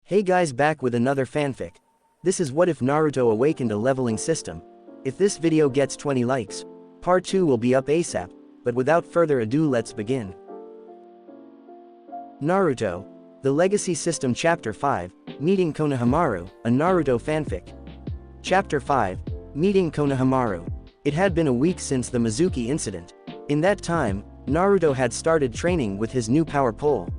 Hey guys, back with another fanfic. This is what if Naruto awakened a leveling system. If this video gets 20 likes, part 2 will be up ASAP, but without further ado let's begin. Naruto, the Legacy System Chapter 5, Meeting Konohamaru, a Naruto fanfic. Chapter 5, Meeting Konohamaru. It had been a week since the Mizuki incident. In that time, Naruto had started training with his new power pole.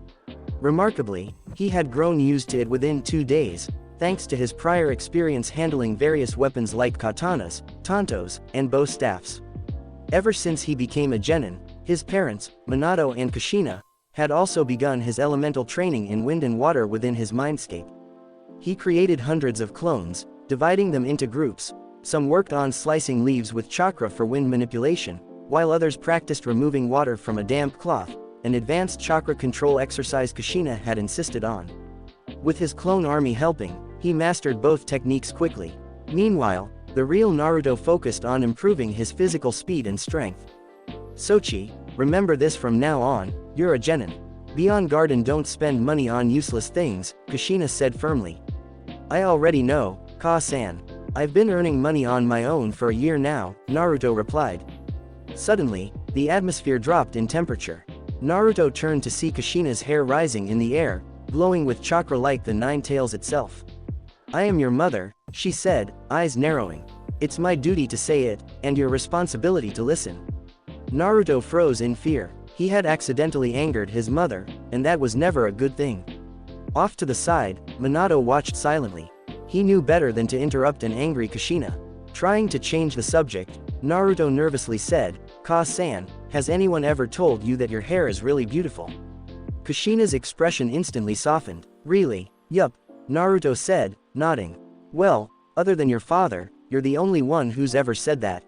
Remarkably, he had grown used to it within 2 days, thanks to his prior experience handling various weapons like katanas, tantos, and bow staffs. Ever since he became a genin, his parents, Minato and Kushina, had also begun his elemental training in wind and water within his mindscape. He created hundreds of clones, dividing them into groups. Some worked on slicing leaves with chakra for wind manipulation, while others practiced removing water from a damp cloth, an advanced chakra control exercise Kushina had insisted on. With his clone army helping, he mastered both techniques quickly. Meanwhile, the real Naruto focused on improving his physical speed and strength. Sochi, remember this from now on, you're a genin. Be on guard and don't spend money on useless things, Kushina said firmly. I already know, Ka-san. I've been earning money on my own for a year now, Naruto replied. Suddenly, the atmosphere dropped in temperature. Naruto turned to see Kushina's hair rising in the air, glowing with chakra like the nine tails itself. I am your mother, she said, eyes narrowing. It's my duty to say it, and your responsibility to listen. Naruto froze in fear. He had accidentally angered his mother, and that was never a good thing. Off to the side, Minato watched silently. He knew better than to interrupt an angry Kushina. Trying to change the subject, Naruto nervously said, Ka-san, has anyone ever told you that your hair is really beautiful? Kushina's expression instantly softened. Really? Yup, Naruto said, nodding. Well, other than your father, you're the only one who's ever said that.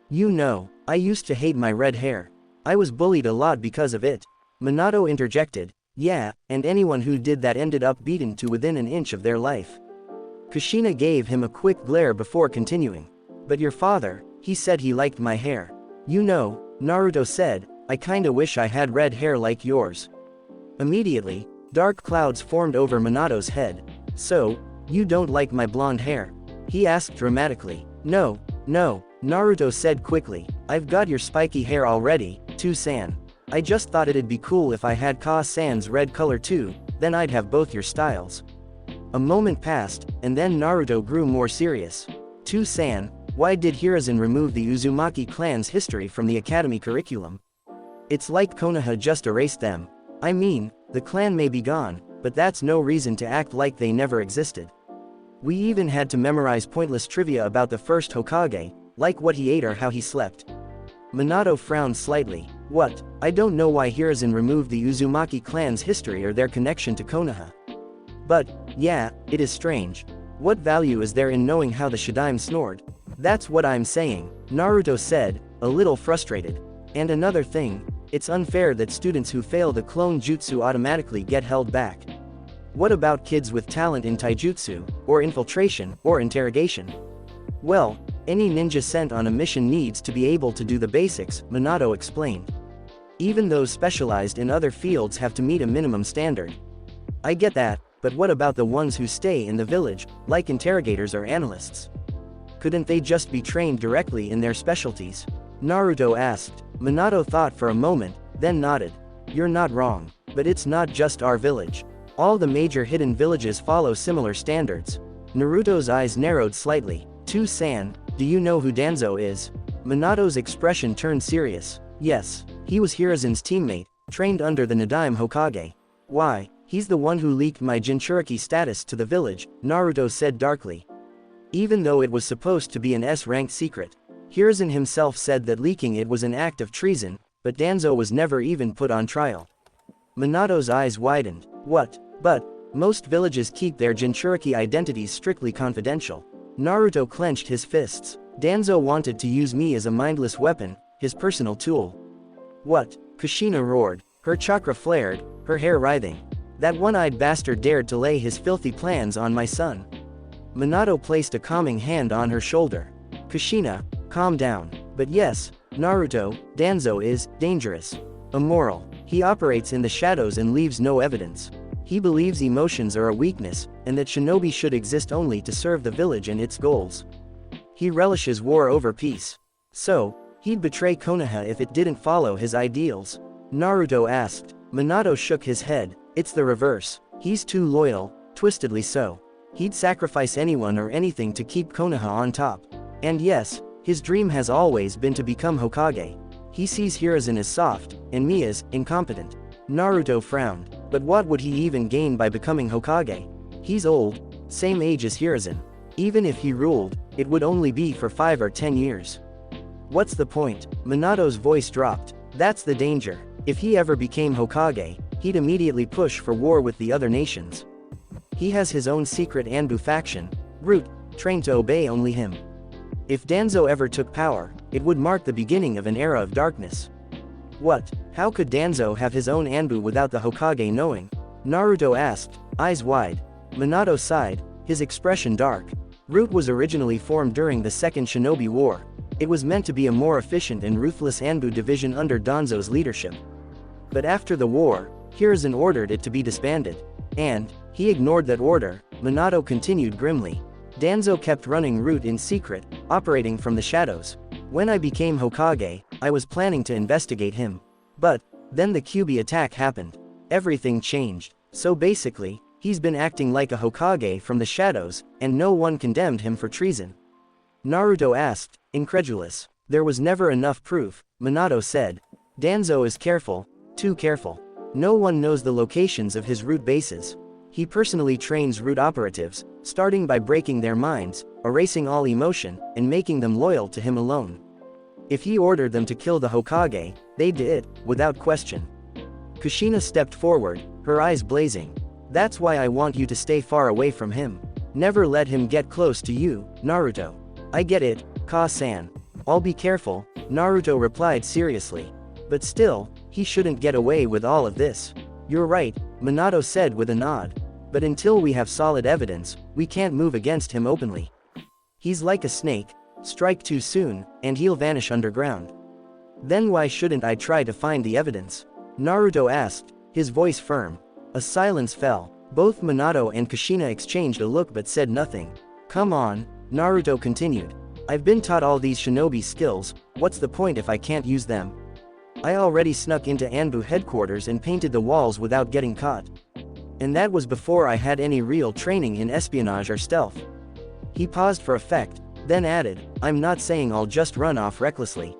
You know, I used to hate my red hair. I was bullied a lot because of it. Minato interjected. Yeah, and anyone who did that ended up beaten to within an inch of their life. Kushina gave him a quick glare before continuing. But your father, he said he liked my hair. You know, Naruto said, I kinda wish I had red hair like yours. Immediately, dark clouds formed over Minato's head. So, you don't like my blonde hair? He asked dramatically. No, Naruto said quickly. I've got your spiky hair already, too-san. I just thought it'd be cool if I had Ka-san's red color too, then I'd have both your styles. A moment passed, and then Naruto grew more serious. Too-san, why did Hiruzen remove the Uzumaki clan's history from the academy curriculum? It's like Konoha just erased them. I mean, the clan may be gone, but that's no reason to act like they never existed. We even had to memorize pointless trivia about the first Hokage, like what he ate or how he slept. Minato frowned slightly. What? I don't know why Hiruzen removed the Uzumaki clan's history or their connection to Konoha. But, yeah, it is strange. What value is there in knowing how the Shadaime snored? That's what I'm saying, Naruto said, a little frustrated. And another thing, it's unfair that students who fail the clone jutsu automatically get held back. What about kids with talent in taijutsu, or infiltration, or interrogation? Well, any ninja sent on a mission needs to be able to do the basics, Minato explained. Even those specialized in other fields have to meet a minimum standard. I get that, but what about the ones who stay in the village, like interrogators or analysts? Couldn't they just be trained directly in their specialties? Naruto asked. Minato thought for a moment, then nodded. You're not wrong, but it's not just our village. All the major hidden villages follow similar standards. Naruto's eyes narrowed slightly. Too-san, do you know who Danzo is? Minato's expression turned serious. Yes, he was Hiruzen's teammate, trained under the Nadaime Hokage. Why, he's the one who leaked my Jinchuriki status to the village, Naruto said darkly. Even though it was supposed to be an S-ranked secret. Hiruzen himself said that leaking it was an act of treason, but Danzo was never even put on trial. Minato's eyes widened. What? But, most villages keep their Jinchuriki identities strictly confidential. Naruto clenched his fists. Danzo wanted to use me as a mindless weapon, his personal tool. What? Kushina roared. Her chakra flared, her hair writhing. That one-eyed bastard dared to lay his filthy plans on my son. Minato placed a calming hand on her shoulder. Kushina, calm down. But yes, Naruto, Danzo is dangerous. Immoral. He operates in the shadows and leaves no evidence. He believes emotions are a weakness, and that shinobi should exist only to serve the village and its goals. He relishes war over peace. So, he'd betray Konoha if it didn't follow his ideals. Naruto asked. Minato shook his head. It's the reverse. He's too loyal, twistedly so. He'd sacrifice anyone or anything to keep Konoha on top. And yes, his dream has always been to become Hokage. He sees Hiruzen as soft, and me as incompetent. Naruto frowned. But what would he even gain by becoming Hokage? He's old, same age as Hiruzen. Even if he ruled, it would only be for 5 or 10 years. What's the point? Minato's voice dropped. That's the danger. If he ever became Hokage, he'd immediately push for war with the other nations. He has his own secret Anbu faction, Root, trained to obey only him. If Danzo ever took power, it would mark the beginning of an era of darkness. What? How could Danzo have his own Anbu without the Hokage knowing? Naruto asked, eyes wide. Minato sighed, his expression dark. Root was originally formed during the Second Shinobi War. It was meant to be a more efficient and ruthless Anbu division under Danzo's leadership. But after the war, Hiruzen ordered it to be disbanded. And he ignored that order. Minato continued grimly. Danzo kept running Root in secret, operating from the shadows. When I became Hokage, I was planning to investigate him. But then the Kyuubi attack happened. Everything changed. So basically, he's been acting like a Hokage from the shadows, and no one condemned him for treason. Naruto asked, incredulous. There was never enough proof, Minato said. Danzo is careful, too careful. No one knows the locations of his Root bases. He personally trains Root operatives, starting by breaking their minds, erasing all emotion, and making them loyal to him alone. If he ordered them to kill the Hokage, they did, without question. Kushina stepped forward, her eyes blazing. That's why I want you to stay far away from him. Never let him get close to you, Naruto. I get it, Ka-san. I'll be careful, Naruto replied seriously. But still, he shouldn't get away with all of this. You're right, Minato said with a nod. But until we have solid evidence, we can't move against him openly. He's like a snake, strike too soon, and he'll vanish underground. Then why shouldn't I try to find the evidence? Naruto asked, his voice firm. A silence fell. Both Minato and Kushina exchanged a look but said nothing. Come on, Naruto continued. I've been taught all these shinobi skills, what's the point if I can't use them? I already snuck into Anbu headquarters and painted the walls without getting caught. And that was before I had any real training in espionage or stealth. He paused for effect, then added, I'm not saying I'll just run off recklessly.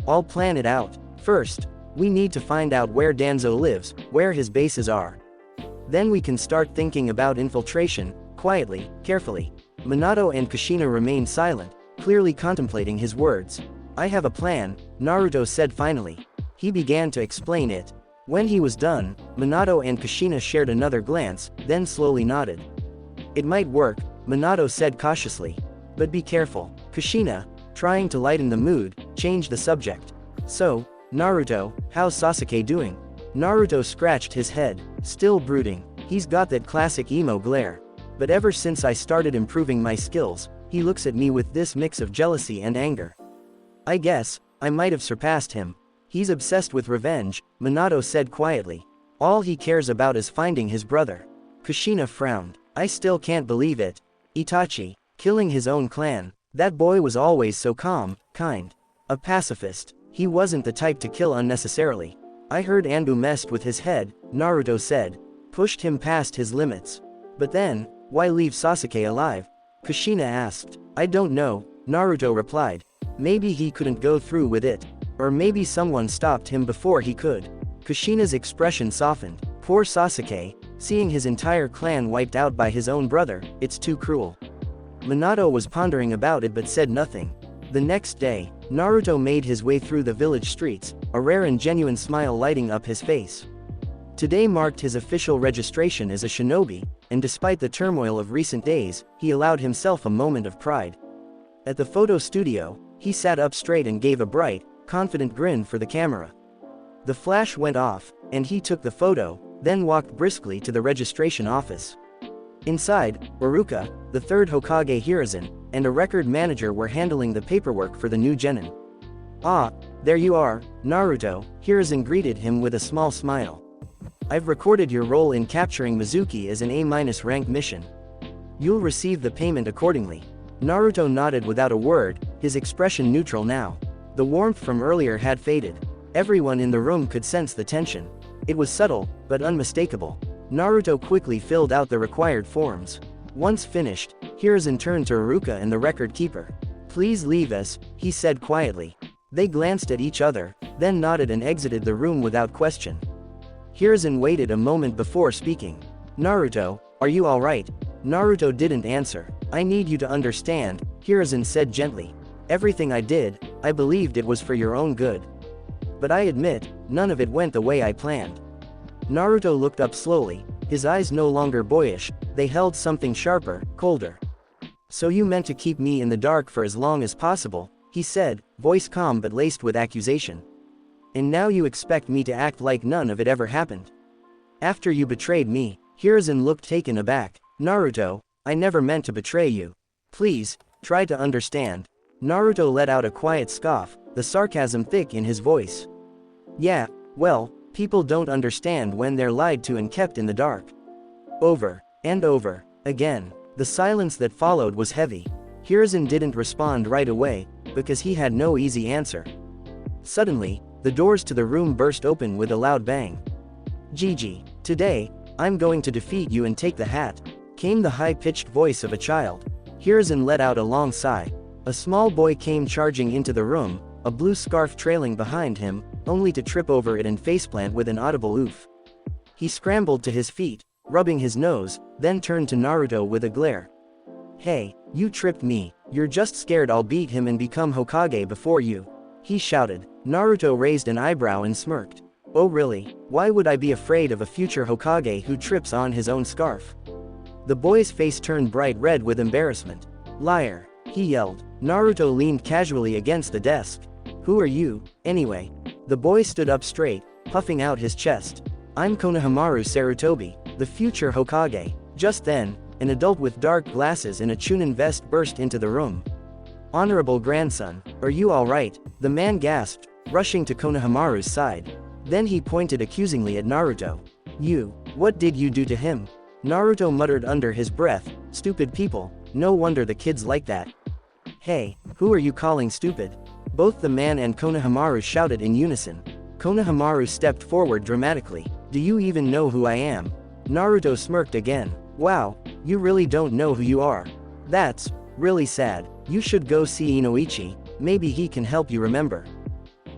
I'll plan it out. First, we need to find out where Danzo lives, where his bases are. Then we can start thinking about infiltration, quietly, carefully. Minato and Kushina remained silent, clearly contemplating his words. I have a plan, Naruto said finally. He began to explain it. When he was done, Minato and Kushina shared another glance, then slowly nodded. It might work, Minato said cautiously. But be careful. Kushina, trying to lighten the mood, changed the subject. So, Naruto, how's Sasuke doing? Naruto scratched his head, still brooding. He's got that classic emo glare. But ever since I started improving my skills, he looks at me with this mix of jealousy and anger. I guess, I might have surpassed him. He's obsessed with revenge, Minato said quietly. All he cares about is finding his brother. Kushina frowned. I still can't believe it. Itachi, killing his own clan. That boy was always so calm, kind. A pacifist. He wasn't the type to kill unnecessarily. I heard Anbu messed with his head, Naruto said. Pushed him past his limits. But then, why leave Sasuke alive? Kushina asked. I don't know, Naruto replied. Maybe he couldn't go through with it. Or maybe someone stopped him before he could. Kushina's expression softened. Poor Sasuke, seeing his entire clan wiped out by his own brother, it's too cruel. Minato was pondering about it but said nothing. The next day, Naruto made his way through the village streets, a rare and genuine smile lighting up his face. Today marked his official registration as a shinobi, and despite the turmoil of recent days, he allowed himself a moment of pride. At the photo studio, he sat up straight and gave a bright, confident grin for the camera. The flash went off, and he took the photo, then walked briskly to the registration office. Inside, Iruka, the third Hokage Hiruzen, and a record manager were handling the paperwork for the new genin. Ah, there you are, Naruto, Hiruzen greeted him with a small smile. I've recorded your role in capturing Mizuki as an A- rank mission. You'll receive the payment accordingly. Naruto nodded without a word, his expression neutral now. The warmth from earlier had faded. Everyone in the room could sense the tension. It was subtle, but unmistakable. Naruto quickly filled out the required forms. Once finished, Hiruzen turned to Iruka and the record keeper. Please leave us, he said quietly. They glanced at each other, then nodded and exited the room without question. Hiruzen waited a moment before speaking. Naruto, are you alright? Naruto didn't answer. I need you to understand, Hiruzen said gently. Everything I did, I believed it was for your own good. But I admit, none of it went the way I planned. Naruto looked up slowly, his eyes no longer boyish, they held something sharper, colder. So you meant to keep me in the dark for as long as possible, he said, voice calm but laced with accusation. And now you expect me to act like none of it ever happened. After you betrayed me, Hiruzen looked taken aback. Naruto, I never meant to betray you. Please, try to understand. Naruto let out a quiet scoff, the sarcasm thick in his voice. Yeah, well, people don't understand when they're lied to and kept in the dark. Over and over again. The silence that followed was heavy. Hiruzen didn't respond right away, because he had no easy answer. Suddenly, the doors to the room burst open with a loud bang. Gigi, today, I'm going to defeat you and take the hat, came the high-pitched voice of a child. Hiruzen let out a long sigh. A small boy came charging into the room, a blue scarf trailing behind him, only to trip over it and faceplant with an audible oof. He scrambled to his feet, rubbing his nose, then turned to Naruto with a glare. Hey, you tripped me, you're just scared I'll beat him and become Hokage before you, he shouted. Naruto raised an eyebrow and smirked. Oh really, why would I be afraid of a future Hokage who trips on his own scarf? The boy's face turned bright red with embarrassment. Liar, he yelled. Naruto leaned casually against the desk. Who are you, anyway? The boy stood up straight, puffing out his chest. I'm Konohamaru Sarutobi, the future Hokage. Just then, an adult with dark glasses and a Chunin vest burst into the room. Honorable grandson, are you alright? The man gasped, rushing to Konohamaru's side. Then he pointed accusingly at Naruto. You, what did you do to him? Naruto muttered under his breath, stupid people, no wonder the kid's like that. Hey, who are you calling stupid? Both the man and Konohamaru shouted in unison. Konohamaru stepped forward dramatically. Do you even know who I am? Naruto smirked again. Wow, you really don't know who you are. That's really sad. You should go see Inoichi, maybe he can help you remember.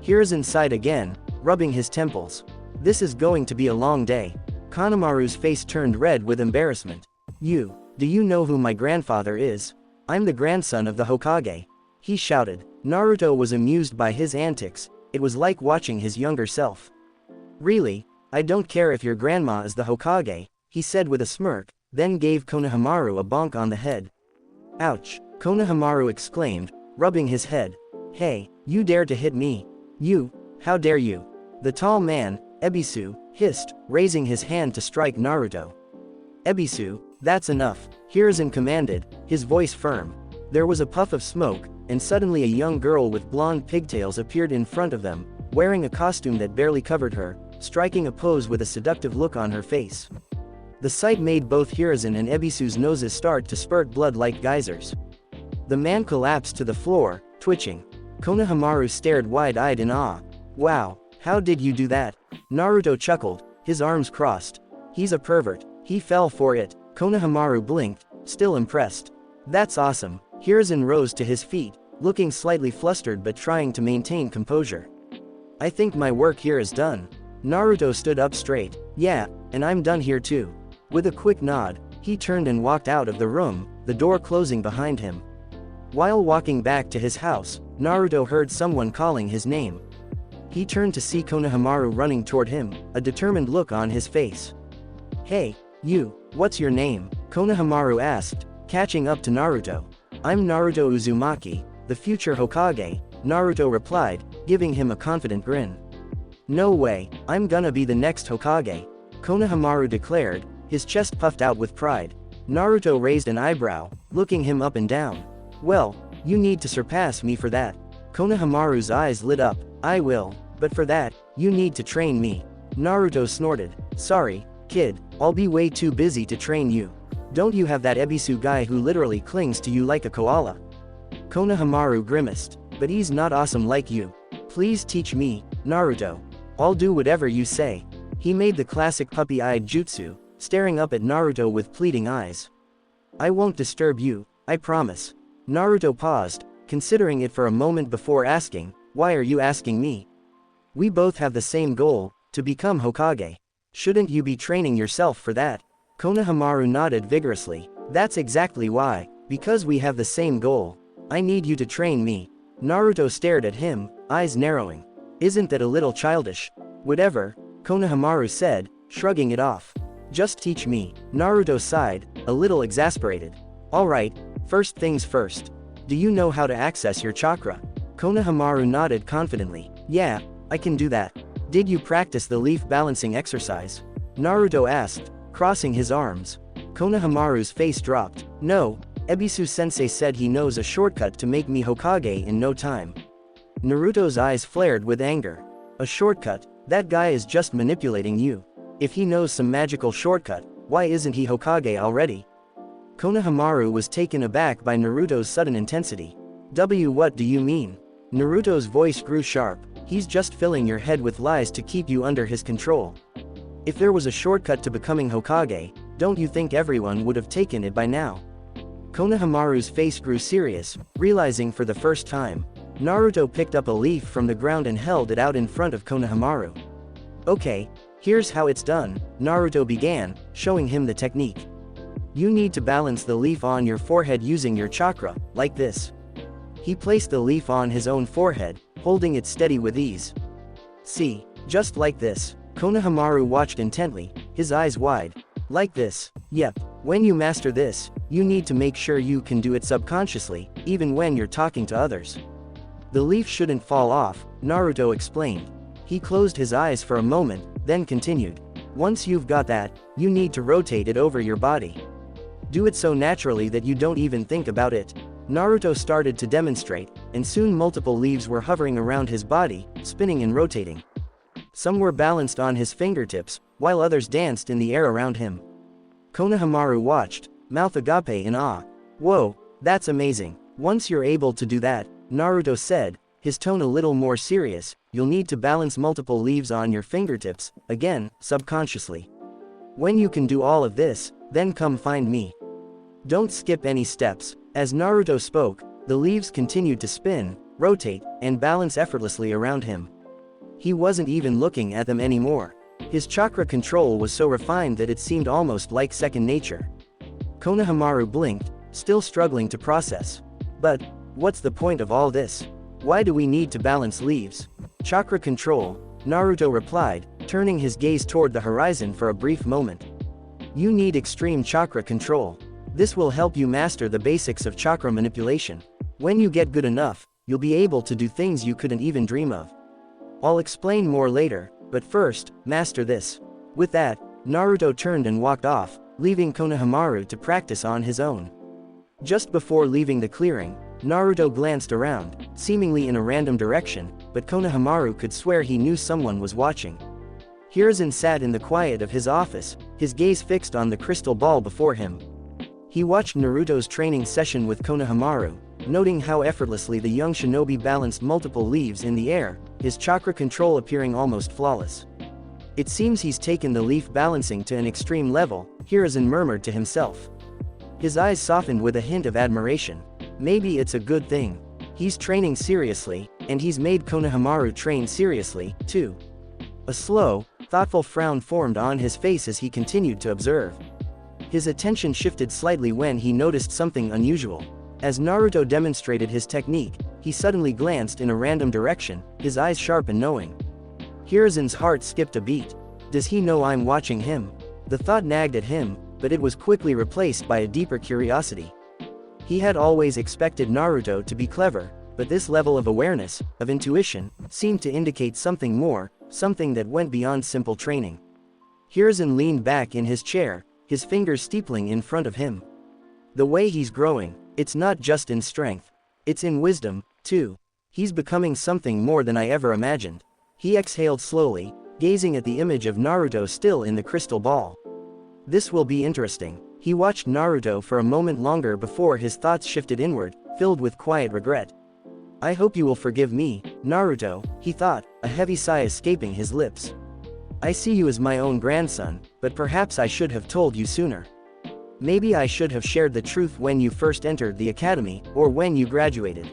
Hiruzen sighed again, rubbing his temples. This is going to be a long day. Konohamaru's face turned red with embarrassment. Do you know who my grandfather is? I'm the grandson of the Hokage, he shouted. Naruto was amused by his antics, it was like watching his younger self. Really, I don't care if your grandma is the Hokage, he said with a smirk, then gave Konohamaru a bonk on the head. Ouch, Konohamaru exclaimed, rubbing his head. Hey, you dare to hit me? You, how dare you? The tall man, Ebisu, hissed, raising his hand to strike Naruto. Ebisu, that's enough, Hiruzen commanded, his voice firm. There was a puff of smoke, and suddenly a young girl with blonde pigtails appeared in front of them, wearing a costume that barely covered her, striking a pose with a seductive look on her face. The sight made both Hiruzen and Ebisu's noses start to spurt blood like geysers. The man collapsed to the floor, twitching. Konohamaru stared wide-eyed in awe. Wow, how did you do that? Naruto chuckled, his arms crossed. He's a pervert, he fell for it. Konohamaru blinked, still impressed. That's awesome. Hiruzen rose to his feet, looking slightly flustered but trying to maintain composure. I think my work here is done. Naruto stood up straight. Yeah, and I'm done here too. With a quick nod, he turned and walked out of the room, the door closing behind him. While walking back to his house, Naruto heard someone calling his name. He turned to see Konohamaru running toward him, a determined look on his face. Hey, you, what's your name? Konohamaru asked, catching up to Naruto. I'm Naruto Uzumaki, the future Hokage, Naruto replied, giving him a confident grin. No way, I'm gonna be the next Hokage, Konohamaru declared, his chest puffed out with pride. Naruto raised an eyebrow, looking him up and down. Well, you need to surpass me for that. Konohamaru's eyes lit up. I will, but for that, you need to train me. Naruto snorted. Sorry, kid, I'll be way too busy to train you. Don't you have that Ebisu guy who literally clings to you like a koala? Konohamaru grimaced. But he's not awesome like you. Please teach me, Naruto. I'll do whatever you say. He made the classic puppy-eyed jutsu, staring up at Naruto with pleading eyes. I won't disturb you, I promise. Naruto paused, considering it for a moment before asking, why are you asking me? We both have the same goal, to become Hokage. Shouldn't you be training yourself for that? Konohamaru nodded vigorously. That's exactly why, because we have the same goal. I need you to train me. Naruto stared at him, eyes narrowing. Isn't that a little childish? Whatever, Konohamaru said, shrugging it off. Just teach me. Naruto sighed, a little exasperated. Alright, first things first. Do you know how to access your chakra? Konohamaru nodded confidently. Yeah, I can do that. Did you practice the leaf balancing exercise? Naruto asked, crossing his arms. Konohamaru's face dropped. No, Ebisu-sensei said he knows a shortcut to make me Hokage in no time. Naruto's eyes flared with anger. A shortcut? That guy is just manipulating you. If he knows some magical shortcut, why isn't he Hokage already? Konohamaru was taken aback by Naruto's sudden intensity. What do you mean? Naruto's voice grew sharp. He's just filling your head with lies to keep you under his control. If there was a shortcut to becoming Hokage, don't you think everyone would have taken it by now? Konohamaru's face grew serious, realizing for the first time. Naruto picked up a leaf from the ground and held it out in front of Konohamaru. Okay, here's how it's done, Naruto began, showing him the technique. You need to balance the leaf on your forehead using your chakra, like this. He placed the leaf on his own forehead, holding it steady with ease. See, just like this. Konohamaru watched intently, his eyes wide. Like this. Yep, when you master this, you need to make sure you can do it subconsciously, even when you're talking to others. The leaf shouldn't fall off, Naruto explained. He closed his eyes for a moment, then continued. Once you've got that, you need to rotate it over your body. Do it so naturally that you don't even think about it. Naruto started to demonstrate, and soon multiple leaves were hovering around his body, spinning and rotating. Some were balanced on his fingertips, while others danced in the air around him. Konohamaru watched, mouth agape in awe. Whoa, that's amazing. Once you're able to do that, Naruto said, his tone a little more serious, you'll need to balance multiple leaves on your fingertips, again, subconsciously. When you can do all of this, then come find me. Don't skip any steps. As Naruto spoke, the leaves continued to spin, rotate, and balance effortlessly around him. He wasn't even looking at them anymore. His chakra control was so refined that it seemed almost like second nature. Konohamaru blinked, still struggling to process. But, what's the point of all this? Why do we need to balance leaves? Chakra control, Naruto replied, turning his gaze toward the horizon for a brief moment. You need extreme chakra control. This will help you master the basics of chakra manipulation. When you get good enough, you'll be able to do things you couldn't even dream of. I'll explain more later, but first, master this. With that, Naruto turned and walked off, leaving Konohamaru to practice on his own. Just before leaving the clearing, Naruto glanced around, seemingly in a random direction, but Konohamaru could swear he knew someone was watching. Hiruzen sat in the quiet of his office, his gaze fixed on the crystal ball before him. He watched Naruto's training session with Konohamaru, noting how effortlessly the young shinobi balanced multiple leaves in the air, his chakra control appearing almost flawless. It seems he's taken the leaf balancing to an extreme level, Hiruzen murmured to himself. His eyes softened with a hint of admiration. Maybe it's a good thing. He's training seriously, and he's made Konohamaru train seriously, too. A slow, thoughtful frown formed on his face as he continued to observe. His attention shifted slightly when he noticed something unusual. As Naruto demonstrated his technique, he suddenly glanced in a random direction, his eyes sharp and knowing. Hiruzen's heart skipped a beat. Does he know I'm watching him? The thought nagged at him, but it was quickly replaced by a deeper curiosity. He had always expected Naruto to be clever, but this level of awareness, of intuition, seemed to indicate something more, something that went beyond simple training. Hiruzen leaned back in his chair, his fingers steepling in front of him. The way he's growing, it's not just in strength. It's in wisdom, too. He's becoming something more than I ever imagined. He exhaled slowly, gazing at the image of Naruto still in the crystal ball. This will be interesting. He watched Naruto for a moment longer before his thoughts shifted inward, filled with quiet regret. I hope you will forgive me, Naruto, he thought, a heavy sigh escaping his lips. I see you as my own grandson, but perhaps I should have told you sooner. Maybe I should have shared the truth when you first entered the academy, or when you graduated.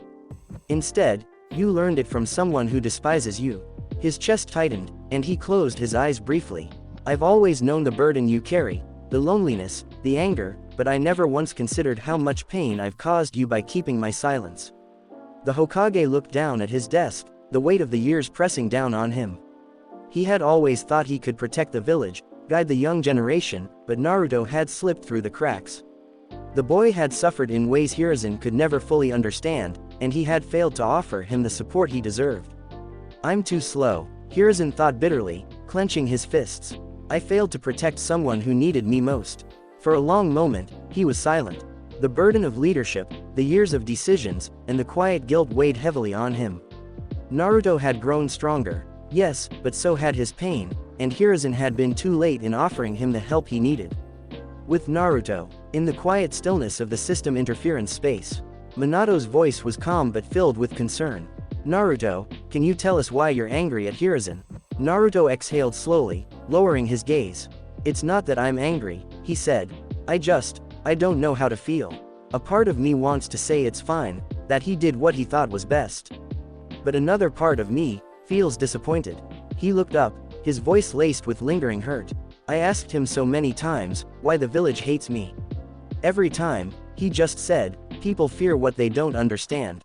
Instead, you learned it from someone who despises you. His chest tightened, and he closed his eyes briefly. I've always known the burden you carry, the loneliness, the anger, but I never once considered how much pain I've caused you by keeping my silence. The Hokage looked down at his desk, the weight of the years pressing down on him. He had always thought he could protect the village, guide the young generation, but Naruto had slipped through the cracks. The boy had suffered in ways Hiruzen could never fully understand, and he had failed to offer him the support he deserved. I'm too slow, Hiruzen thought bitterly, clenching his fists. I failed to protect someone who needed me most. For a long moment, he was silent. The burden of leadership, the years of decisions, and the quiet guilt weighed heavily on him. Naruto had grown stronger, yes, but so had his pain, and Hiruzen had been too late in offering him the help he needed. With Naruto, in the quiet stillness of the system interference space, Minato's voice was calm but filled with concern. Naruto, can you tell us why you're angry at Hiruzen? Naruto exhaled slowly, lowering his gaze. It's not that I'm angry, he said. I don't know how to feel. A part of me wants to say it's fine, that he did what he thought was best. But another part of me feels disappointed. He looked up, his voice laced with lingering hurt. I asked him so many times why the village hates me. Every time, he just said, people fear what they don't understand.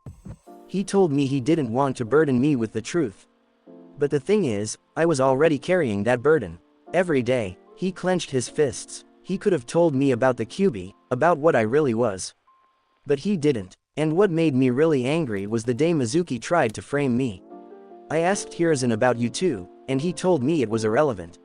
He told me he didn't want to burden me with the truth. But the thing is, I was already carrying that burden. Every day, he clenched his fists. He could have told me about the Kyuubi, about what I really was. But he didn't, and what made me really angry was the day Mizuki tried to frame me. I asked Hiruzen about you too, and he told me it was irrelevant.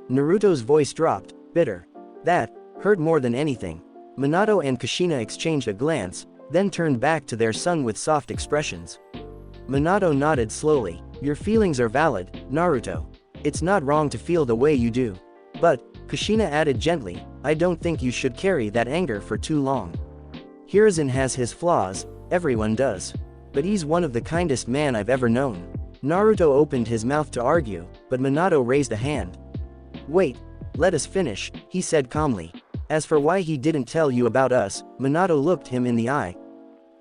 Naruto's voice dropped, bitter. That hurt more than anything. Minato and Kushina exchanged a glance, then turned back to their son with soft expressions. Minato nodded slowly. Your feelings are valid, Naruto. It's not wrong to feel the way you do. But, Kushina added gently, I don't think you should carry that anger for too long. Hiruzen has his flaws, everyone does. But he's one of the kindest man I've ever known. Naruto opened his mouth to argue, but Minato raised a hand. Wait, let us finish, he said calmly. As for why he didn't tell you about us, Minato looked him in the eye.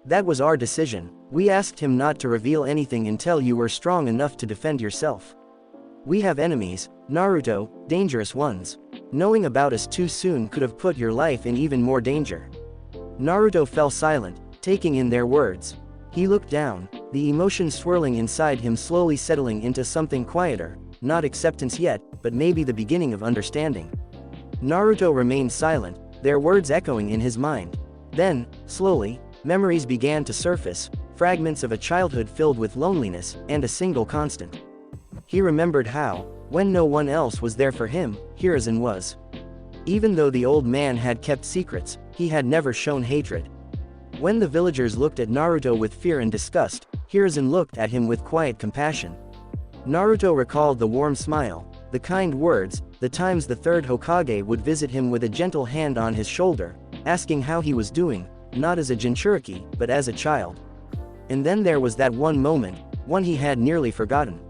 That was our decision. We asked him not to reveal anything until you were strong enough to defend yourself. We have enemies, Naruto, dangerous ones. Knowing about us too soon could have put your life in even more danger. Naruto fell silent, taking in their words. He looked down, the emotion swirling inside him slowly settling into something quieter, not acceptance yet, but maybe the beginning of understanding. Naruto remained silent, their words echoing in his mind. Then, slowly, memories began to surface, fragments of a childhood filled with loneliness, and a single constant. He remembered how, when no one else was there for him, Hiruzen was. Even though the old man had kept secrets, he had never shown hatred. When the villagers looked at Naruto with fear and disgust, Hiruzen looked at him with quiet compassion. Naruto recalled the warm smile, the kind words, the times the third Hokage would visit him with a gentle hand on his shoulder, asking how he was doing, not as a Jinchuriki, but as a child. And then there was that one moment, one he had nearly forgotten.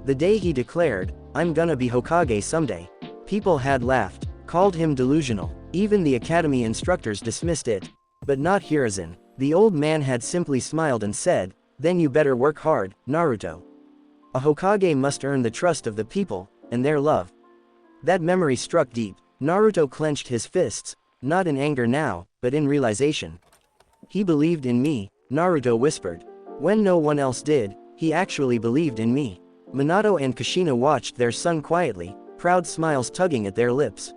The day he declared, I'm gonna be Hokage someday. People had laughed, called him delusional, even the academy instructors dismissed it. But not Hiruzen. The old man had simply smiled and said, then you better work hard, Naruto. A Hokage must earn the trust of the people, and their love. That memory struck deep. Naruto clenched his fists, not in anger now, but in realization. He believed in me, Naruto whispered. When no one else did, he actually believed in me. Minato and Kushina watched their son quietly, proud smiles tugging at their lips.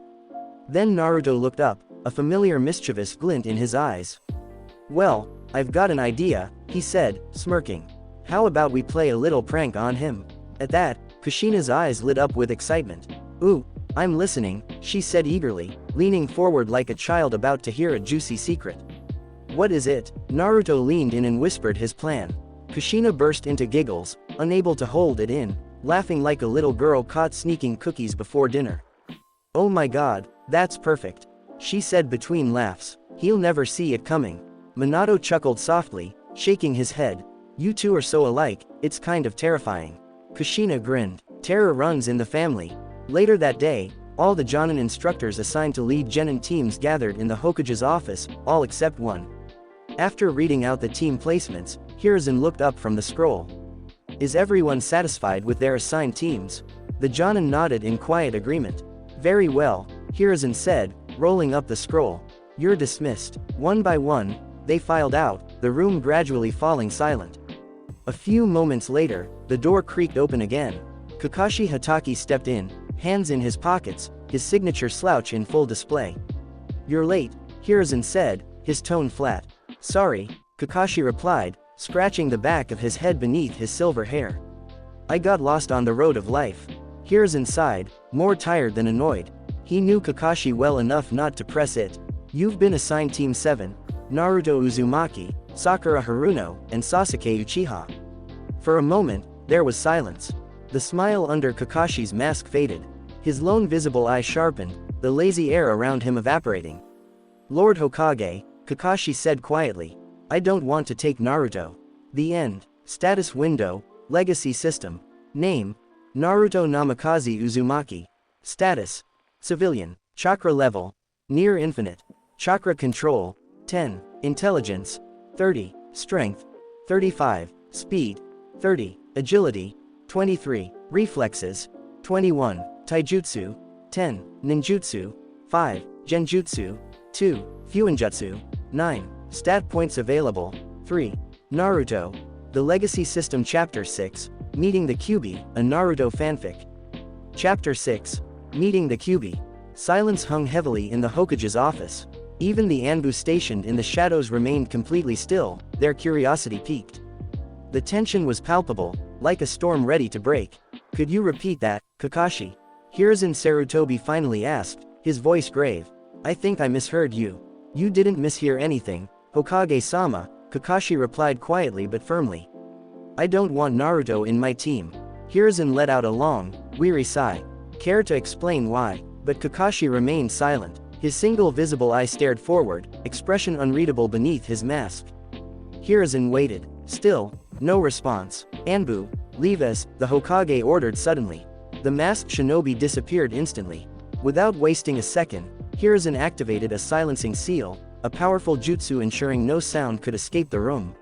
Then Naruto looked up, a familiar mischievous glint in his eyes. Well, I've got an idea, he said, smirking. How about we play a little prank on him? At that, Kushina's eyes lit up with excitement. Ooh, I'm listening, she said eagerly, leaning forward like a child about to hear a juicy secret. What is it? Naruto leaned in and whispered his plan. Kushina burst into giggles, unable to hold it in. laughing like a little girl caught sneaking cookies before dinner. "Oh my god, that's perfect," she said between laughs. "He'll never see it coming." Minato chuckled softly, shaking his head. "You two are so alike, it's kind of terrifying." Kushina grinned. Terror runs in the family. Later that day, all the Jonin instructors assigned to lead Genin teams gathered in the Hokage's office, all except one. After reading out the team placements, Hiruzen looked up from the scroll. "Is everyone satisfied with their assigned teams?" The Jonin nodded in quiet agreement. "Very well," Hiruzen said, rolling up the scroll. "You're dismissed." One by one, they filed out, the room gradually falling silent. A few moments later, the door creaked open again. Kakashi Hatake stepped in, hands in his pockets, his signature slouch in full display. "You're late," Hiruzen said, his tone flat. "Sorry," Kakashi replied, scratching the back of his head beneath his silver hair. "I got lost on the road of life." Hiruzen sighed, more tired than annoyed. He knew Kakashi well enough not to press it. "You've been assigned Team 7, Naruto Uzumaki, Sakura Haruno, and Sasuke Uchiha." For a moment, there was silence. The smile under Kakashi's mask faded. His lone visible eye sharpened, the lazy air around him evaporating. "Lord Hokage," Kakashi said quietly, "I don't want to take Naruto." The end. Status window, Legacy System. Name, Naruto Namikaze Uzumaki. Status, Civilian. Chakra level, Near Infinite. Chakra control, 10. Intelligence, 30. Strength, 35. Speed, 30. Agility, 23. Reflexes, 21. Taijutsu, 10. Ninjutsu, 5. Genjutsu, 2. Fuinjutsu, 9. Stat points available, 3. Naruto. The Legacy System Chapter 6, Meeting the Kyuubi, a Naruto fanfic. Chapter 6, Meeting the Kyuubi. Silence hung heavily in the Hokage's office. Even the Anbu stationed in the shadows remained completely still, their curiosity piqued. The tension was palpable, like a storm ready to break. "Could you repeat that, Kakashi?" Hiruzen Sarutobi finally asked, his voice grave. "I think I misheard you." "You didn't mishear anything, Hokage-sama," Kakashi replied quietly but firmly. "I don't want Naruto in my team." Hiruzen let out a long, weary sigh. Care to explain why? But Kakashi remained silent. His single visible eye stared forward, expression unreadable beneath his mask. Hiruzen waited. Still, no response. "Anbu, leave us," the Hokage ordered suddenly. The masked shinobi disappeared instantly. Without wasting a second, Hiruzen activated a silencing seal, a powerful jutsu ensuring no sound could escape the room.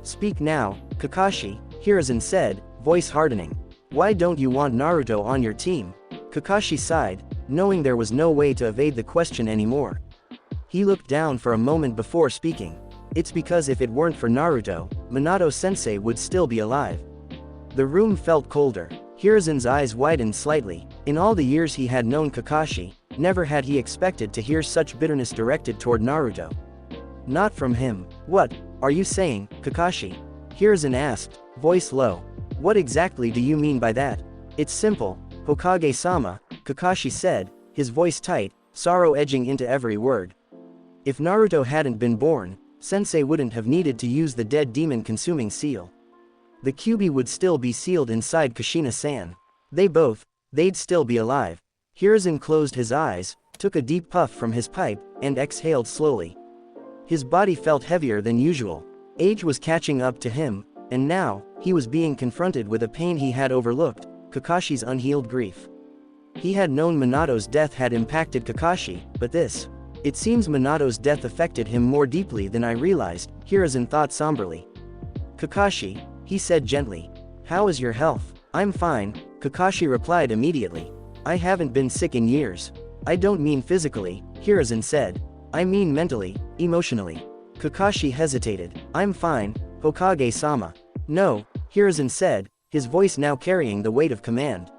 "Speak now, Kakashi," Hiruzen said, voice hardening. "Why don't you want Naruto on your team?" Kakashi sighed, knowing there was no way to evade the question anymore. He looked down for a moment before speaking. "It's because if it weren't for Naruto, Minato-sensei would still be alive." The room felt colder. Hiruzen's eyes widened slightly. In all the years he had known Kakashi, never had he expected to hear such bitterness directed toward Naruto. Not from him. "What are you saying, Kakashi?" Hiruzen asked, voice low. "What exactly do you mean by that?" "It's simple, Hokage-sama," Kakashi said, his voice tight, sorrow edging into every word. "If Naruto hadn't been born, Sensei wouldn't have needed to use the dead demon-consuming seal. The Kyuubi would still be sealed inside Kushina-san. They'd still be alive." Hiruzen closed his eyes, took a deep puff from his pipe, and exhaled slowly. His body felt heavier than usual. Age was catching up to him, and now, he was being confronted with a pain he had overlooked, Kakashi's unhealed grief. He had known Minato's death had impacted Kakashi, but this. "It seems Minato's death affected him more deeply than I realized," Hiruzen thought somberly. "Kakashi," he said gently. "How is your health?" "I'm fine," Kakashi replied immediately. "I haven't been sick in years." "I don't mean physically," Hiruzen said. "I mean mentally, emotionally." Kakashi hesitated. "I'm fine, Hokage-sama." "No," Hiruzen said, his voice now carrying the weight of command.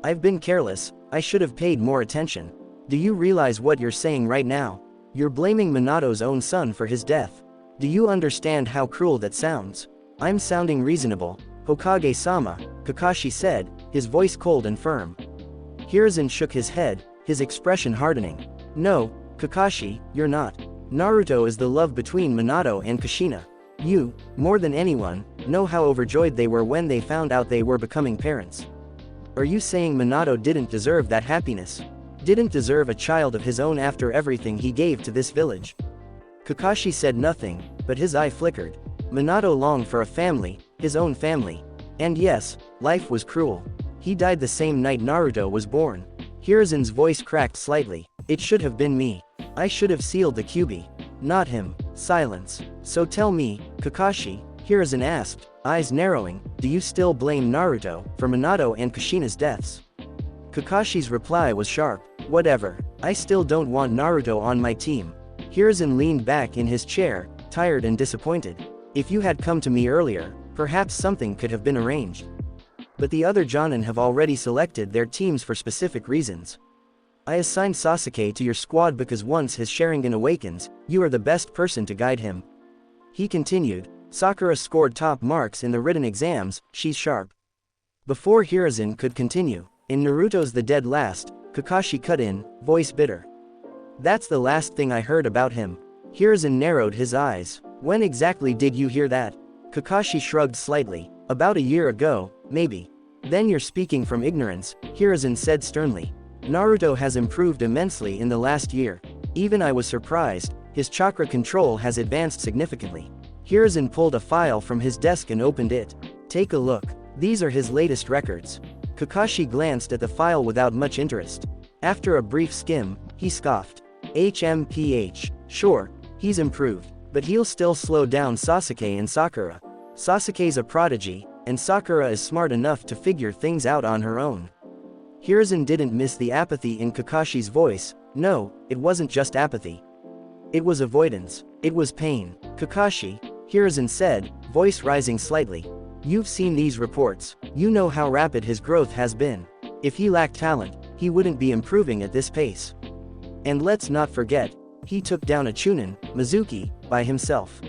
"I've been careless, I should have paid more attention. Do you realize what you're saying right now? You're blaming Minato's own son for his death. Do you understand how cruel that sounds?" "I'm sounding reasonable, Hokage-sama," Kakashi said, his voice cold and firm. Hiruzen shook his head, his expression hardening. "No, Kakashi, you're not. Naruto is the love between Minato and Kushina. You, more than anyone, know how overjoyed they were when they found out they were becoming parents. Are you saying Minato didn't deserve that happiness? Didn't deserve a child of his own after everything he gave to this village? Kakashi said nothing, but his eye flickered. Minato longed for a family, his own family. And yes, life was cruel. He died the same night Naruto was born. Hiruzen's voice cracked slightly. It should have been me. I should have sealed the Kyuubi. Not him. Silence. So tell me, Kakashi, Hiruzen asked, eyes narrowing, do you still blame Naruto for Minato and Kushina's deaths? Kakashi's reply was sharp. Whatever. I still don't want Naruto on my team. Hiruzen leaned back in his chair, tired and disappointed. If you had come to me earlier, perhaps something could have been arranged. But the other Jonin have already selected their teams for specific reasons. I assigned Sasuke to your squad because once his Sharingan awakens, you are the best person to guide him. He continued. Sakura scored top marks in the written exams, she's sharp. Before Hiruzen could continue, in Naruto's The Dead Last, Kakashi cut in, voice bitter. That's the last thing I heard about him. Hiruzen narrowed his eyes. When exactly did you hear that? Kakashi shrugged slightly. About a year ago, maybe. Then you're speaking from ignorance, Hiruzen said sternly. Naruto has improved immensely in the last year. Even I was surprised, his chakra control has advanced significantly. Hiruzen pulled a file from his desk and opened it. Take a look. These are his latest records. Kakashi glanced at the file without much interest. After a brief skim, he scoffed. HMPH. Sure, he's improved, but he'll still slow down Sasuke and Sakura. Sasuke's a prodigy, and Sakura is smart enough to figure things out on her own. Hiruzen didn't miss the apathy in Kakashi's voice. No, it wasn't just apathy. It was avoidance. It was pain. Kakashi, Hiruzen said, voice rising slightly. You've seen these reports. You know how rapid his growth has been. If he lacked talent, he wouldn't be improving at this pace. And let's not forget, he took down a Chunin, Mizuki, by himself.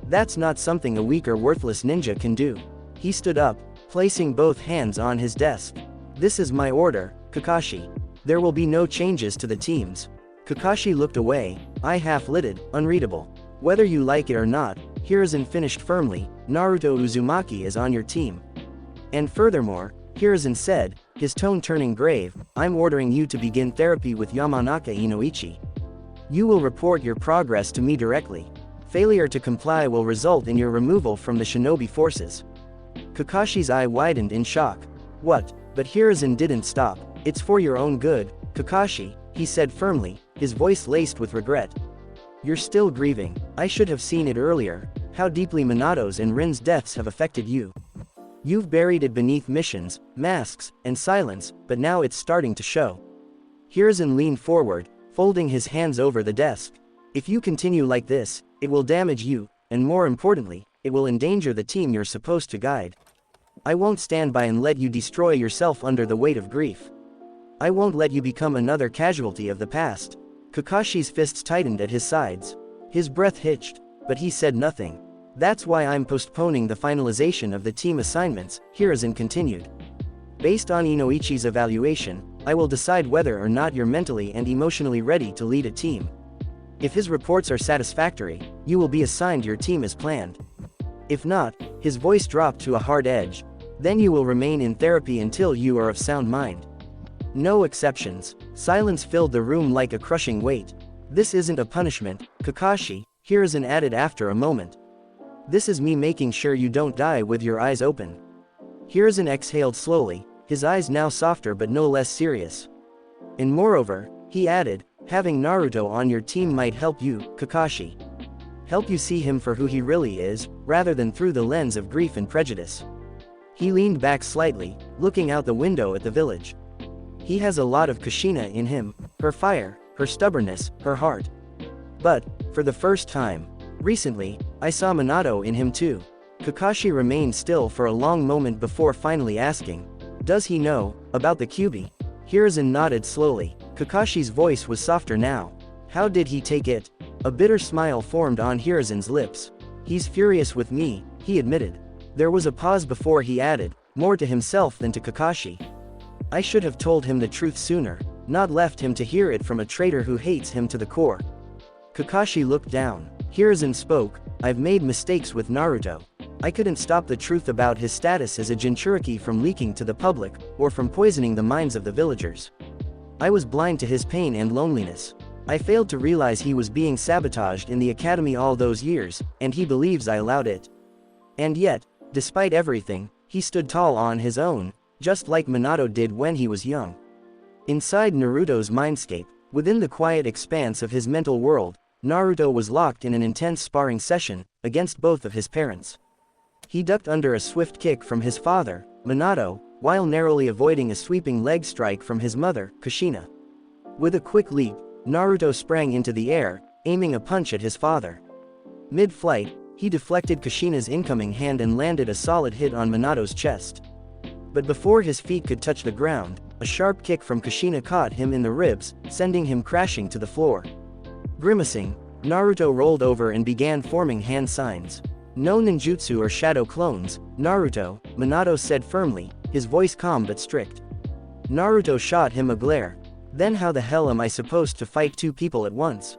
That's not something a weak or worthless ninja can do. He stood up, placing both hands on his desk. This is my order, Kakashi. There will be no changes to the teams. Kakashi looked away, eye half-lidded, unreadable. Whether you like it or not, Hiruzen finished firmly, Naruto Uzumaki is on your team. And furthermore, Hiruzen said, his tone turning grave, I'm ordering you to begin therapy with Yamanaka Inoichi. You will report your progress to me directly. Failure to comply will result in your removal from the shinobi forces. Kakashi's eye widened in shock. What? But Hiruzen didn't stop. It's for your own good, Kakashi, he said firmly, his voice laced with regret. You're still grieving. I should have seen it earlier, how deeply Minato's and Rin's deaths have affected you. You've buried it beneath missions, masks, and silence, but now it's starting to show. Hiruzen leaned forward, folding his hands over the desk. If you continue like this, it will damage you, and more importantly, it will endanger the team you're supposed to guide. I won't stand by and let you destroy yourself under the weight of grief. I won't let you become another casualty of the past. Kakashi's fists tightened at his sides. His breath hitched, but he said nothing. That's why I'm postponing the finalization of the team assignments, Hiruzen continued. Based on Inoichi's evaluation, I will decide whether or not you're mentally and emotionally ready to lead a team. If his reports are satisfactory, you will be assigned your team as planned. If not, his voice dropped to a hard edge, then you will remain in therapy until you are of sound mind. No exceptions. Silence filled the room like a crushing weight. This isn't a punishment, Kakashi, Hiruzen added after a moment. This is me making sure you don't die with your eyes open. Hiruzen exhaled slowly, his eyes now softer but no less serious. And moreover, he added, having Naruto on your team might help you, Kakashi. Help you see him for who he really is, rather than through the lens of grief and prejudice. He leaned back slightly, looking out the window at the village. He has a lot of Kushina in him, her fire, her stubbornness, her heart. But, for the first time, recently, I saw Minato in him too. Kakashi remained still for a long moment before finally asking, does he know about the Kyuubi? Hiruzen nodded slowly. Kakashi's voice was softer now. How did he take it? A bitter smile formed on Hiruzen's lips. He's furious with me, he admitted. There was a pause before he added, more to himself than to Kakashi. I should have told him the truth sooner, not left him to hear it from a traitor who hates him to the core. Kakashi looked down. Hiruzen spoke, I've made mistakes with Naruto. I couldn't stop the truth about his status as a Jinchuriki from leaking to the public, or from poisoning the minds of the villagers. I was blind to his pain and loneliness. I failed to realize he was being sabotaged in the academy all those years, and he believes I allowed it. And yet, despite everything, he stood tall on his own, just like Minato did when he was young. Inside Naruto's mindscape, within the quiet expanse of his mental world, Naruto was locked in an intense sparring session against both of his parents. He ducked under a swift kick from his father, Minato, while narrowly avoiding a sweeping leg strike from his mother, Kushina. With a quick leap, Naruto sprang into the air, aiming a punch at his father. Mid-flight, he deflected Kushina's incoming hand and landed a solid hit on Minato's chest. But before his feet could touch the ground, a sharp kick from Kushina caught him in the ribs, sending him crashing to the floor. Grimacing, Naruto rolled over and began forming hand signs. No ninjutsu or shadow clones, Naruto, Minato said firmly, his voice calm but strict. Naruto shot him a glare. Then how the hell am I supposed to fight two people at once?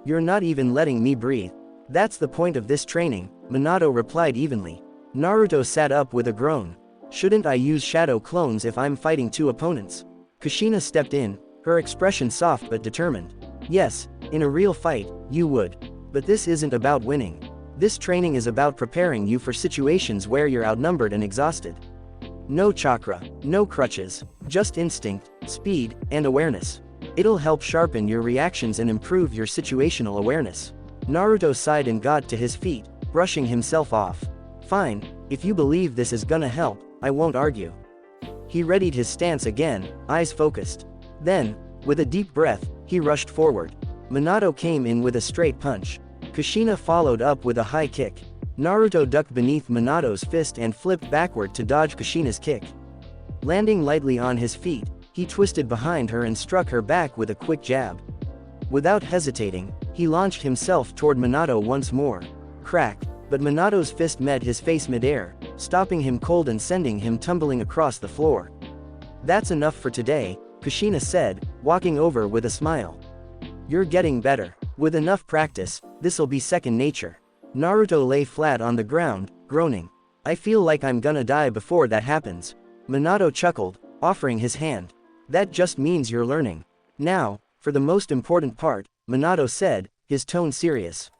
You're not even letting me breathe. That's the point of this training, Minato replied evenly. Naruto sat up with a groan. Shouldn't I use shadow clones if I'm fighting two opponents? Kushina stepped in, her expression soft but determined. Yes, in a real fight, you would. But this isn't about winning. This training is about preparing you for situations where you're outnumbered and exhausted. No chakra, no crutches, just instinct, speed, and awareness. It'll help sharpen your reactions and improve your situational awareness. Naruto sighed and got to his feet, brushing himself off. Fine, if you believe this is gonna help, I won't argue. He readied his stance again, eyes focused. Then, with a deep breath, he rushed forward. Minato came in with a straight punch. Kushina followed up with a high kick. Naruto ducked beneath Minato's fist and flipped backward to dodge Kushina's kick. Landing lightly on his feet, he twisted behind her and struck her back with a quick jab. Without hesitating, he launched himself toward Minato once more. Crack, but Minato's fist met his face midair, stopping him cold and sending him tumbling across the floor. That's enough for today, Kushina said, walking over with a smile. You're getting better. With enough practice, this'll be second nature. Naruto lay flat on the ground, groaning. I feel like I'm gonna die before that happens. Minato chuckled, offering his hand. That just means you're learning. Now, for the most important part, Minato said, his tone serious.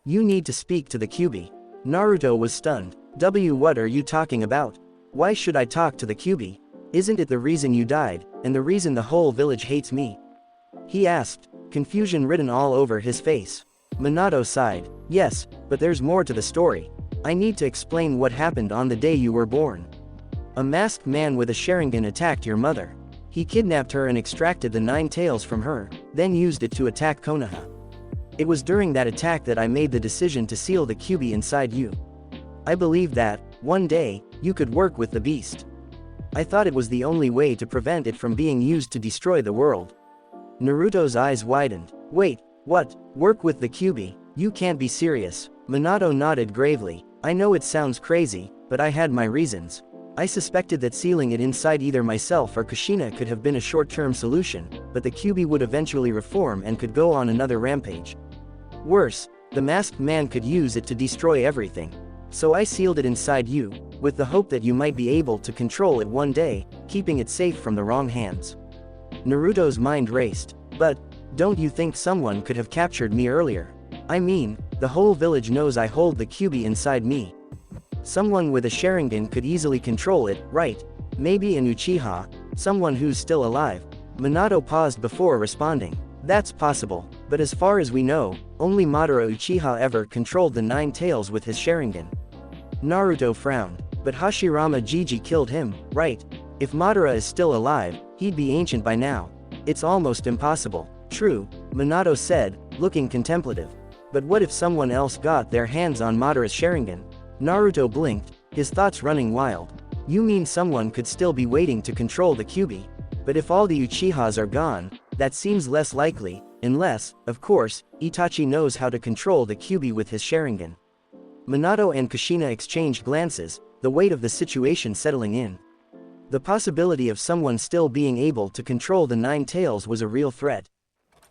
You need to speak to the Kyuubi. Naruto was stunned. What are you talking about? Why should I talk to the Kyuubi? Isn't it the reason you died, and the reason the whole village hates me? He asked, confusion written all over his face. Minato sighed. Yes, but there's more to the story. I need to explain what happened on the day you were born. A masked man with a Sharingan attacked your mother. He kidnapped her and extracted the 9 tails from her, then used it to attack Konoha. It was during that attack that I made the decision to seal the Kyuubi inside you. I believed that, one day, you could work with the beast. I thought it was the only way to prevent it from being used to destroy the world. Naruto's eyes widened. Wait, what? Work with the Kyuubi? You can't be serious. Minato nodded gravely. I know it sounds crazy, but I had my reasons. I suspected that sealing it inside either myself or Kushina could have been a short-term solution, but the Kyuubi would eventually reform and could go on another rampage. Worse, the masked man could use it to destroy everything. So I sealed it inside you, with the hope that you might be able to control it one day, keeping it safe from the wrong hands. Naruto's mind raced. But, don't you think someone could have captured me earlier? I mean, the whole village knows I hold the Kyuubi inside me. Someone with a Sharingan could easily control it, right? Maybe an Uchiha, someone who's still alive. Minato paused before responding. That's possible, but as far as we know, only Madara Uchiha ever controlled the 9 tails with his Sharingan. Naruto frowned. But Hashirama Jiji killed him, right? If Madara is still alive, he'd be ancient by now. It's almost impossible. True, Minato said, looking contemplative. But what if someone else got their hands on Madara's Sharingan? Naruto blinked, his thoughts running wild. You mean someone could still be waiting to control the Kyuubi? But if all the Uchihas are gone, that seems less likely, unless, of course, Itachi knows how to control the Kyuubi with his Sharingan. Minato and Kushina exchanged glances, the weight of the situation settling in. The possibility of someone still being able to control the 9 tails was a real threat.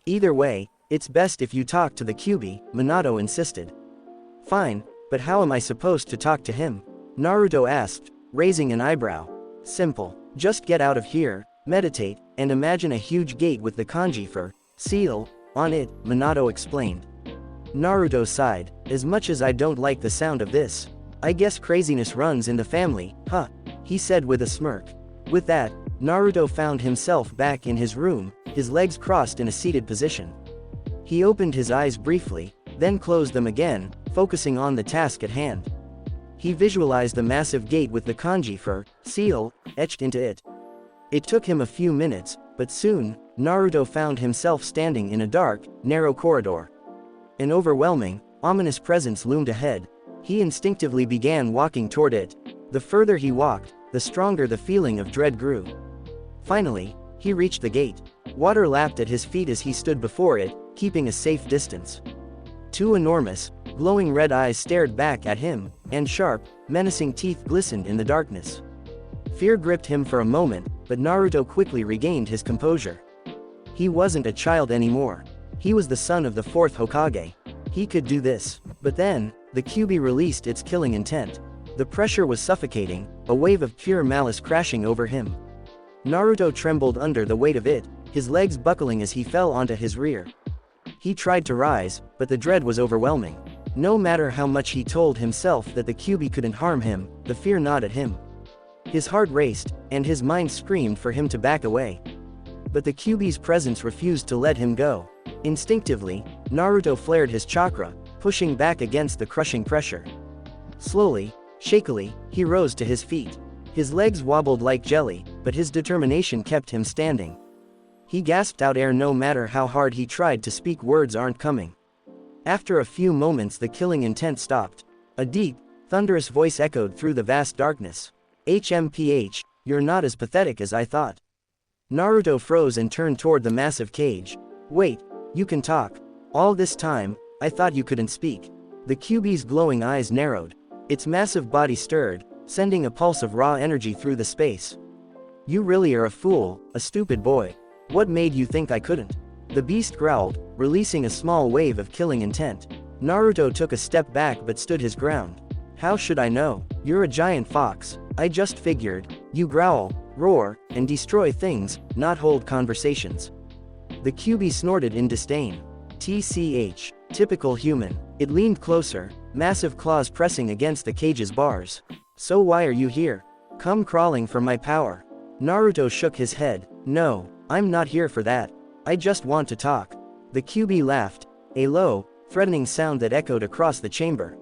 Either way, it's best if you talk to the Kyuubi, Minato insisted. Fine, But how am I supposed to talk to him? Naruto asked, raising an eyebrow. Simple. Just get out of here, meditate, and imagine a huge gate with the kanji for seal on it, Minato explained. Naruto sighed. As much as I don't like the sound of this, I guess craziness runs in the family, huh? He said with a smirk. With that, Naruto found himself back in his room, his legs crossed in a seated position. He opened his eyes briefly, then closed them again, focusing on the task at hand. He visualized the massive gate with the kanji for seal etched into it. It took him a few minutes, but soon, Naruto found himself standing in a dark, narrow corridor. An overwhelming, ominous presence loomed ahead. He instinctively began walking toward it. The further he walked, the stronger the feeling of dread grew. Finally, he reached the gate. Water lapped at his feet as he stood before it, keeping a safe distance. Two enormous, glowing red eyes stared back at him, and sharp, menacing teeth glistened in the darkness. Fear gripped him for a moment, but Naruto quickly regained his composure. He wasn't a child anymore. He was the son of the fourth Hokage. He could do this. But then, the Kyuubi released its killing intent. The pressure was suffocating, a wave of pure malice crashing over him. Naruto trembled under the weight of it, his legs buckling as he fell onto his rear. He tried to rise, but the dread was overwhelming. No matter how much he told himself that the Kyuubi couldn't harm him, the fear gnawed at him. His heart raced, and his mind screamed for him to back away. But the Kyuubi's presence refused to let him go. Instinctively, Naruto flared his chakra, pushing back against the crushing pressure. Slowly, shakily, he rose to his feet. His legs wobbled like jelly, but his determination kept him standing. He gasped out air no matter how hard he tried to speak, words aren't coming. After a few moments the killing intent stopped. A deep, thunderous voice echoed through the vast darkness. HMPH, you're not as pathetic as I thought. Naruto froze and turned toward the massive cage. Wait, you can talk. All this time, I thought you couldn't speak. The Kyuubi's glowing eyes narrowed. Its massive body stirred, sending a pulse of raw energy through the space. You really are a fool, a stupid boy. What made you think I couldn't? The beast growled, releasing a small wave of killing intent. Naruto took a step back but stood his ground. How should I know? You're a giant fox. I just figured. You growl, roar, and destroy things, not hold conversations. The Kyuubi snorted in disdain. TCH, typical human. It leaned closer, massive claws pressing against the cage's bars. So why are you here? Come crawling for my power. Naruto shook his head. No, I'm not here for that. I just want to talk. The Kyuubi laughed, a low, threatening sound that echoed across the chamber.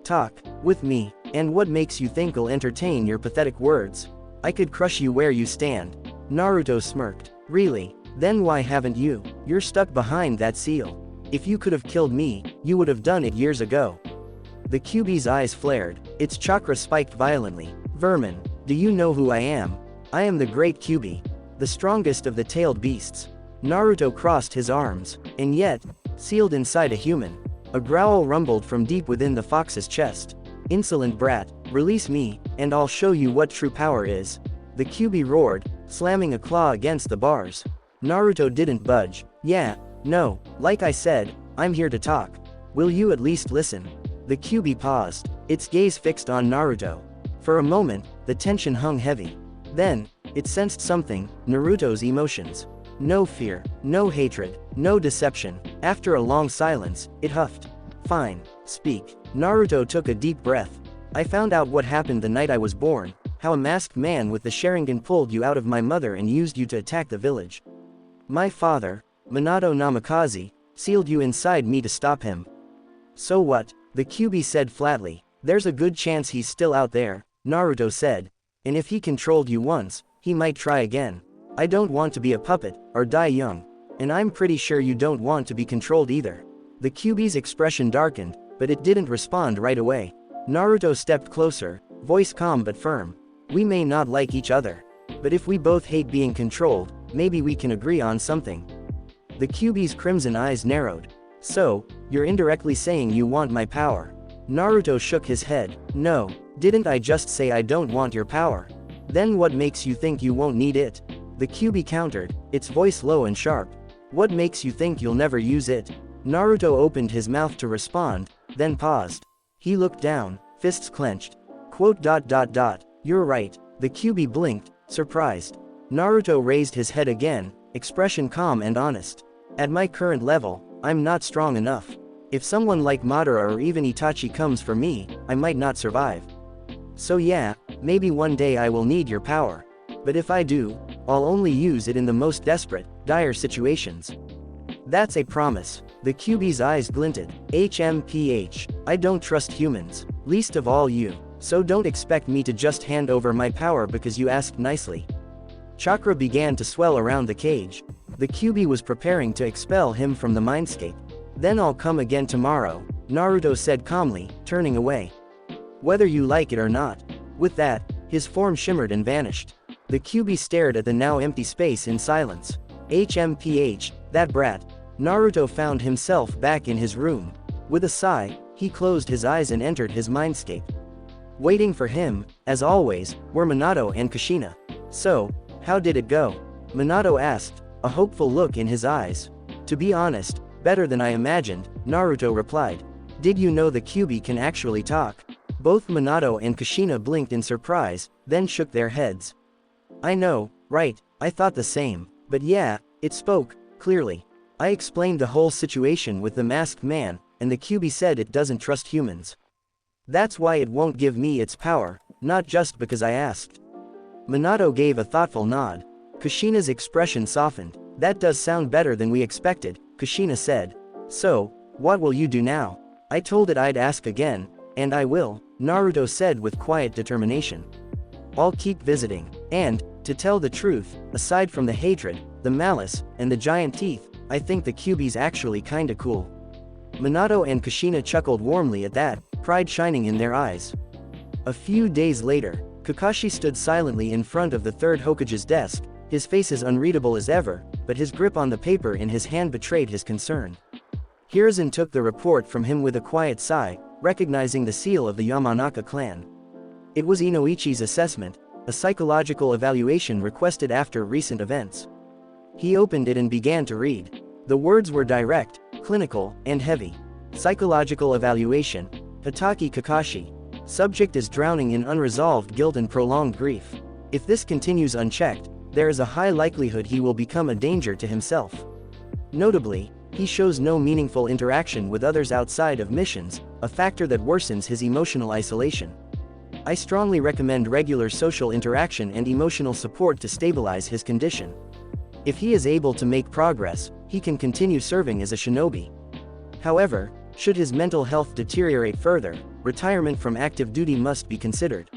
Talk with me, and what makes you think I'll entertain your pathetic words? I could crush you where you stand. Naruto smirked. Really? Then why haven't you? You're stuck behind that seal. If you could have killed me, you would have done it years ago. The Kyuubi's eyes flared, its chakra spiked violently. Vermin, do you know who I am? I am the great Kyuubi, the strongest of the tailed beasts. Naruto crossed his arms, and yet, sealed inside a human. A growl rumbled from deep within the fox's chest. Insolent brat, release me, and I'll show you what true power is. The Kyuubi roared, slamming a claw against the bars. Naruto didn't budge. Yeah, no, like I said, I'm here to talk. Will you at least listen? The Kyuubi paused, its gaze fixed on Naruto. For a moment, the tension hung heavy. Then, it sensed something, Naruto's emotions. No fear, no hatred, no deception. After a long silence, it huffed. Fine, speak. Naruto took a deep breath. I found out what happened the night I was born, how a masked man with the Sharingan pulled you out of my mother and used you to attack the village. My father, Minato Namikaze, sealed you inside me to stop him. So what? The Kyuubi said flatly. There's a good chance he's still out there, Naruto said. And if he controlled you once, he might try again. I don't want to be a puppet, or die young. And I'm pretty sure you don't want to be controlled either. The Kyuubi's expression darkened, but it didn't respond right away. Naruto stepped closer, voice calm but firm. We may not like each other. But if we both hate being controlled, maybe we can agree on something. The Kyuubi's crimson eyes narrowed. So, you're indirectly saying you want my power. Naruto shook his head. No, didn't I just say I don't want your power? Then what makes you think you won't need it? The Kyuubi countered, its voice low and sharp. What makes you think you'll never use it? Naruto opened his mouth to respond, then paused. He looked down, fists clenched. You're right, the QB blinked, surprised. Naruto raised his head again, expression calm and honest. At my current level, I'm not strong enough. If someone like Madara or even Itachi comes for me, I might not survive. So yeah, maybe one day I will need your power. But if I do, I'll only use it in the most desperate, dire situations. That's a promise. The QB's eyes glinted. HMPH, I don't trust humans, least of all you. So don't expect me to just hand over my power because you asked nicely. Chakra began to swell around the cage. The QB was preparing to expel him from the mindscape. Then I'll come again tomorrow, Naruto said calmly, turning away. Whether you like it or not. With that, his form shimmered and vanished. The QB stared at the now empty space in silence. HMPH, that brat. Naruto found himself back in his room. With a sigh, he closed his eyes and entered his mindscape. Waiting for him, as always, were Minato and Kushina. So, how did it go? Minato asked, a hopeful look in his eyes. To be honest, better than I imagined, Naruto replied. Did you know the QB can actually talk? Both Minato and Kushina blinked in surprise, then shook their heads. I know, right, I thought the same, but yeah, it spoke, clearly. I explained the whole situation with the masked man, and the QB said it doesn't trust humans. That's why it won't give me its power, not just because I asked. Minato gave a thoughtful nod. Kushina's expression softened. That does sound better than we expected, Kushina said. So, what will you do now? I told it I'd ask again, and I will, Naruto said with quiet determination. I'll keep visiting, and, to tell the truth, aside from the hatred, the malice, and the giant teeth, I think the QB's actually kinda cool. Minato and Kushina chuckled warmly at that, pride shining in their eyes. A few days later, Kakashi stood silently in front of the third Hokage's desk, his face as unreadable as ever, but his grip on the paper in his hand betrayed his concern. Hiruzen took the report from him with a quiet sigh, recognizing the seal of the Yamanaka clan. It was Inoichi's assessment, a psychological evaluation requested after recent events. He opened it and began to read. The words were direct, clinical, and heavy. Psychological evaluation. Hatake Kakashi. Subject is drowning in unresolved guilt and prolonged grief. If this continues unchecked, there is a high likelihood he will become a danger to himself. Notably, he shows no meaningful interaction with others outside of missions, a factor that worsens his emotional isolation. I strongly recommend regular social interaction and emotional support to stabilize his condition. If he is able to make progress, he can continue serving as a shinobi. However, should his mental health deteriorate further, retirement from active duty must be considered.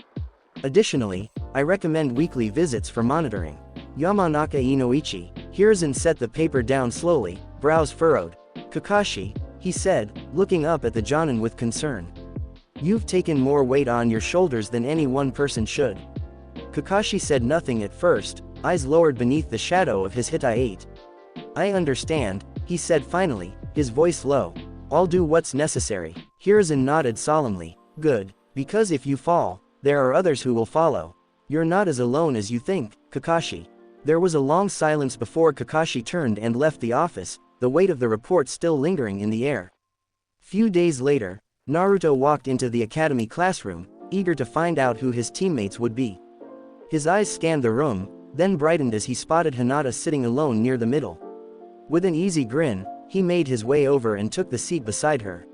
Additionally, I recommend weekly visits for monitoring. Yamanaka Inoichi. Hiruzen set the paper down slowly, brows furrowed. Kakashi, he said, looking up at the Jonin with concern. You've taken more weight on your shoulders than any one person should. Kakashi said nothing at first, eyes lowered beneath the shadow of his Hitai-8. I understand, he said finally, his voice low. I'll do what's necessary. Hiruzen nodded solemnly. Good, because if you fall, there are others who will follow. You're not as alone as you think, Kakashi. There was a long silence before Kakashi turned and left the office, the weight of the report still lingering in the air. Few days later, Naruto walked into the academy classroom, eager to find out who his teammates would be. His eyes scanned the room, then brightened as he spotted Hinata sitting alone near the middle. With an easy grin, he made his way over and took the seat beside her.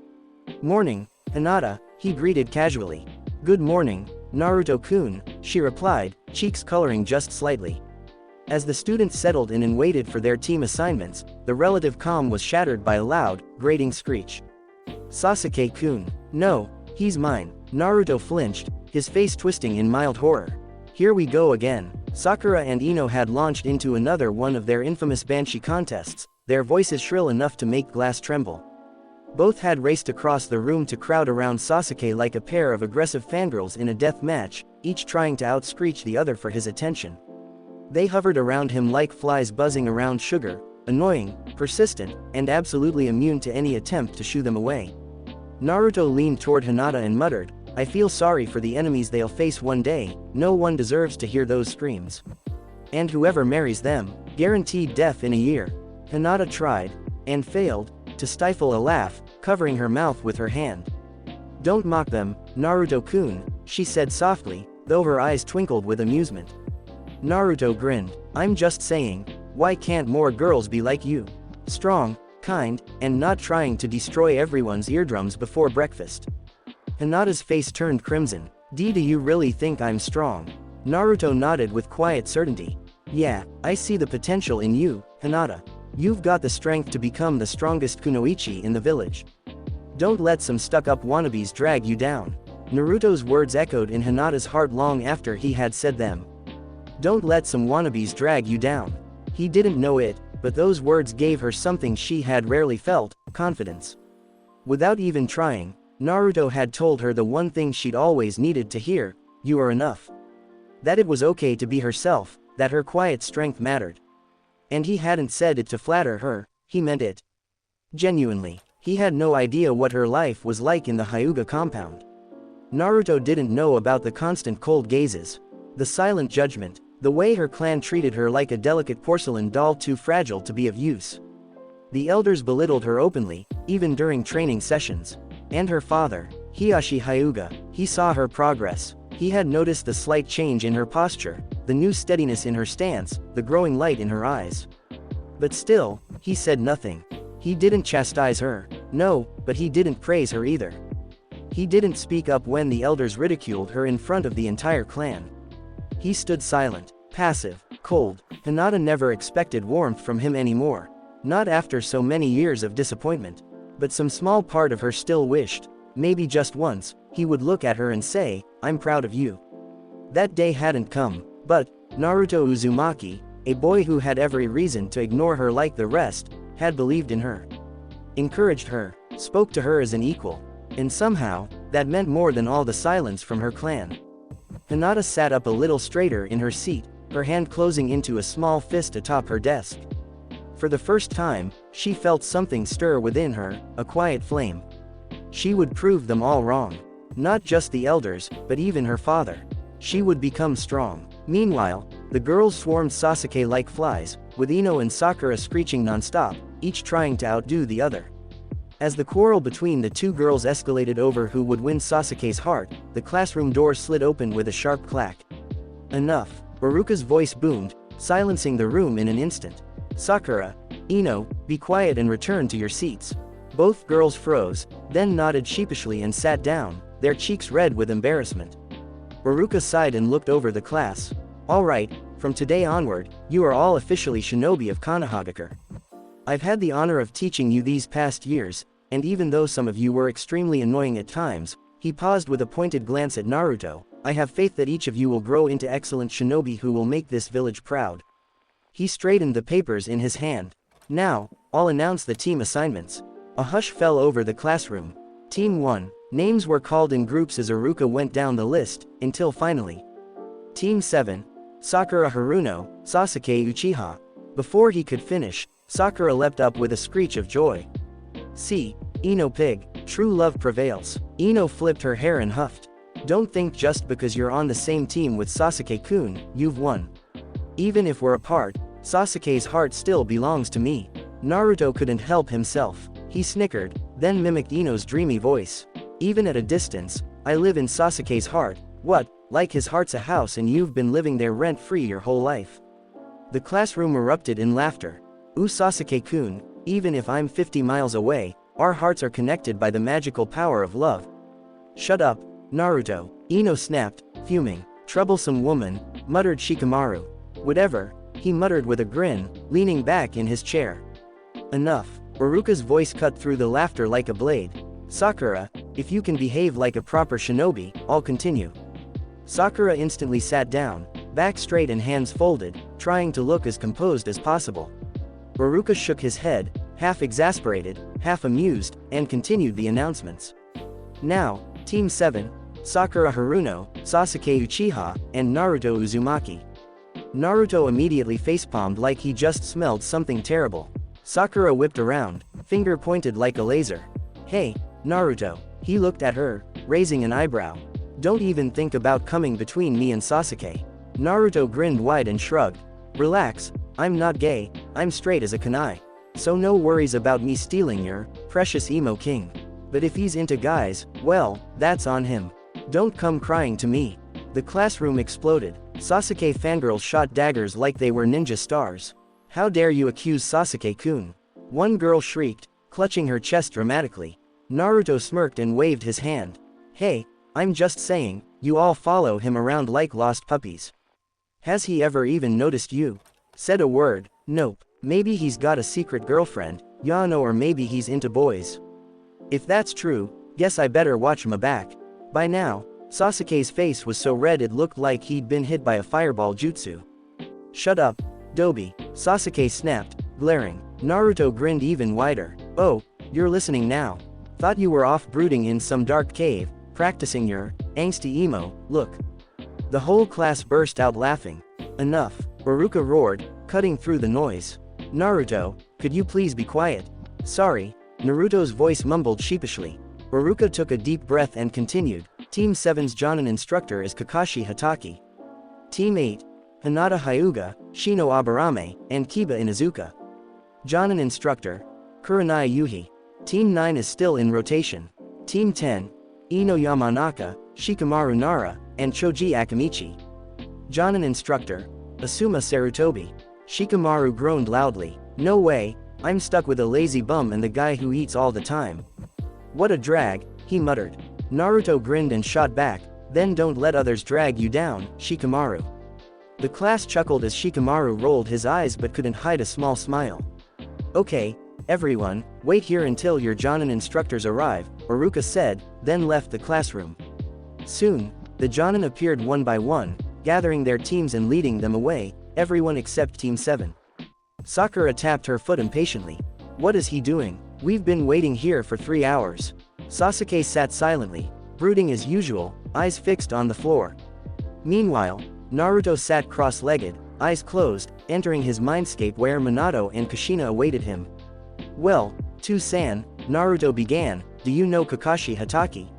Morning, Hinata, he greeted casually. Good morning, Naruto-kun, she replied, cheeks coloring just slightly. As the students settled in and waited for their team assignments, the relative calm was shattered by a loud, grating screech. Sasuke-kun. No, he's mine. Naruto flinched, his face twisting in mild horror. Here we go again. Sakura and Ino had launched into another one of their infamous Banshee contests, their voices shrill enough to make glass tremble. Both had raced across the room to crowd around Sasuke like a pair of aggressive fangirls in a death match, each trying to outscreech the other for his attention. They hovered around him like flies buzzing around sugar, annoying, persistent, and absolutely immune to any attempt to shoo them away. Naruto leaned toward Hinata and muttered, I feel sorry for the enemies they'll face one day, no one deserves to hear those screams. And whoever marries them, guaranteed death in a year. Hinata tried, and failed, to stifle a laugh, covering her mouth with her hand. Don't mock them, Naruto-kun, she said softly, though her eyes twinkled with amusement. Naruto grinned. I'm just saying, why can't more girls be like you? Strong, kind, and not trying to destroy everyone's eardrums before breakfast. Hinata's face turned crimson. Do you really think I'm strong? Naruto nodded with quiet certainty. Yeah, I see the potential in you, Hinata. You've got the strength to become the strongest kunoichi in the village. Don't let some stuck-up wannabes drag you down. Naruto's words echoed in Hinata's heart long after he had said them. Don't let some wannabes drag you down. He didn't know it, but those words gave her something she had rarely felt, confidence. Without even trying, Naruto had told her the one thing she'd always needed to hear, you are enough. That it was okay to be herself, that her quiet strength mattered. And he hadn't said it to flatter her, he meant it. Genuinely, he had no idea what her life was like in the Hyuga compound. Naruto didn't know about the constant cold gazes, the silent judgment, the way her clan treated her like a delicate porcelain doll too fragile to be of use. The elders belittled her openly, even during training sessions. And her father, Hiyashi Hyuga, he saw her progress. He had noticed the slight change in her posture, the new steadiness in her stance, the growing light in her eyes. But still, he said nothing. He didn't chastise her. No, but he didn't praise her either. He didn't speak up when the elders ridiculed her in front of the entire clan. He stood silent, passive, cold. Hinata never expected warmth from him anymore. Not after so many years of disappointment. But some small part of her still wished, maybe just once, he would look at her and say, I'm proud of you. That day hadn't come, but Naruto Uzumaki, a boy who had every reason to ignore her like the rest, had believed in her. Encouraged her, spoke to her as an equal. And somehow, that meant more than all the silence from her clan. Hinata sat up a little straighter in her seat, her hand closing into a small fist atop her desk. For the first time, she felt something stir within her, a quiet flame. She would prove them all wrong. Not just the elders, but even her father. She would become strong. Meanwhile, the girls swarmed Sasuke like flies, with Ino and Sakura screeching non-stop, each trying to outdo the other. As the quarrel between the two girls escalated over who would win Sasuke's heart, the classroom door slid open with a sharp clack. Enough, Baruka's voice boomed, silencing the room in an instant. Sakura, Ino, be quiet and return to your seats. Both girls froze, then nodded sheepishly and sat down, their cheeks red with embarrassment. Baruka sighed and looked over the class. All right, from today onward, you are all officially shinobi of Konohagakure. I've had the honor of teaching you these past years, and even though some of you were extremely annoying at times, he paused with a pointed glance at Naruto, I have faith that each of you will grow into excellent shinobi who will make this village proud. He straightened the papers in his hand. Now, I'll announce the team assignments. A hush fell over the classroom. Team 1, names were called in groups as Iruka went down the list, until finally. Team 7, Sakura Haruno, Sasuke Uchiha. Before he could finish, Sakura leapt up with a screech of joy. See, Ino Pig, true love prevails. Ino flipped her hair and huffed. Don't think just because you're on the same team with Sasuke-kun, you've won. Even if we're apart, Sasuke's heart still belongs to me. Naruto couldn't help himself. He snickered, then mimicked Ino's dreamy voice. Even at a distance, I live in Sasuke's heart. What, like his heart's a house and you've been living there rent-free your whole life? The classroom erupted in laughter. Sasuke-kun, even if I'm 50 miles away, our hearts are connected by the magical power of love. Shut up, Naruto, Ino snapped, fuming. Troublesome woman, muttered Shikamaru. Whatever, he muttered with a grin, leaning back in his chair. Enough, Baruka's voice cut through the laughter like a blade. Sakura, if you can behave like a proper shinobi, I'll continue. Sakura instantly sat down, back straight and hands folded, trying to look as composed as possible. Baruka shook his head, half exasperated, half amused, and continued the announcements. Now, Team 7, Sakura Haruno, Sasuke Uchiha, and Naruto Uzumaki. Naruto immediately facepalmed like he just smelled something terrible. Sakura whipped around, finger pointed like a laser. Hey, Naruto. He looked at her, raising an eyebrow. Don't even think about coming between me and Sasuke. Naruto grinned wide and shrugged. Relax, I'm not gay, I'm straight as a kunai. So no worries about me stealing your precious emo king. But if he's into guys, well, that's on him. Don't come crying to me. The classroom exploded. Sasuke fangirls shot daggers like they were ninja stars. How dare you accuse Sasuke-kun? One girl shrieked, clutching her chest dramatically. Naruto smirked and waved his hand. Hey, I'm just saying, you all follow him around like lost puppies. Has he ever even noticed you? Said a word. Nope. Maybe he's got a secret girlfriend, Yano, or maybe he's into boys. If that's true, guess I better watch my back. By now, Sasuke's face was so red it looked like he'd been hit by a fireball jutsu. Shut up, Dobi, Sasuke snapped, glaring. Naruto grinned even wider. Oh, you're listening now. Thought you were off brooding in some dark cave, practicing your angsty emo look. The whole class burst out laughing. Enough, Baruka roared, cutting through the noise. Naruto, could you please be quiet? Sorry, Naruto's voice mumbled sheepishly. Baruka took a deep breath and continued. Team 7's Jonin instructor is Kakashi Hatake. Team 8, Hinata Hyuga, Shino Aburame, and Kiba Inuzuka. Jonin instructor, Kurenai Yuhi. Team 9 is still in rotation. Team 10, Ino Yamanaka, Shikamaru Nara, and Choji Akamichi. Jonin instructor, Asuma Sarutobi. Shikamaru groaned loudly. No way, I'm stuck with a lazy bum and the guy who eats all the time. What a drag, he muttered. Naruto grinned and shot back, then don't let others drag you down, Shikamaru. The class chuckled as Shikamaru rolled his eyes but couldn't hide a small smile. Okay, everyone, wait here until your Jonin instructors arrive, Baruka said, then left the classroom. Soon, the Jonin appeared one by one, gathering their teams and leading them away, everyone except Team 7. Sakura tapped her foot impatiently. What is he doing? We've been waiting here for 3 hours. Sasuke sat silently, brooding as usual, eyes fixed on the floor. Meanwhile, Naruto sat cross-legged, eyes closed, entering his mindscape where Minato and Kushina awaited him. Well, To-san, Naruto began, do you know Kakashi Hatake?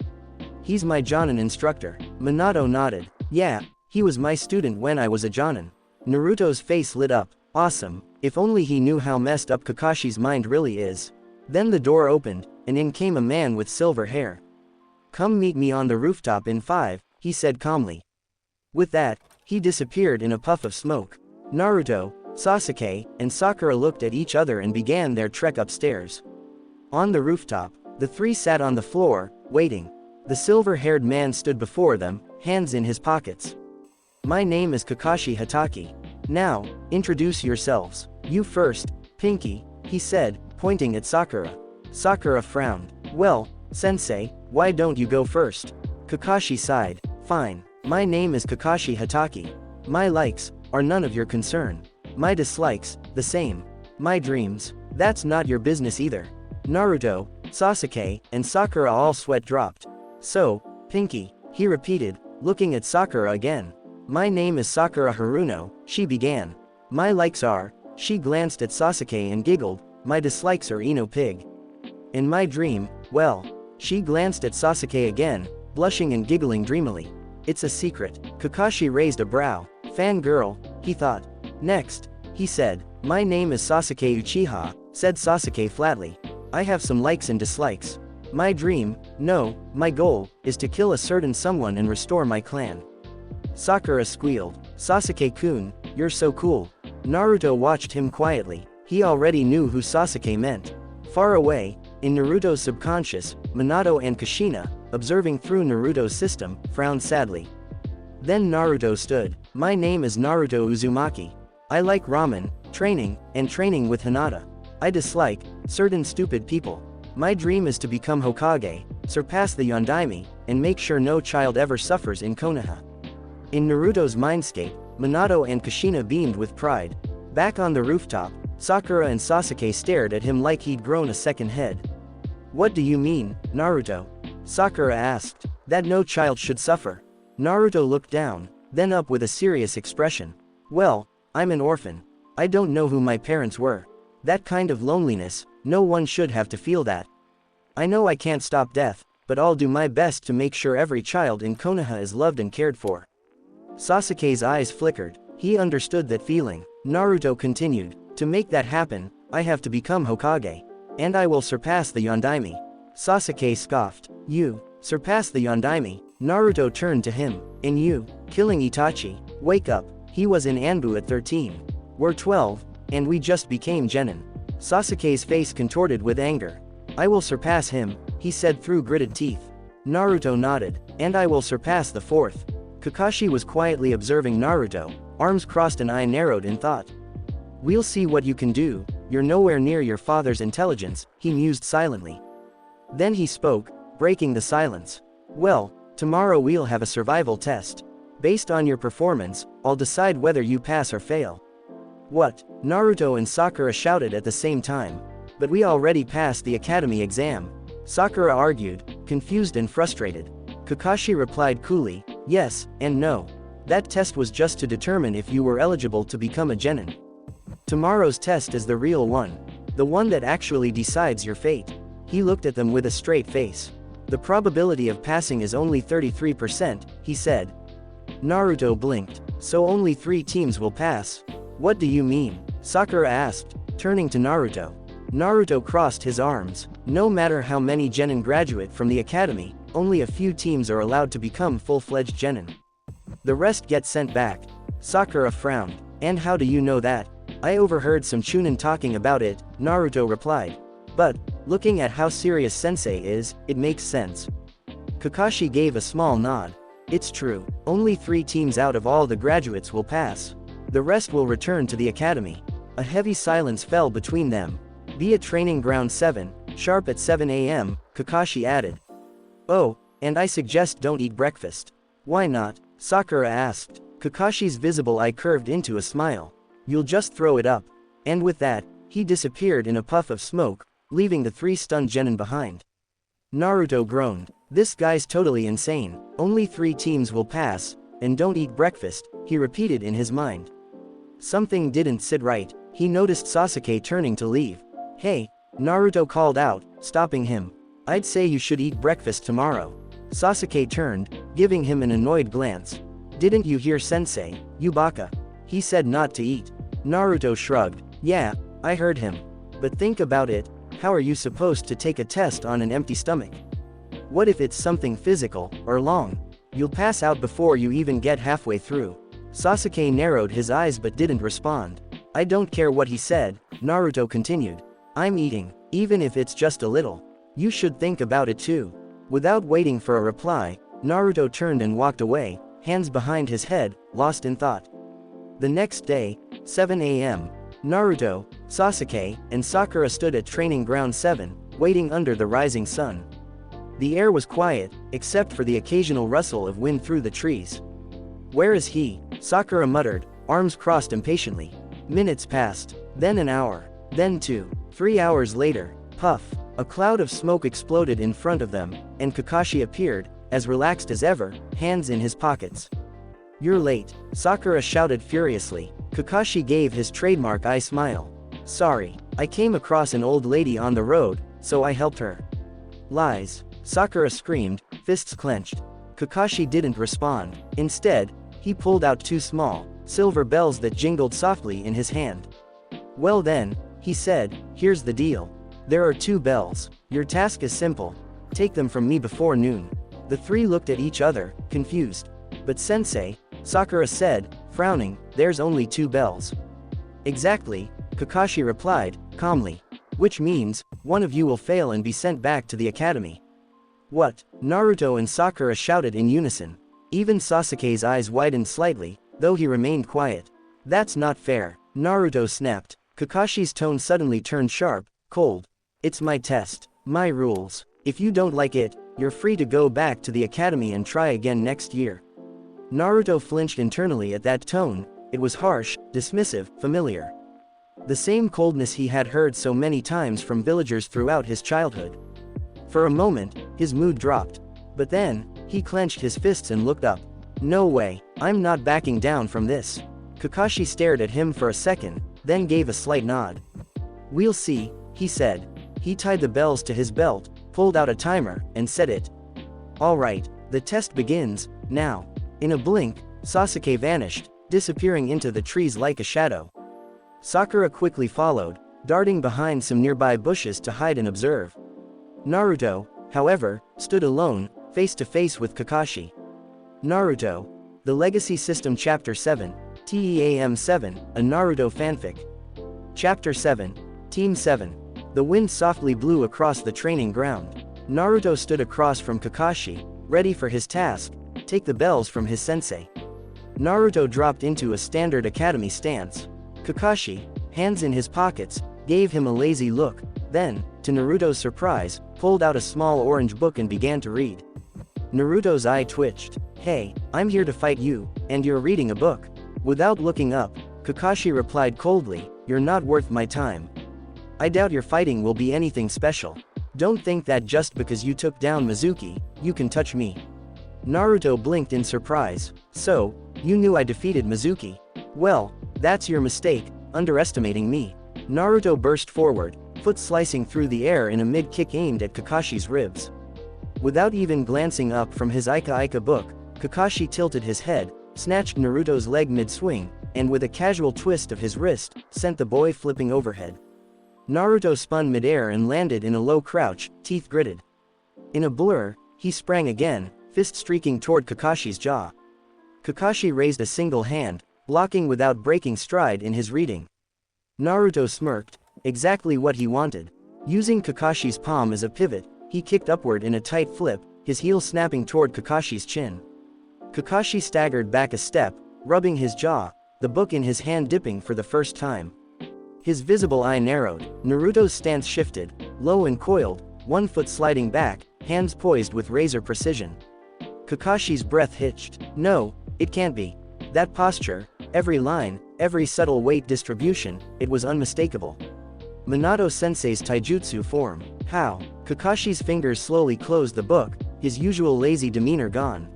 He's my Jonin instructor. Minato nodded. Yeah, he was my student when I was a Jonin. Naruto's face lit up. Awesome, if only he knew how messed up Kakashi's mind really is. Then the door opened, and in came a man with silver hair. Come meet me on the rooftop in 5, he said calmly. With that, he disappeared in a puff of smoke. Naruto, Sasuke, and Sakura looked at each other and began their trek upstairs. On the rooftop, the three sat on the floor, waiting. The silver-haired man stood before them, hands in his pockets. My name is Kakashi Hatake. Now, introduce yourselves. You first, Pinky, he said, pointing at Sakura. Sakura frowned. Well, sensei, why don't you go first? Kakashi sighed. Fine. My name is Kakashi Hatake. My likes are none of your concern. My dislikes, the same. My dreams, that's not your business either. Naruto, Sasuke, and Sakura all sweat dropped. So, Pinky, he repeated, looking at Sakura again. My name is Sakura Haruno, she began. My likes are, she glanced at Sasuke and giggled, my dislikes are Ino Pig. And my dream, well, she glanced at Sasuke again, blushing and giggling dreamily. It's a secret. Kakashi raised a brow. Fangirl, he thought. Next, he said, my name is Sasuke Uchiha, said Sasuke flatly. I have some likes and dislikes. My dream, no, my goal, is to kill a certain someone and restore my clan. Sakura squealed. Sasuke-kun, you're so cool. Naruto watched him quietly. He already knew who Sasuke meant. Far away, in Naruto's subconscious, Minato and Kushina, observing through Naruto's system, frowned sadly. Then Naruto stood. My name is Naruto Uzumaki. I like ramen, training, and training with Hinata. I dislike certain stupid people. My dream is to become Hokage, surpass the Yondaime, and make sure no child ever suffers in Konoha. In Naruto's mindscape, Minato and Kushina beamed with pride. Back on the rooftop, Sakura and Sasuke stared at him like he'd grown a second head. What do you mean, Naruto? Sakura asked. That no child should suffer. Naruto looked down, then up with a serious expression. Well, I'm an orphan. I don't know who my parents were. That kind of loneliness, no one should have to feel that. I know I can't stop death, but I'll do my best to make sure every child in Konoha is loved and cared for. Sasuke's eyes flickered. He understood that feeling. Naruto continued. To make that happen, I have to become Hokage. And I will surpass the Yondaime. Sasuke scoffed. You surpass the Yondaime. Naruto turned to him. And you, killing Itachi. Wake up, he was in Anbu at 13. We're 12, and we just became Genin. Sasuke's face contorted with anger. I will surpass him, he said through gritted teeth. Naruto nodded. And I will surpass the 4th. Kakashi was quietly observing Naruto, arms crossed and eye narrowed in thought. We'll see what you can do, you're nowhere near your father's intelligence, he mused silently. Then he spoke, breaking the silence. Well, tomorrow we'll have a survival test. Based on your performance, I'll decide whether you pass or fail. What? Naruto and Sakura shouted at the same time. But we already passed the academy exam. Sakura argued, confused and frustrated. Kakashi replied coolly, yes, and no. That test was just to determine if you were eligible to become a Genin. Tomorrow's test is the real one. The one that actually decides your fate. He looked at them with a straight face. The probability of passing is only 33%, he said. Naruto blinked. So only 3 teams will pass? What do you mean? Sakura asked, turning to Naruto. Naruto crossed his arms. No matter how many Genin graduate from the academy, only a few teams are allowed to become full-fledged Genin. The rest get sent back. Sakura frowned. And how do you know that? I overheard some Chunin talking about it, Naruto replied. But, looking at how serious Sensei is, it makes sense. Kakashi gave a small nod. It's true, only 3 teams out of all the graduates will pass. The rest will return to the academy. A heavy silence fell between them. Be at training ground 7, sharp at 7 a.m., Kakashi added. Oh, and I suggest don't eat breakfast. Why not? Sakura asked. Kakashi's visible eye curved into a smile. You'll just throw it up. And with that, he disappeared in a puff of smoke, leaving the 3 stunned Genin behind. Naruto groaned. This guy's totally insane. Only 3 teams will pass, and don't eat breakfast, he repeated in his mind. Something didn't sit right. He noticed Sasuke turning to leave. Hey, Naruto called out, stopping him. I'd say you should eat breakfast tomorrow. Sasuke turned, giving him an annoyed glance. Didn't you hear Sensei, you baka? He said not to eat. Naruto shrugged. Yeah, I heard him. But think about it, how are you supposed to take a test on an empty stomach? What if it's something physical, or long? You'll pass out before you even get halfway through. Sasuke narrowed his eyes but didn't respond. I don't care what he said, Naruto continued. I'm eating, even if it's just a little. You should think about it too. Without waiting for a reply, Naruto turned and walked away, hands behind his head, lost in thought. The next day, 7 a.m., Naruto, Sasuke, and Sakura stood at training ground 7, waiting under the rising sun. The air was quiet, except for the occasional rustle of wind through the trees. Where is he? Sakura muttered, arms crossed impatiently. Minutes passed, then an hour, then 2, 3 hours later, puff, a cloud of smoke exploded in front of them, and Kakashi appeared, as relaxed as ever, hands in his pockets. You're late, Sakura shouted furiously. Kakashi gave his trademark eye smile. Sorry, I came across an old lady on the road, so I helped her. Lies, Sakura screamed, fists clenched. Kakashi didn't respond. Instead, he pulled out 2 small, silver bells that jingled softly in his hand. Well then, he said, here's the deal. There are 2 bells. Your task is simple. Take them from me before noon. The 3 looked at each other, confused. But Sensei, Sakura said, frowning, there's only 2 bells. Exactly, Kakashi replied, calmly. Which means, one of you will fail and be sent back to the academy. What? Naruto and Sakura shouted in unison. Even Sasuke's eyes widened slightly, though he remained quiet. That's not fair, Naruto snapped. Kakashi's tone suddenly turned sharp, cold. It's my test, my rules. If you don't like it, you're free to go back to the academy and try again next year. Naruto flinched internally at that tone. It was harsh, dismissive, familiar. The same coldness he had heard so many times from villagers throughout his childhood. For a moment, his mood dropped. But then, he clenched his fists and looked up. No way, I'm not backing down from this. Kakashi stared at him for a second, then gave a slight nod. We'll see, he said. He tied the bells to his belt, pulled out a timer, and set it. Alright, the test begins, now. In a blink, Sasuke vanished, disappearing into the trees like a shadow. Sakura quickly followed, darting behind some nearby bushes to hide and observe. Naruto, however, stood alone, face to face with Kakashi. Naruto. The Legacy System Chapter 7, TEAM 7, a Naruto fanfic. Chapter 7, Team 7. The wind softly blew across the training ground. Naruto stood across from Kakashi, ready for his task, take the bells from his sensei. Naruto dropped into a standard academy stance. Kakashi, hands in his pockets, gave him a lazy look, then, to Naruto's surprise, pulled out a small orange book and began to read. Naruto's eye twitched. Hey, I'm here to fight you, and you're reading a book. Without looking up, Kakashi replied coldly, you're not worth my time. I doubt your fighting will be anything special. Don't think that just because you took down Mizuki, you can touch me. Naruto blinked in surprise. So, you knew I defeated Mizuki? Well, that's your mistake, underestimating me. Naruto burst forward, foot slicing through the air in a mid-kick aimed at Kakashi's ribs. Without even glancing up from his Ika book, Kakashi tilted his head, snatched Naruto's leg mid-swing, and with a casual twist of his wrist, sent the boy flipping overhead. Naruto spun midair and landed in a low crouch, teeth gritted. In a blur, he sprang again, fist streaking toward Kakashi's jaw. Kakashi raised a single hand, blocking without breaking stride in his reading. Naruto smirked, exactly what he wanted. Using Kakashi's palm as a pivot, he kicked upward in a tight flip, his heel snapping toward Kakashi's chin. Kakashi staggered back a step, rubbing his jaw, the book in his hand dipping for the first time. His visible eye narrowed. Naruto's stance shifted, low and coiled, one foot sliding back, hands poised with razor precision. Kakashi's breath hitched. No, it can't be. That posture, every line, every subtle weight distribution, it was unmistakable. Minato-sensei's taijutsu form. How? Kakashi's fingers slowly closed the book, his usual lazy demeanor gone.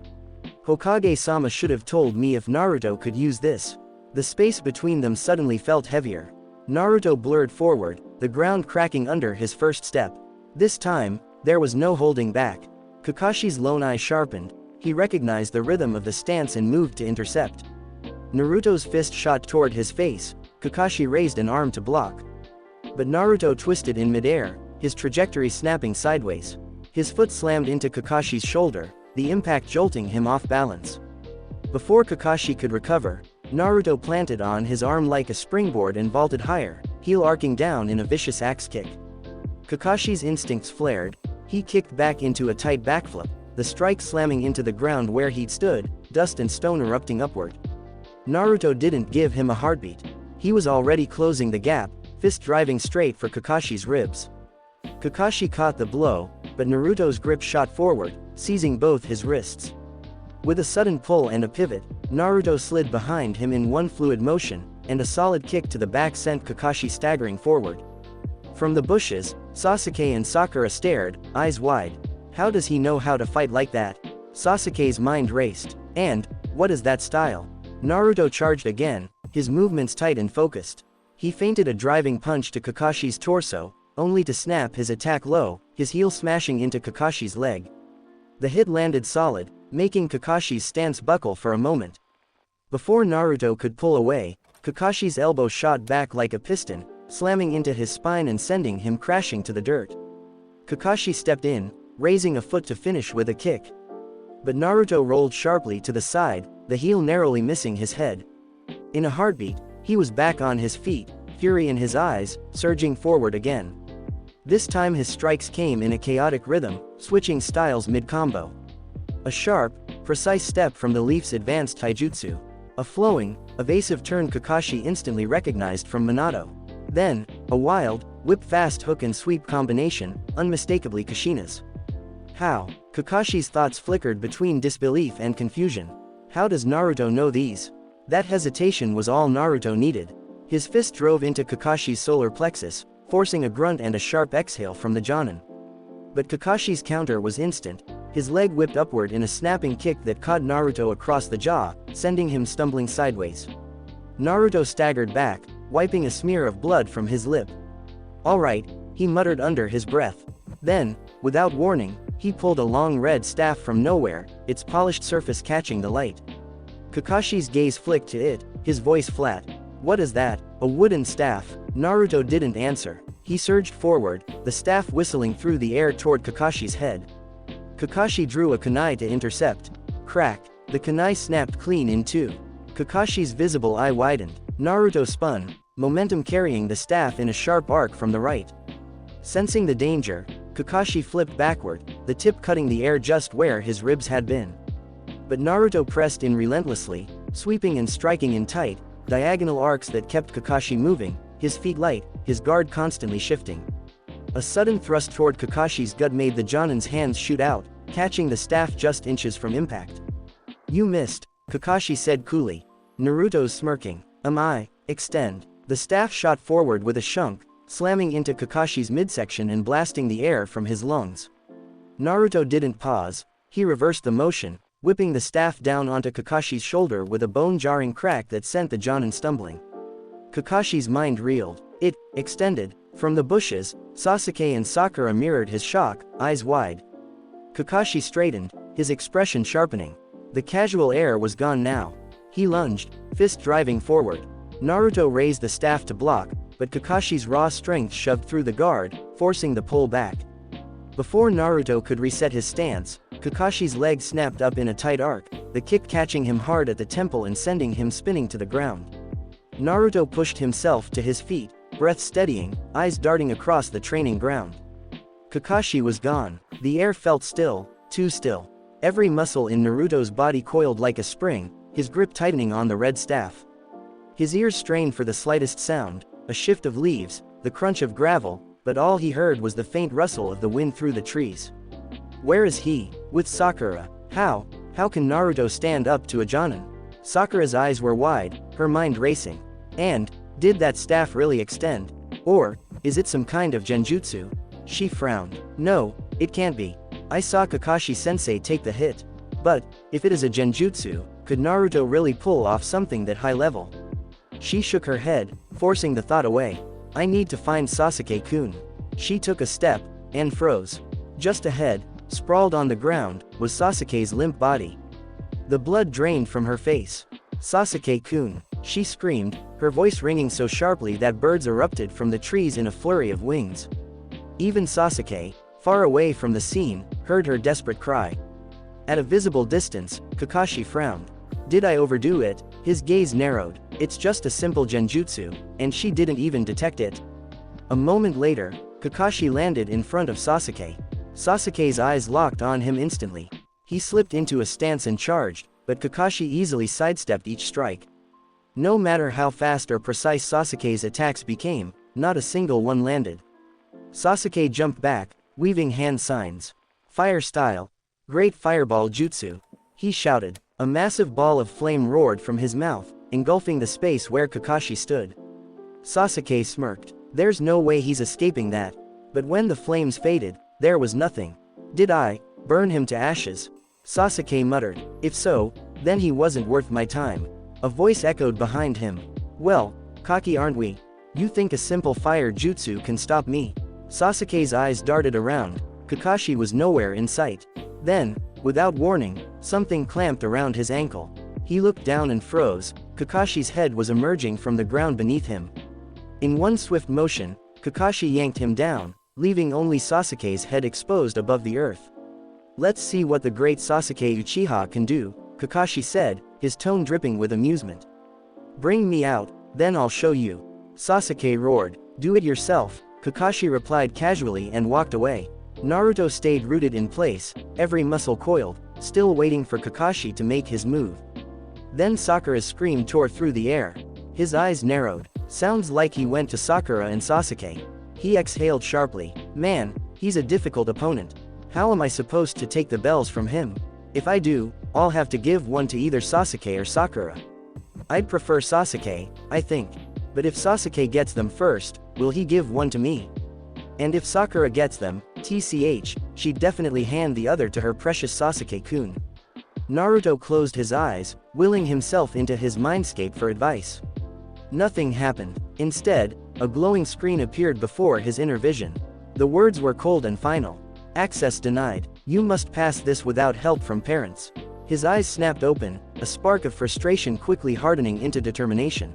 Hokage-sama should have told me if Naruto could use this. The space between them suddenly felt heavier. Naruto blurred forward, the ground cracking under his first step. This time, there was no holding back. Kakashi's lone eye sharpened, he recognized the rhythm of the stance and moved to intercept. Naruto's fist shot toward his face, Kakashi raised an arm to block. But Naruto twisted in midair, his trajectory snapping sideways. His foot slammed into Kakashi's shoulder, the impact jolting him off balance. Before Kakashi could recover, Naruto planted on his arm like a springboard and vaulted higher, heel arcing down in a vicious axe kick. Kakashi's instincts flared, he kicked back into a tight backflip, the strike slamming into the ground where he'd stood, dust and stone erupting upward. Naruto didn't give him a heartbeat. He was already closing the gap, fist driving straight for Kakashi's ribs. Kakashi caught the blow, but Naruto's grip shot forward, seizing both his wrists. With a sudden pull and a pivot, Naruto slid behind him in one fluid motion, and a solid kick to the back sent Kakashi staggering forward. From the bushes, Sasuke and Sakura stared, eyes wide. How does he know how to fight like that? Sasuke's mind raced. And, what is that style? Naruto charged again, his movements tight and focused. He feinted a driving punch to Kakashi's torso, only to snap his attack low, his heel smashing into Kakashi's leg. The hit landed solid, making Kakashi's stance buckle for a moment. Before Naruto could pull away, Kakashi's elbow shot back like a piston, slamming into his spine and sending him crashing to the dirt. Kakashi stepped in, raising a foot to finish with a kick. But Naruto rolled sharply to the side, the heel narrowly missing his head. In a heartbeat, he was back on his feet, fury in his eyes, surging forward again. This time his strikes came in a chaotic rhythm, switching styles mid-combo. A sharp, precise step from the Leaf's advanced taijutsu. A flowing, evasive turn Kakashi instantly recognized from Minato. Then, a wild, whip-fast hook and sweep combination, unmistakably Kushina's. How? Kakashi's thoughts flickered between disbelief and confusion. How does Naruto know these? That hesitation was all Naruto needed. His fist drove into Kakashi's solar plexus, forcing a grunt and a sharp exhale from the Jonin. But Kakashi's counter was instant, his leg whipped upward in a snapping kick that caught Naruto across the jaw, sending him stumbling sideways. Naruto staggered back, wiping a smear of blood from his lip. Alright, he muttered under his breath. Then, without warning, he pulled a long red staff from nowhere, its polished surface catching the light. Kakashi's gaze flicked to it, his voice flat. What is that? A wooden staff? Naruto didn't answer. He surged forward, the staff whistling through the air toward Kakashi's head. Kakashi drew a kunai to intercept. Crack. The kunai snapped clean in two. Kakashi's visible eye widened. Naruto spun, momentum carrying the staff in a sharp arc from the right. Sensing the danger, Kakashi flipped backward, the tip cutting the air just where his ribs had been. But Naruto pressed in relentlessly, sweeping and striking in tight, diagonal arcs that kept Kakashi moving, his feet light, his guard constantly shifting. A sudden thrust toward Kakashi's gut made the Jonin's hands shoot out, catching the staff just inches from impact. You missed, Kakashi said coolly. Naruto's smirking. I? Extend. The staff shot forward with a shunk, slamming into Kakashi's midsection and blasting the air from his lungs. Naruto didn't pause, he reversed the motion, whipping the staff down onto Kakashi's shoulder with a bone-jarring crack that sent the Jonin stumbling. Kakashi's mind reeled. It extended. From the bushes, Sasuke and Sakura mirrored his shock, eyes wide. Kakashi straightened, his expression sharpening. The casual air was gone now. He lunged, fist driving forward. Naruto raised the staff to block, but Kakashi's raw strength shoved through the guard, forcing the pull back. Before Naruto could reset his stance, Kakashi's leg snapped up in a tight arc, the kick catching him hard at the temple and sending him spinning to the ground. Naruto pushed himself to his feet, breath steadying, eyes darting across the training ground. Kakashi was gone. The air felt still, too still. Every muscle in Naruto's body coiled like a spring, his grip tightening on the red staff. His ears strained for the slightest sound, a shift of leaves, the crunch of gravel, but all he heard was the faint rustle of the wind through the trees. Where is he? With Sakura. How can Naruto stand up to a Jonin? Sakura's eyes were wide, her mind racing. And, did that staff really extend? Or, is it some kind of genjutsu? She frowned. No, it can't be. I saw Kakashi-sensei take the hit. But, if it is a genjutsu, could Naruto really pull off something that high level? She shook her head, forcing the thought away. I need to find Sasuke-kun. She took a step, and froze. Just ahead, sprawled on the ground, was Sasuke's limp body. The blood drained from her face. Sasuke-kun, she screamed, her voice ringing so sharply that birds erupted from the trees in a flurry of wings. Even Sasuke, far away from the scene, heard her desperate cry. At a visible distance, Kakashi frowned. Did I overdo it? His gaze narrowed. It's just a simple genjutsu, and she didn't even detect it. A moment later, Kakashi landed in front of Sasuke. Sasuke's eyes locked on him instantly. He slipped into a stance and charged, but Kakashi easily sidestepped each strike. No matter how fast or precise Sasuke's attacks became, not a single one landed. Sasuke jumped back, weaving hand signs. Fire style. Great fireball jutsu. He shouted. A massive ball of flame roared from his mouth, engulfing the space where Kakashi stood. Sasuke smirked. There's no way he's escaping that. But when the flames faded, there was nothing. Did I burn him to ashes? Sasuke muttered. If so, then he wasn't worth my time. A voice echoed behind him. Well, cocky aren't we? You think a simple fire jutsu can stop me? Sasuke's eyes darted around. Kakashi was nowhere in sight. Then, without warning, something clamped around his ankle. He looked down and froze. Kakashi's head was emerging from the ground beneath him. In one swift motion, Kakashi yanked him down, leaving only Sasuke's head exposed above the earth. Let's see what the great Sasuke Uchiha can do, Kakashi said, his tone dripping with amusement. Bring me out, then I'll show you. Sasuke roared. Do it yourself, Kakashi replied casually and walked away. Naruto stayed rooted in place, every muscle coiled, still waiting for Kakashi to make his move. Then Sakura's scream tore through the air. His eyes narrowed. Sounds like he went to Sakura and Sasuke. He exhaled sharply. Man, he's a difficult opponent. How am I supposed to take the bells from him? If I do, I'll have to give one to either Sasuke or Sakura. I'd prefer Sasuke, I think. But if Sasuke gets them first, will he give one to me? And if Sakura gets them, TCH, she'd definitely hand the other to her precious Sasuke-kun. Naruto closed his eyes, willing himself into his mindscape for advice. Nothing happened. Instead, a glowing screen appeared before his inner vision. The words were cold and final. Access denied. You must pass this without help from parents. His eyes snapped open, a spark of frustration quickly hardening into determination.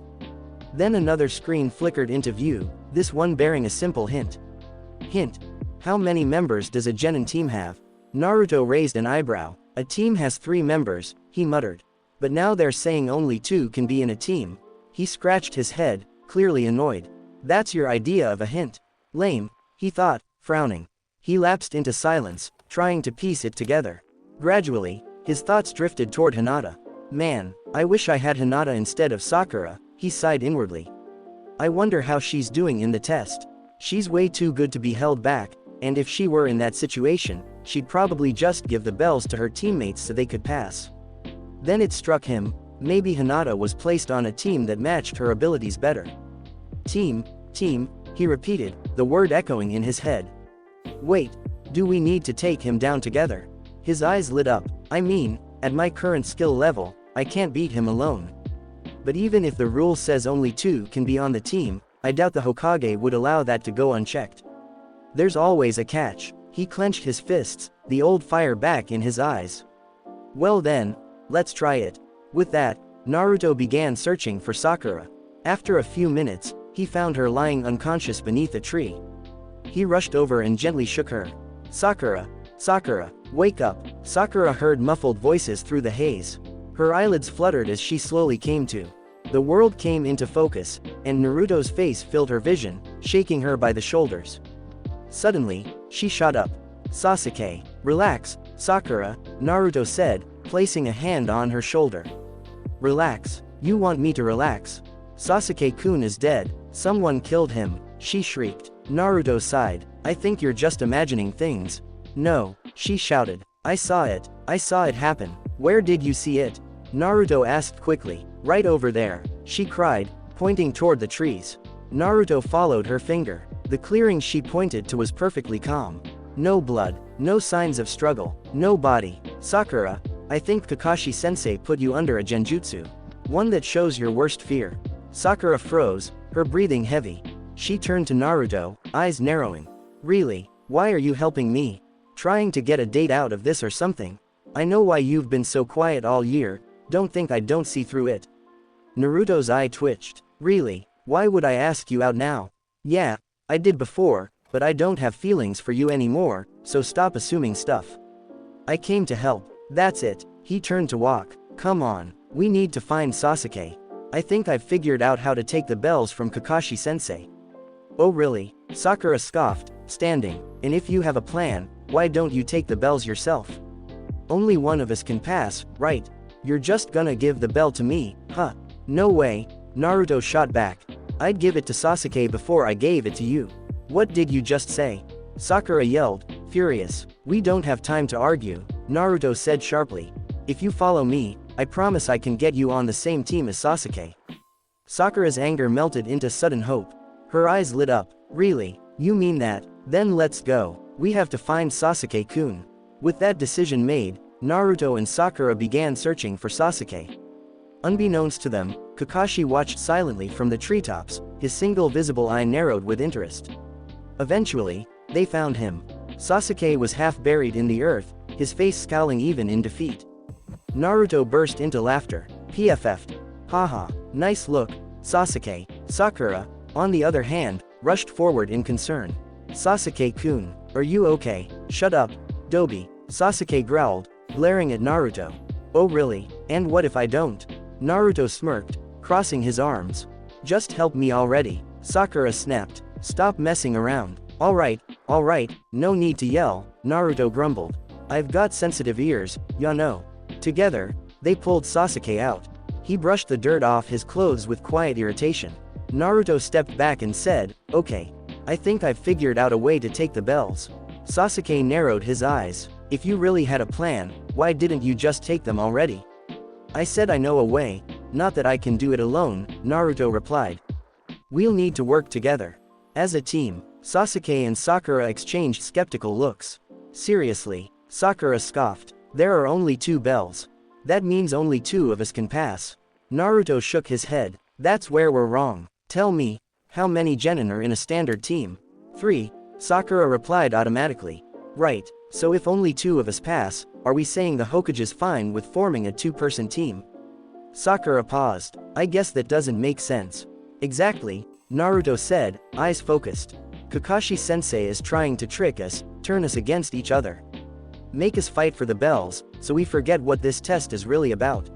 Then another screen flickered into view, this one bearing a simple hint. Hint. How many members does a genin team have? Naruto raised an eyebrow. A team has 3 members, he muttered. But now they're saying only 2 can be in a team. He scratched his head, clearly annoyed. That's your idea of a hint. Lame, he thought, frowning. He lapsed into silence, trying to piece it together. Gradually, his thoughts drifted toward Hinata. Man, I wish I had Hinata instead of Sakura, he sighed inwardly. I wonder how she's doing in the test. She's way too good to be held back, and if she were in that situation, she'd probably just give the bells to her teammates so they could pass. Then it struck him, maybe Hinata was placed on a team that matched her abilities better. Team, he repeated, the word echoing in his head. Wait, do we need to take him down together? His eyes lit up. I mean, at my current skill level, I can't beat him alone. But even if the rule says only 2 can be on the team, I doubt the Hokage would allow that to go unchecked. There's always a catch. He clenched his fists, the old fire back in his eyes. Well then, let's try it. With that, Naruto began searching for Sakura. After a few minutes, he found her lying unconscious beneath a tree. He rushed over and gently shook her. Sakura, wake up. Sakura heard muffled voices through the haze. Her eyelids fluttered as she slowly came to. The world came into focus, and Naruto's face filled her vision, shaking her by the shoulders. Suddenly, she shot up. Sasuke, relax, Sakura, Naruto said, placing a hand on her shoulder. Relax, you want me to relax? Sasuke-kun is dead, someone killed him, she shrieked. Naruto sighed, I think you're just imagining things. No, she shouted. I saw it happen. Where did you see it? Naruto asked quickly. Right over there, she cried, pointing toward the trees. Naruto followed her finger. The clearing she pointed to was perfectly calm. No blood, no signs of struggle, no body. Sakura, I think Kakashi-sensei put you under a genjutsu. One that shows your worst fear. Sakura froze, her breathing heavy. She turned to Naruto, eyes narrowing. Really, why are you helping me? Trying to get a date out of this or something? I know why you've been so quiet all year, don't think I don't see through it. Naruto's eye twitched. Really, why would I ask you out now? Yeah, I did before, but I don't have feelings for you anymore, so stop assuming stuff. I came to help, that's it. He turned to walk. Come on, we need to find Sasuke. I think I've figured out how to take the bells from Kakashi-sensei. Oh really? Sakura scoffed, standing. And if you have a plan, why don't you take the bells yourself? Only one of us can pass, right? You're just gonna give the bell to me, huh? No way, Naruto shot back. I'd give it to Sasuke before I gave it to you. What did you just say? Sakura yelled, furious. We don't have time to argue, Naruto said sharply. If you follow me, I promise I can get you on the same team as Sasuke. Sakura's anger melted into sudden hope. Her eyes lit up. Really, you mean that? Then let's go. We have to find Sasuke-kun. With that decision made, Naruto and Sakura began searching for Sasuke. Unbeknownst to them, Kakashi watched silently from the treetops, his single visible eye narrowed with interest. Eventually, they found him. Sasuke was half buried in the earth, his face scowling even in defeat. Naruto burst into laughter. PFF'd. Haha, nice look, Sasuke. Sakura, on the other hand, rushed forward in concern. Sasuke-kun, are you okay? Shut up, Dobi, Sasuke growled, glaring at Naruto. Oh really, and what if I don't? Naruto smirked, crossing his arms. Just help me already, Sakura snapped. Stop messing around. Alright, no need to yell, Naruto grumbled. I've got sensitive ears, ya know. Together, they pulled Sasuke out. He brushed the dirt off his clothes with quiet irritation. Naruto stepped back and said, okay. I think I've figured out a way to take the bells. Sasuke narrowed his eyes. If you really had a plan, why didn't you just take them already? I said I know a way, not that I can do it alone, Naruto replied. We'll need to work together. As a team, Sasuke and Sakura exchanged skeptical looks. Seriously, Sakura scoffed. There are only 2 bells. That means only 2 of us can pass. Naruto shook his head. That's where we're wrong. Tell me, how many genin are in a standard team? 3, Sakura replied automatically. Right, so if only 2 of us pass, are we saying the Hokage's fine with forming a 2-person team? Sakura paused. I guess that doesn't make sense. Exactly, Naruto said, eyes focused. Kakashi-sensei is trying to trick us, turn us against each other. Make us fight for the bells, so we forget what this test is really about.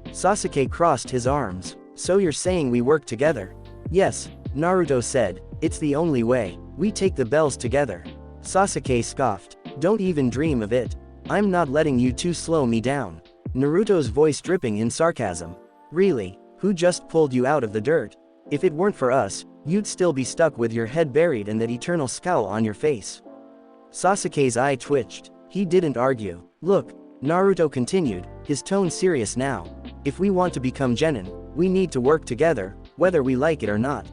Sasuke crossed his arms. So you're saying we work together? Yes, Naruto said, it's the only way, we take the bells together. Sasuke scoffed. Don't even dream of it. I'm not letting you two slow me down. Naruto's voice dripping in sarcasm. Really, who just pulled you out of the dirt? If it weren't for us, you'd still be stuck with your head buried and that eternal scowl on your face. Sasuke's eye twitched. He didn't argue. Look, Naruto continued, his tone serious now. If we want to become Genin, we need to work together, whether we like it or not.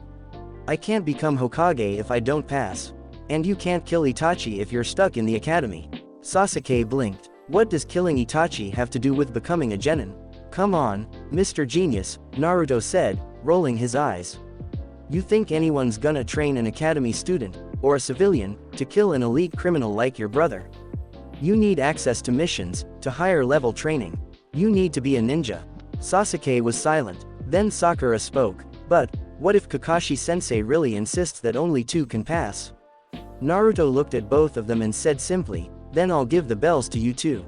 I can't become Hokage if I don't pass. And you can't kill Itachi if you're stuck in the academy. Sasuke blinked. What does killing Itachi have to do with becoming a Genin? Come on, Mr. Genius, Naruto said, rolling his eyes. You think anyone's gonna train an academy student, or a civilian, to kill an elite criminal like your brother? You need access to missions, to higher level training. You need to be a ninja. Sasuke was silent. Then Sakura spoke. But, what if Kakashi-sensei really insists that only two can pass? Naruto looked at both of them and said simply, then I'll give the bells to you two.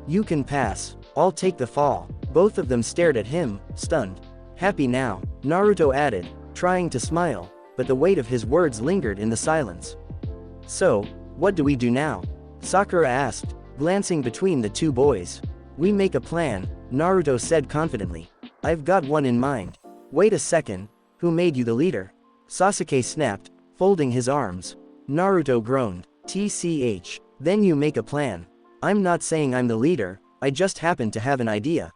You can pass. I'll take the fall. Both of them stared at him, stunned. Happy now, Naruto added, trying to smile, but the weight of his words lingered in the silence. So, what do we do now? Sakura asked, glancing between the two boys. We make a plan, Naruto said confidently. I've got one in mind. Wait a second, who made you the leader? Sasuke snapped, folding his arms. Naruto groaned. TCH, then you make a plan. I'm not saying I'm the leader, I just happen to have an idea.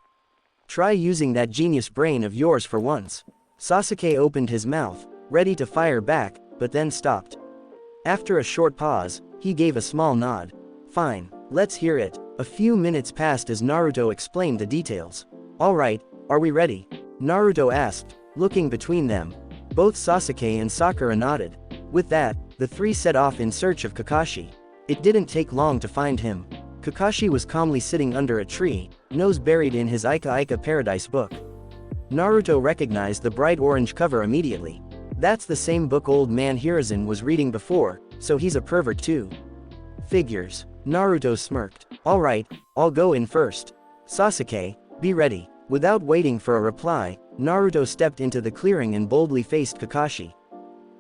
Try using that genius brain of yours for once. Sasuke opened his mouth, ready to fire back, but then stopped. After a short pause, he gave a small nod. Fine, let's hear it. A few minutes passed as Naruto explained the details. Alright, are we ready? Naruto asked, looking between them. Both Sasuke and Sakura nodded. With that, the three set off in search of Kakashi. It didn't take long to find him. Kakashi was calmly sitting under a tree, nose buried in his Ika Ika Paradise book. Naruto recognized the bright orange cover immediately. That's the same book old man Hiruzen was reading before, so he's a pervert too. Figures. Naruto smirked. Alright, I'll go in first. Sasuke, be ready. Without waiting for a reply, Naruto stepped into the clearing and boldly faced Kakashi.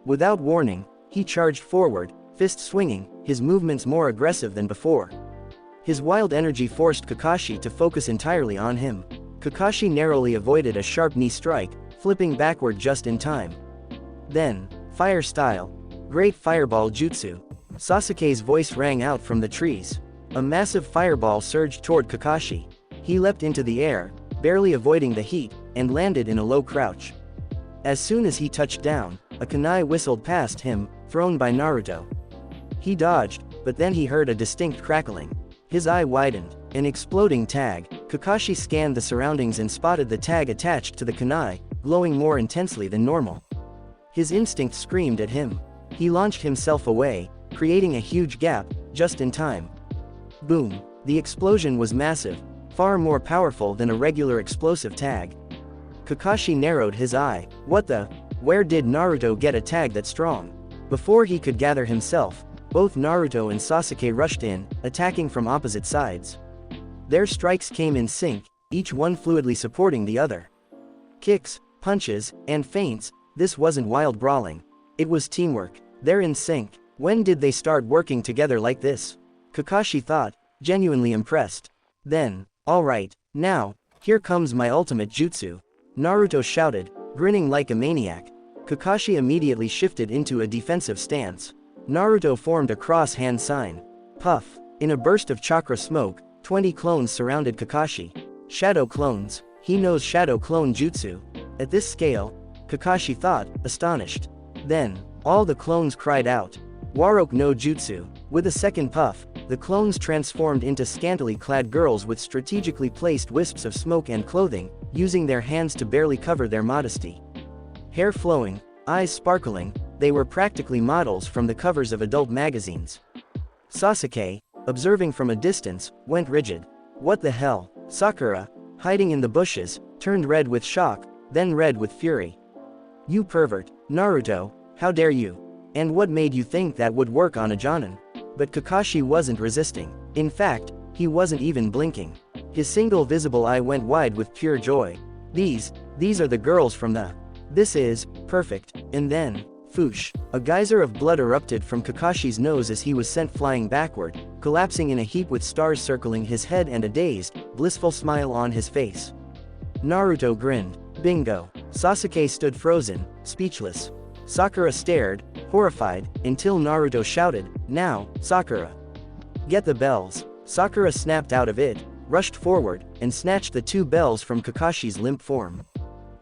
Without warning, he charged forward, fist swinging, his movements more aggressive than before. His wild energy forced Kakashi to focus entirely on him. Kakashi narrowly avoided a sharp knee strike, flipping backward just in time. Then, fire style. Great fireball jutsu. Sasuke's voice rang out from the trees. A massive fireball surged toward Kakashi. He leapt into the air, barely avoiding the heat, and landed in a low crouch. As soon as he touched down, a kunai whistled past him, thrown by Naruto. He dodged, but then he heard a distinct crackling. His eye widened. An exploding tag. Kakashi scanned the surroundings and spotted the tag attached to the kunai, glowing more intensely than normal. His instinct screamed at him. He launched himself away, creating a huge gap, just in time. Boom. The explosion was massive, far more powerful than a regular explosive tag. Kakashi narrowed his eye. What the? Where did Naruto get a tag that strong? Before he could gather himself, both Naruto and Sasuke rushed in, attacking from opposite sides. Their strikes came in sync, each one fluidly supporting the other. Kicks, punches, and feints. This wasn't wild brawling. It was teamwork. They're in sync. When did they start working together like this? Kakashi thought, genuinely impressed. Then, alright, now, here comes my ultimate jutsu. Naruto shouted, grinning like a maniac. Kakashi immediately shifted into a defensive stance. Naruto formed a cross-hand sign. Puff. In a burst of chakra smoke, 20 clones surrounded Kakashi. Shadow clones. He knows shadow clone jutsu. At this scale, Kakashi thought, astonished. Then, all the clones cried out. Warok no jutsu. With a second puff, the clones transformed into scantily clad girls with strategically placed wisps of smoke and clothing, using their hands to barely cover their modesty. Hair flowing, eyes sparkling, they were practically models from the covers of adult magazines. Sasuke, observing from a distance, went rigid. What the hell? Sakura, hiding in the bushes, turned red with shock, then red with fury. You pervert, Naruto, how dare you? And what made you think that would work on a Jonin? But Kakashi wasn't resisting. In fact, he wasn't even blinking. His single visible eye went wide with pure joy. These are the girls from the... This is perfect. And then, Fush. A geyser of blood erupted from Kakashi's nose as he was sent flying backward, collapsing in a heap with stars circling his head and a dazed, blissful smile on his face. Naruto grinned. Bingo. Sasuke stood frozen, speechless. Sakura stared, horrified, until Naruto shouted, "Now, Sakura! Get the bells!" Sakura snapped out of it, rushed forward, and snatched the 2 bells from Kakashi's limp form.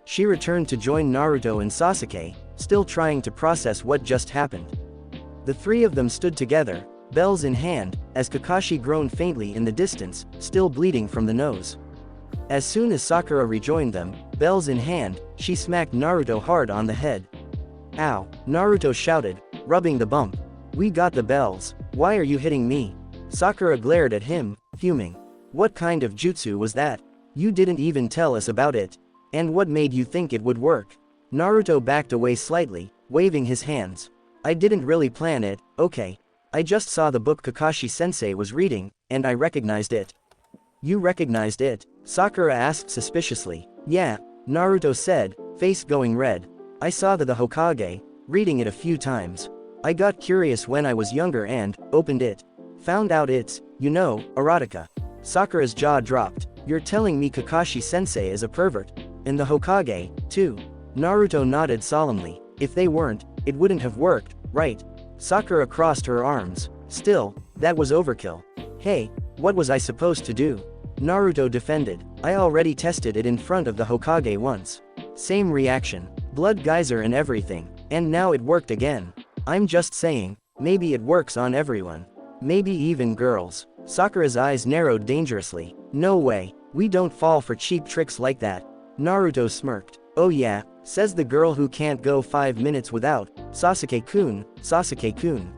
She returned to join Naruto and Sasuke, still trying to process what just happened. The 3 of them stood together, bells in hand, as Kakashi groaned faintly in the distance, still bleeding from the nose. As soon as Sakura rejoined them, bells in hand, she smacked Naruto hard on the head. "Ow," Naruto shouted, rubbing the bump. "We got the bells, why are you hitting me?" Sakura glared at him, fuming. "What kind of jutsu was that? You didn't even tell us about it. And what made you think it would work?" Naruto backed away slightly, waving his hands. "I didn't really plan it, okay. I just saw the book Kakashi-sensei was reading, and I recognized it." "You recognized it?" Sakura asked suspiciously. "Yeah," Naruto said, face going red. "I saw the Hokage, reading it a few times. I got curious when I was younger and opened it. Found out it's, erotica." Sakura's jaw dropped. "You're telling me Kakashi-sensei is a pervert? And the Hokage, too?" Naruto nodded solemnly. "If they weren't, it wouldn't have worked, right?" Sakura crossed her arms. "Still, that was overkill. Hey, what was I supposed to do?" Naruto defended. "I already tested it in front of the Hokage once. Same reaction, blood geyser and everything, and now it worked again. I'm just saying, maybe it works on everyone. Maybe even girls." Sakura's eyes narrowed dangerously. "No way, we don't fall for cheap tricks like that." Naruto smirked. "Oh yeah, says the girl who can't go 5 minutes without, Sasuke-kun, Sasuke-kun."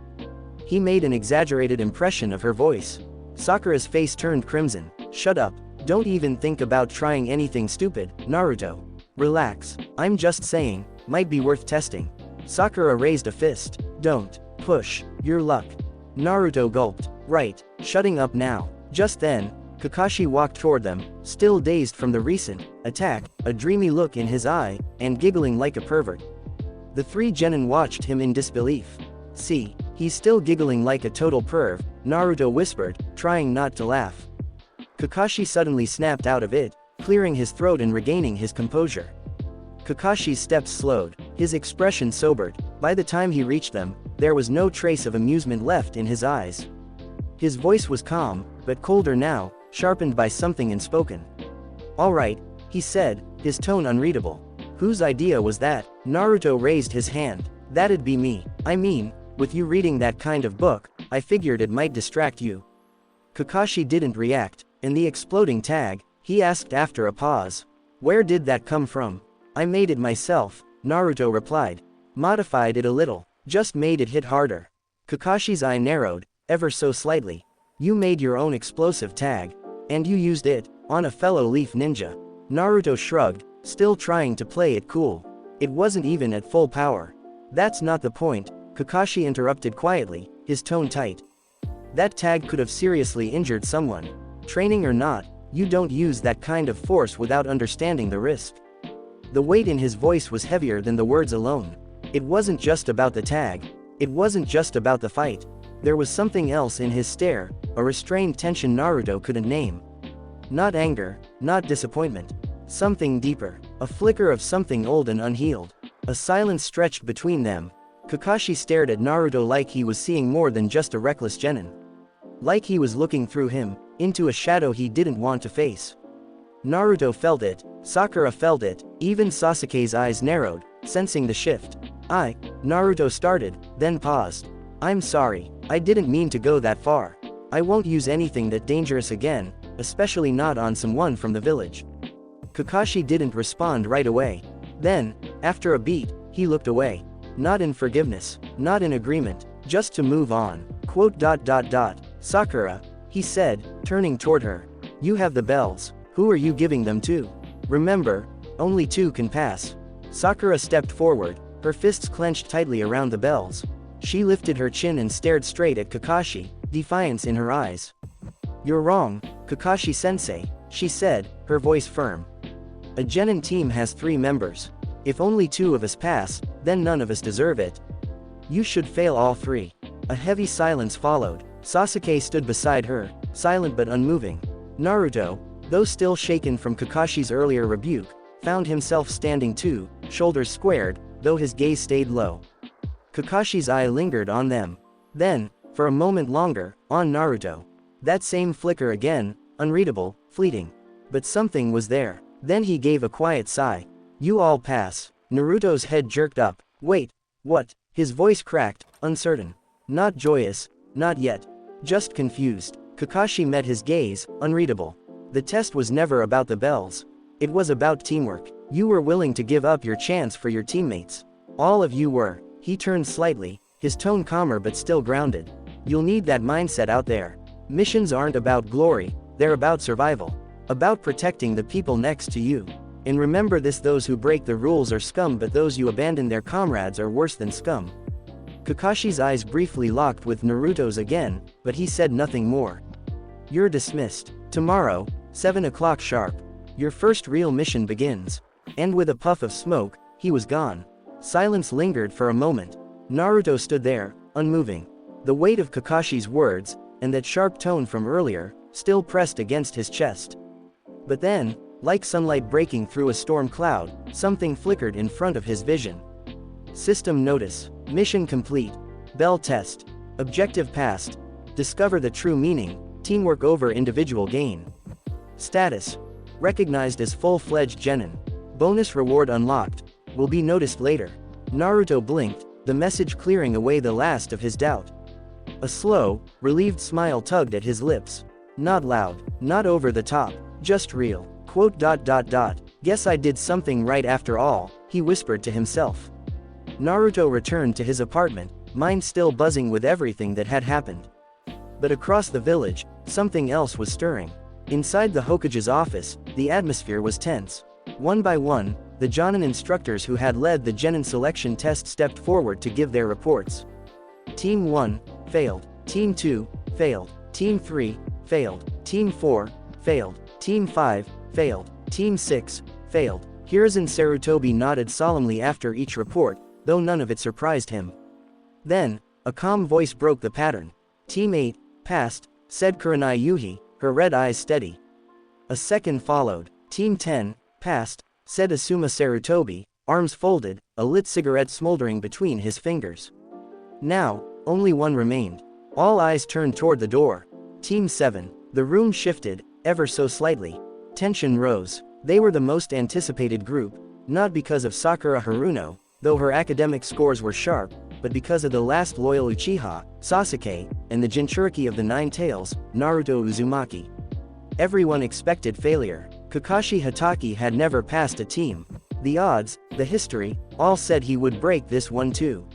He made an exaggerated impression of her voice. Sakura's face turned crimson. "Shut up, don't even think about trying anything stupid, Naruto. Relax, I'm just saying, might be worth testing." Sakura raised a fist. "Don't push your luck." Naruto gulped. "Right, shutting up now." Just then, Kakashi walked toward them, still dazed from the recent attack, a dreamy look in his eye, and giggling like a pervert. The 3 genin watched him in disbelief. "See, he's still giggling like a total perv," Naruto whispered, trying not to laugh. Kakashi suddenly snapped out of it, clearing his throat and regaining his composure. Kakashi's steps slowed, his expression sobered. By the time he reached them, there was no trace of amusement left in his eyes. His voice was calm, but colder now, sharpened by something unspoken. "All right," he said, his tone unreadable. "Whose idea was that?" Naruto raised his hand. "That'd be me. I mean, with you reading that kind of book, I figured it might distract you." Kakashi didn't react. "And the exploding tag?" he asked after a pause. "Where did that come from?" "I made it myself," Naruto replied. "Modified it a little, just made it hit harder." Kakashi's eye narrowed, ever so slightly. "You made your own explosive tag? And you used it on a fellow Leaf Ninja?" Naruto shrugged, still trying to play it cool. "It wasn't even at full power." "That's not the point," Kakashi interrupted quietly, his tone tight. "That tag could have seriously injured someone. Training or not, you don't use that kind of force without understanding the risk." The weight in his voice was heavier than the words alone. It wasn't just about the tag. It wasn't just about the fight. There was something else in his stare, a restrained tension Naruto couldn't name. Not anger, not disappointment. Something deeper, a flicker of something old and unhealed. A silence stretched between them. Kakashi stared at Naruto like he was seeing more than just a reckless genin. Like he was looking through him, into a shadow he didn't want to face. Naruto felt it, Sakura felt it, even Sasuke's eyes narrowed, sensing the shift. Naruto started, then paused. "I'm sorry, I didn't mean to go that far. I won't use anything that dangerous again, especially not on someone from the village." Kakashi didn't respond right away. Then, after a beat, he looked away. Not in forgiveness, not in agreement, just to move on. "Sakura," he said, turning toward her. "You have the bells. Who are you giving them to? Remember, only 2 can pass." Sakura stepped forward, her fists clenched tightly around the bells. She lifted her chin and stared straight at Kakashi, defiance in her eyes. "You're wrong, Kakashi-sensei," she said, her voice firm. "A genin team has 3 members. If only 2 of us pass, then none of us deserve it. You should fail all 3. A heavy silence followed. Sasuke stood beside her, silent but unmoving. Naruto, though still shaken from Kakashi's earlier rebuke, found himself standing too, shoulders squared, though his gaze stayed low. Kakashi's eye lingered on them. Then, for a moment longer, on Naruto. That same flicker again, unreadable, fleeting. But something was there. Then he gave a quiet sigh. "You all pass." Naruto's head jerked up. "Wait, what?" His voice cracked, uncertain. Not joyous, not yet. Just confused. Kakashi met his gaze, unreadable. "The test was never about the bells. It was about teamwork. You were willing to give up your chance for your teammates. All of you were." He turned slightly, his tone calmer but still grounded. "You'll need that mindset out there. Missions aren't about glory, they're about survival. About protecting the people next to you. And remember this: those who break the rules are scum, but those who abandon their comrades are worse than scum." Kakashi's eyes briefly locked with Naruto's again, but he said nothing more. "You're dismissed. Tomorrow, 7 o'clock sharp. Your first real mission begins." And with a puff of smoke, he was gone. Silence lingered for a moment. Naruto stood there, unmoving. The weight of Kakashi's words, and that sharp tone from earlier, still pressed against his chest. But then, like sunlight breaking through a storm cloud, something flickered in front of his vision. System notice. Mission complete. Bell test. Objective passed. Discover the true meaning, teamwork over individual gain. Status. Recognized as full-fledged genin. Bonus reward unlocked. Will be noticed later. Naruto blinked, the message clearing away the last of his doubt. A slow, relieved smile tugged at his lips. Not loud, not over the top, just real. Quote. "Guess I did something right after all," he whispered to himself. Naruto returned to his apartment, mind still buzzing with everything that had happened. But across the village, something else was stirring. Inside the Hokage's office, the atmosphere was tense. One by one, the Jonin instructors who had led the genin selection test stepped forward to give their reports. Team 1, failed. Team 2, failed. Team 3, failed. Team 4, failed. Team 5, failed. Team 6, failed. Hiruzen Sarutobi nodded solemnly after each report, though none of it surprised him. Then, a calm voice broke the pattern. Team 8, passed, said Kurenai Yuhi, her red eyes steady. A second followed. Team 10, passed, said Asuma Sarutobi, arms folded, a lit cigarette smoldering between his fingers. Now, only one remained. All eyes turned toward the door. Team 7. The room shifted, ever so slightly. Tension rose. They were the most anticipated group, not because of Sakura Haruno, though her academic scores were sharp, but because of the last loyal Uchiha, Sasuke, and the Jinchuriki of the Nine Tails, Naruto Uzumaki. Everyone expected failure. Kakashi Hatake had never passed a team. The odds, the history, all said he would break this one too.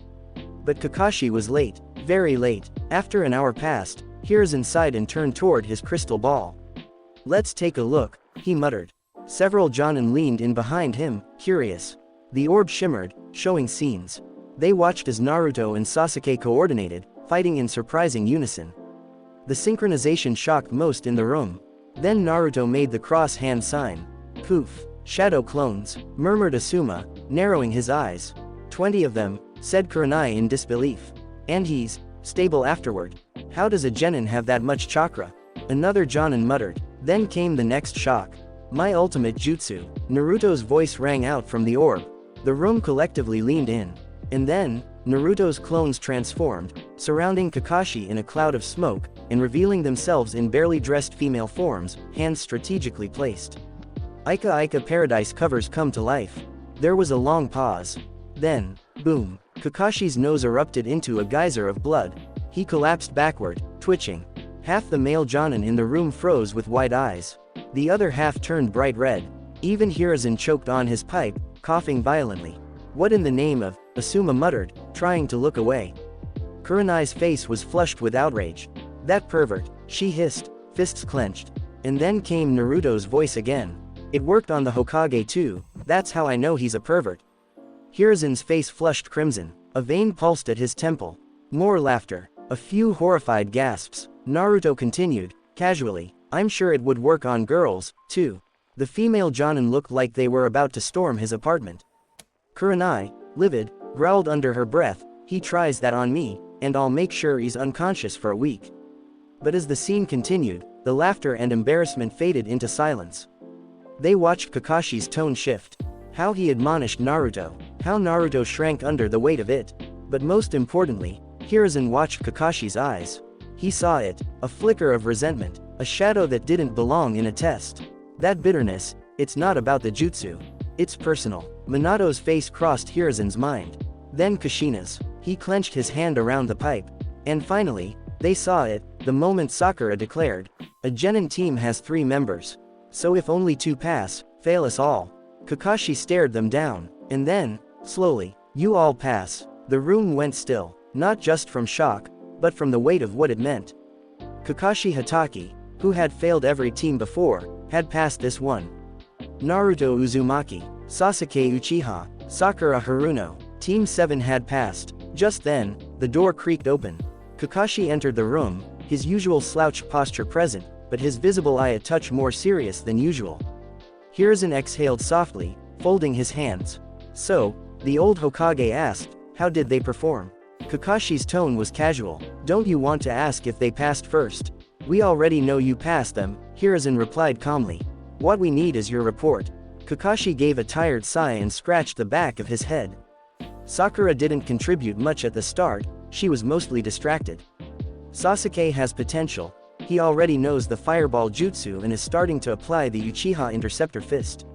But Kakashi was late, very late. After an hour passed, Hiruzen sighed and turned toward his crystal ball. "Let's take a look," he muttered. Several Jonin leaned in behind him, curious. The orb shimmered, showing scenes. They watched as Naruto and Sasuke coordinated, fighting in surprising unison. The synchronization shocked most in the room. Then Naruto made the cross-hand sign. "Poof. Shadow clones," murmured Asuma, narrowing his eyes. 20 of them, said Kurenai in disbelief. "And he's stable afterward. How does a genin have that much chakra?" Another Jonin muttered. Then came the next shock. "My ultimate jutsu." Naruto's voice rang out from the orb. The room collectively leaned in. And then, Naruto's clones transformed, surrounding Kakashi in a cloud of smoke, and revealing themselves in barely dressed female forms, hands strategically placed. Ika Ika paradise covers come to life. There was a long pause. Then, boom, Kakashi's nose erupted into a geyser of blood. He collapsed backward, twitching. Half the male Jonin in the room froze with wide eyes. The other half turned bright red. Even Hiruzen choked on his pipe, coughing violently. "What in the name of?" Asuma muttered, trying to look away. Kurenai's face was flushed with outrage. "That pervert," she hissed, fists clenched. And then came Naruto's voice again. "It worked on the Hokage too, that's how I know he's a pervert." Hirazen's face flushed crimson. A vein pulsed at his temple. More laughter. A few horrified gasps. Naruto continued, casually, I'm sure it would work on girls, too. The female Jonin looked like they were about to storm his apartment. Kurenai, livid, growled under her breath, he tries that on me, and I'll make sure he's unconscious for a week. But as the scene continued, the laughter and embarrassment faded into silence. They watched Kakashi's tone shift. How he admonished Naruto, how Naruto shrank under the weight of it. But most importantly, Hiruzen watched Kakashi's eyes. He saw it, a flicker of resentment, a shadow that didn't belong in a test. That bitterness, it's not about the jutsu. It's personal. Minato's face crossed Hiruzen's mind. Then Kushina's. He clenched his hand around the pipe. And finally, they saw it, the moment Sakura declared. A genin team has 3 members. So if only 2 pass, fail us all. Kakashi stared them down, and then, slowly, you all pass. The room went still, not just from shock, but from the weight of what it meant. Kakashi Hatake, who had failed every team before, had passed this one. Naruto Uzumaki, Sasuke Uchiha, Sakura Haruno, Team 7 had passed. Just then, the door creaked open. Kakashi entered the room, his usual slouched posture present, but his visible eye a touch more serious than usual. Hiruzen exhaled softly, folding his hands. So, the old Hokage asked, how did they perform? Kakashi's tone was casual. Don't you want to ask if they passed first? We already know you passed them, Hiruzen replied calmly. What we need is your report. Kakashi gave a tired sigh and scratched the back of his head. Sakura didn't contribute much at the start, she was mostly distracted. Sasuke has potential. He already knows the fireball jutsu and is starting to apply the Uchiha interceptor fist.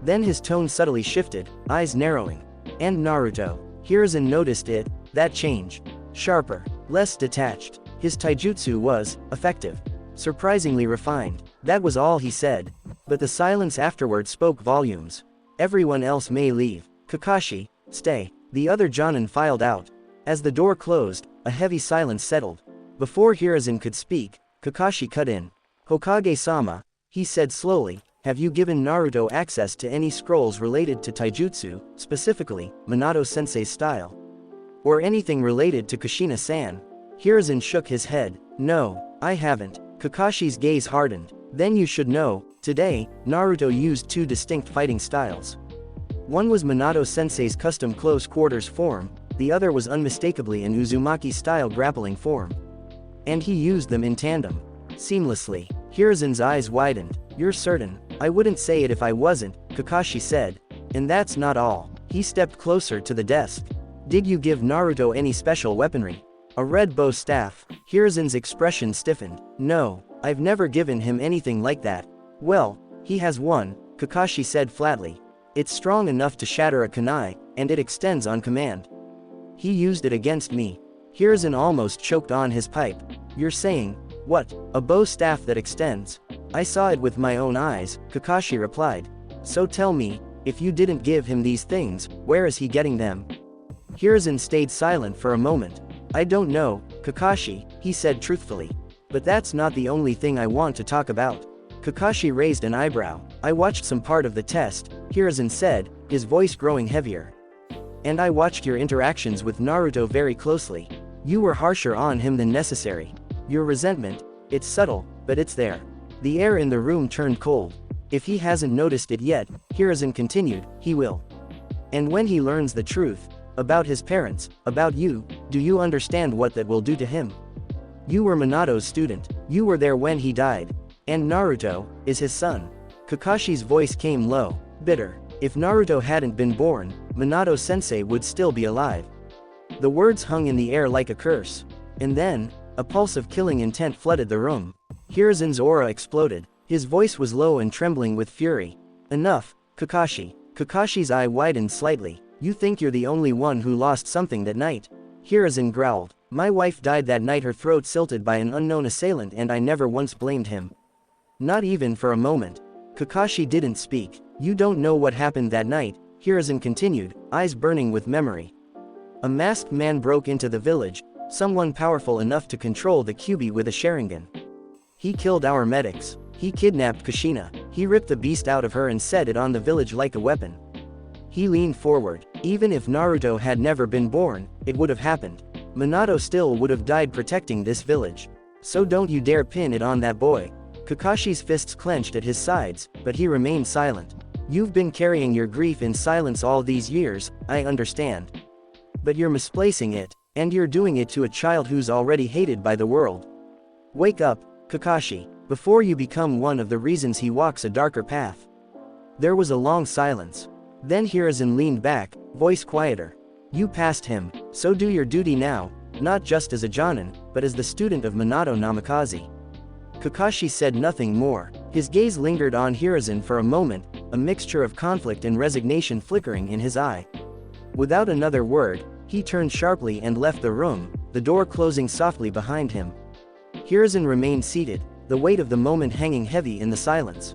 Then his tone subtly shifted, eyes narrowing. And Naruto. Hiruzen noticed it, that change. Sharper, less detached. His taijutsu was effective. Surprisingly refined. That was all he said. But the silence afterward spoke volumes. Everyone else may leave. Kakashi, stay. The other Jonin filed out. As the door closed, a heavy silence settled. Before Hiruzen could speak, Kakashi cut in. Hokage-sama, he said slowly, have you given Naruto access to any scrolls related to taijutsu, specifically, Minato-sensei's style? Or anything related to Kushina-san? Hiruzen shook his head. No, I haven't. Kakashi's gaze hardened. Then you should know, today, Naruto used 2 distinct fighting styles. One was Minato-sensei's custom close quarters form, the other was unmistakably an Uzumaki-style grappling form. And he used them in tandem. Seamlessly. Hiruzen's eyes widened. You're certain? I wouldn't say it if I wasn't, Kakashi said. And that's not all. He stepped closer to the desk. Did you give Naruto any special weaponry? A red bow staff. Hiruzen's expression stiffened. No, I've never given him anything like that. Well, he has one, Kakashi said flatly. It's strong enough to shatter a kunai, and it extends on command. He used it against me. Hiruzen almost choked on his pipe. You're saying, what, a bow staff that extends? I saw it with my own eyes, Kakashi replied. So tell me, if you didn't give him these things, where is he getting them? Hiruzen stayed silent for a moment. I don't know, Kakashi, he said truthfully. But that's not the only thing I want to talk about. Kakashi raised an eyebrow. I watched some part of the test, Hiruzen said, his voice growing heavier. And I watched your interactions with Naruto very closely. You were harsher on him than necessary. Your resentment, it's subtle, but it's there. The air in the room turned cold. If he hasn't noticed it yet, Hiruzen continued, he will. And when he learns the truth, about his parents, about you, do you understand what that will do to him? You were Minato's student. You were there when he died. And Naruto is his son. Kakashi's voice came low, bitter. If Naruto hadn't been born, Minato-sensei would still be alive. The words hung in the air like a curse. And then, a pulse of killing intent flooded the room. Hiruzen's aura exploded. His voice was low and trembling with fury. Enough, Kakashi. Kakashi's eye widened slightly. You think you're the only one who lost something that night? Hiruzen growled. My wife died that night, her throat silted by an unknown assailant, and I never once blamed him. Not even for a moment. Kakashi didn't speak. You don't know what happened that night, Hiruzen continued, eyes burning with memory. A masked man broke into the village, someone powerful enough to control the Kyuubi with a Sharingan. He killed our medics. He kidnapped Kushina. He ripped the beast out of her and set it on the village like a weapon. He leaned forward. Even if Naruto had never been born, it would have happened. Minato still would have died protecting this village. So don't you dare pin it on that boy. Kakashi's fists clenched at his sides, but he remained silent. You've been carrying your grief in silence all these years, I understand. But you're misplacing it, and you're doing it to a child who's already hated by the world. Wake up, Kakashi, before you become one of the reasons he walks a darker path. There was a long silence. Then Hiruzen leaned back, voice quieter. You passed him, so do your duty now, not just as a Jonin, but as the student of Minato Namikaze. Kakashi said nothing more. His gaze lingered on Hiruzen for a moment, a mixture of conflict and resignation flickering in his eye. Without another word, he turned sharply and left the room, the door closing softly behind him. Hiruzen remained seated, the weight of the moment hanging heavy in the silence.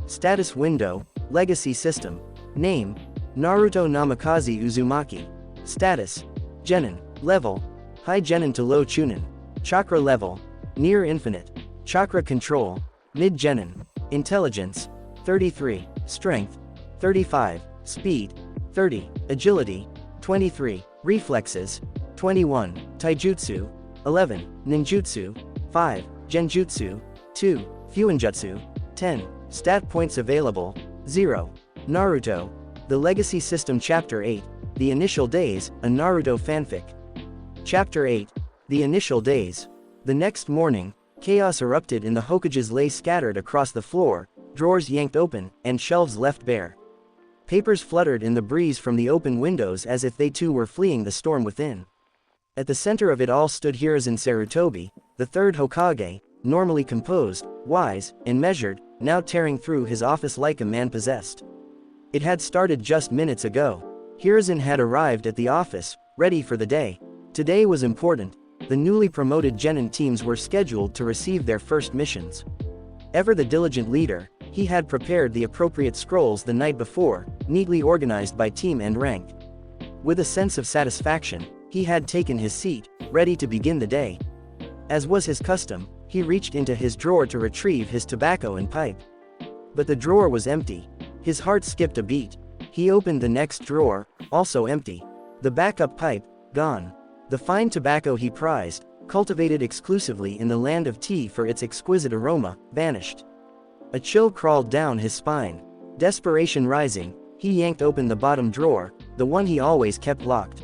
Status window, legacy system. Name, Naruto Namikaze Uzumaki. Status, Genin. Level, High Genin to Low Chunin. Chakra level, Near Infinite. Chakra control, Mid Genin. Intelligence, 33. Strength, 35. Speed, 30. Agility, 23. Reflexes, 21. Taijutsu, 11. Ninjutsu, 5. Genjutsu, 2. Fuinjutsu, 10. Stat points available, 0. Naruto, The Legacy System Chapter 8, The Initial Days, a Naruto fanfic. Chapter 8, The Initial Days. The next morning, chaos erupted and the Hokages lay scattered across the floor, drawers yanked open, and shelves left bare. Papers fluttered in the breeze from the open windows as if they too were fleeing the storm within. At the center of it all stood Hiruzen Sarutobi, the third Hokage, normally composed, wise, and measured, now tearing through his office like a man possessed. It had started just minutes ago. Hiruzen had arrived at the office, ready for the day. Today was important. The newly promoted Genin teams were scheduled to receive their first missions. Ever the diligent leader, he had prepared the appropriate scrolls the night before, neatly organized by team and rank. With a sense of satisfaction, he had taken his seat, ready to begin the day. As was his custom, he reached into his drawer to retrieve his tobacco and pipe. But the drawer was empty. His heart skipped a beat. He opened the next drawer, also empty. The backup pipe, gone. The fine tobacco he prized, cultivated exclusively in the land of tea for its exquisite aroma, vanished. A chill crawled down his spine. Desperation rising, he yanked open the bottom drawer, the one he always kept locked.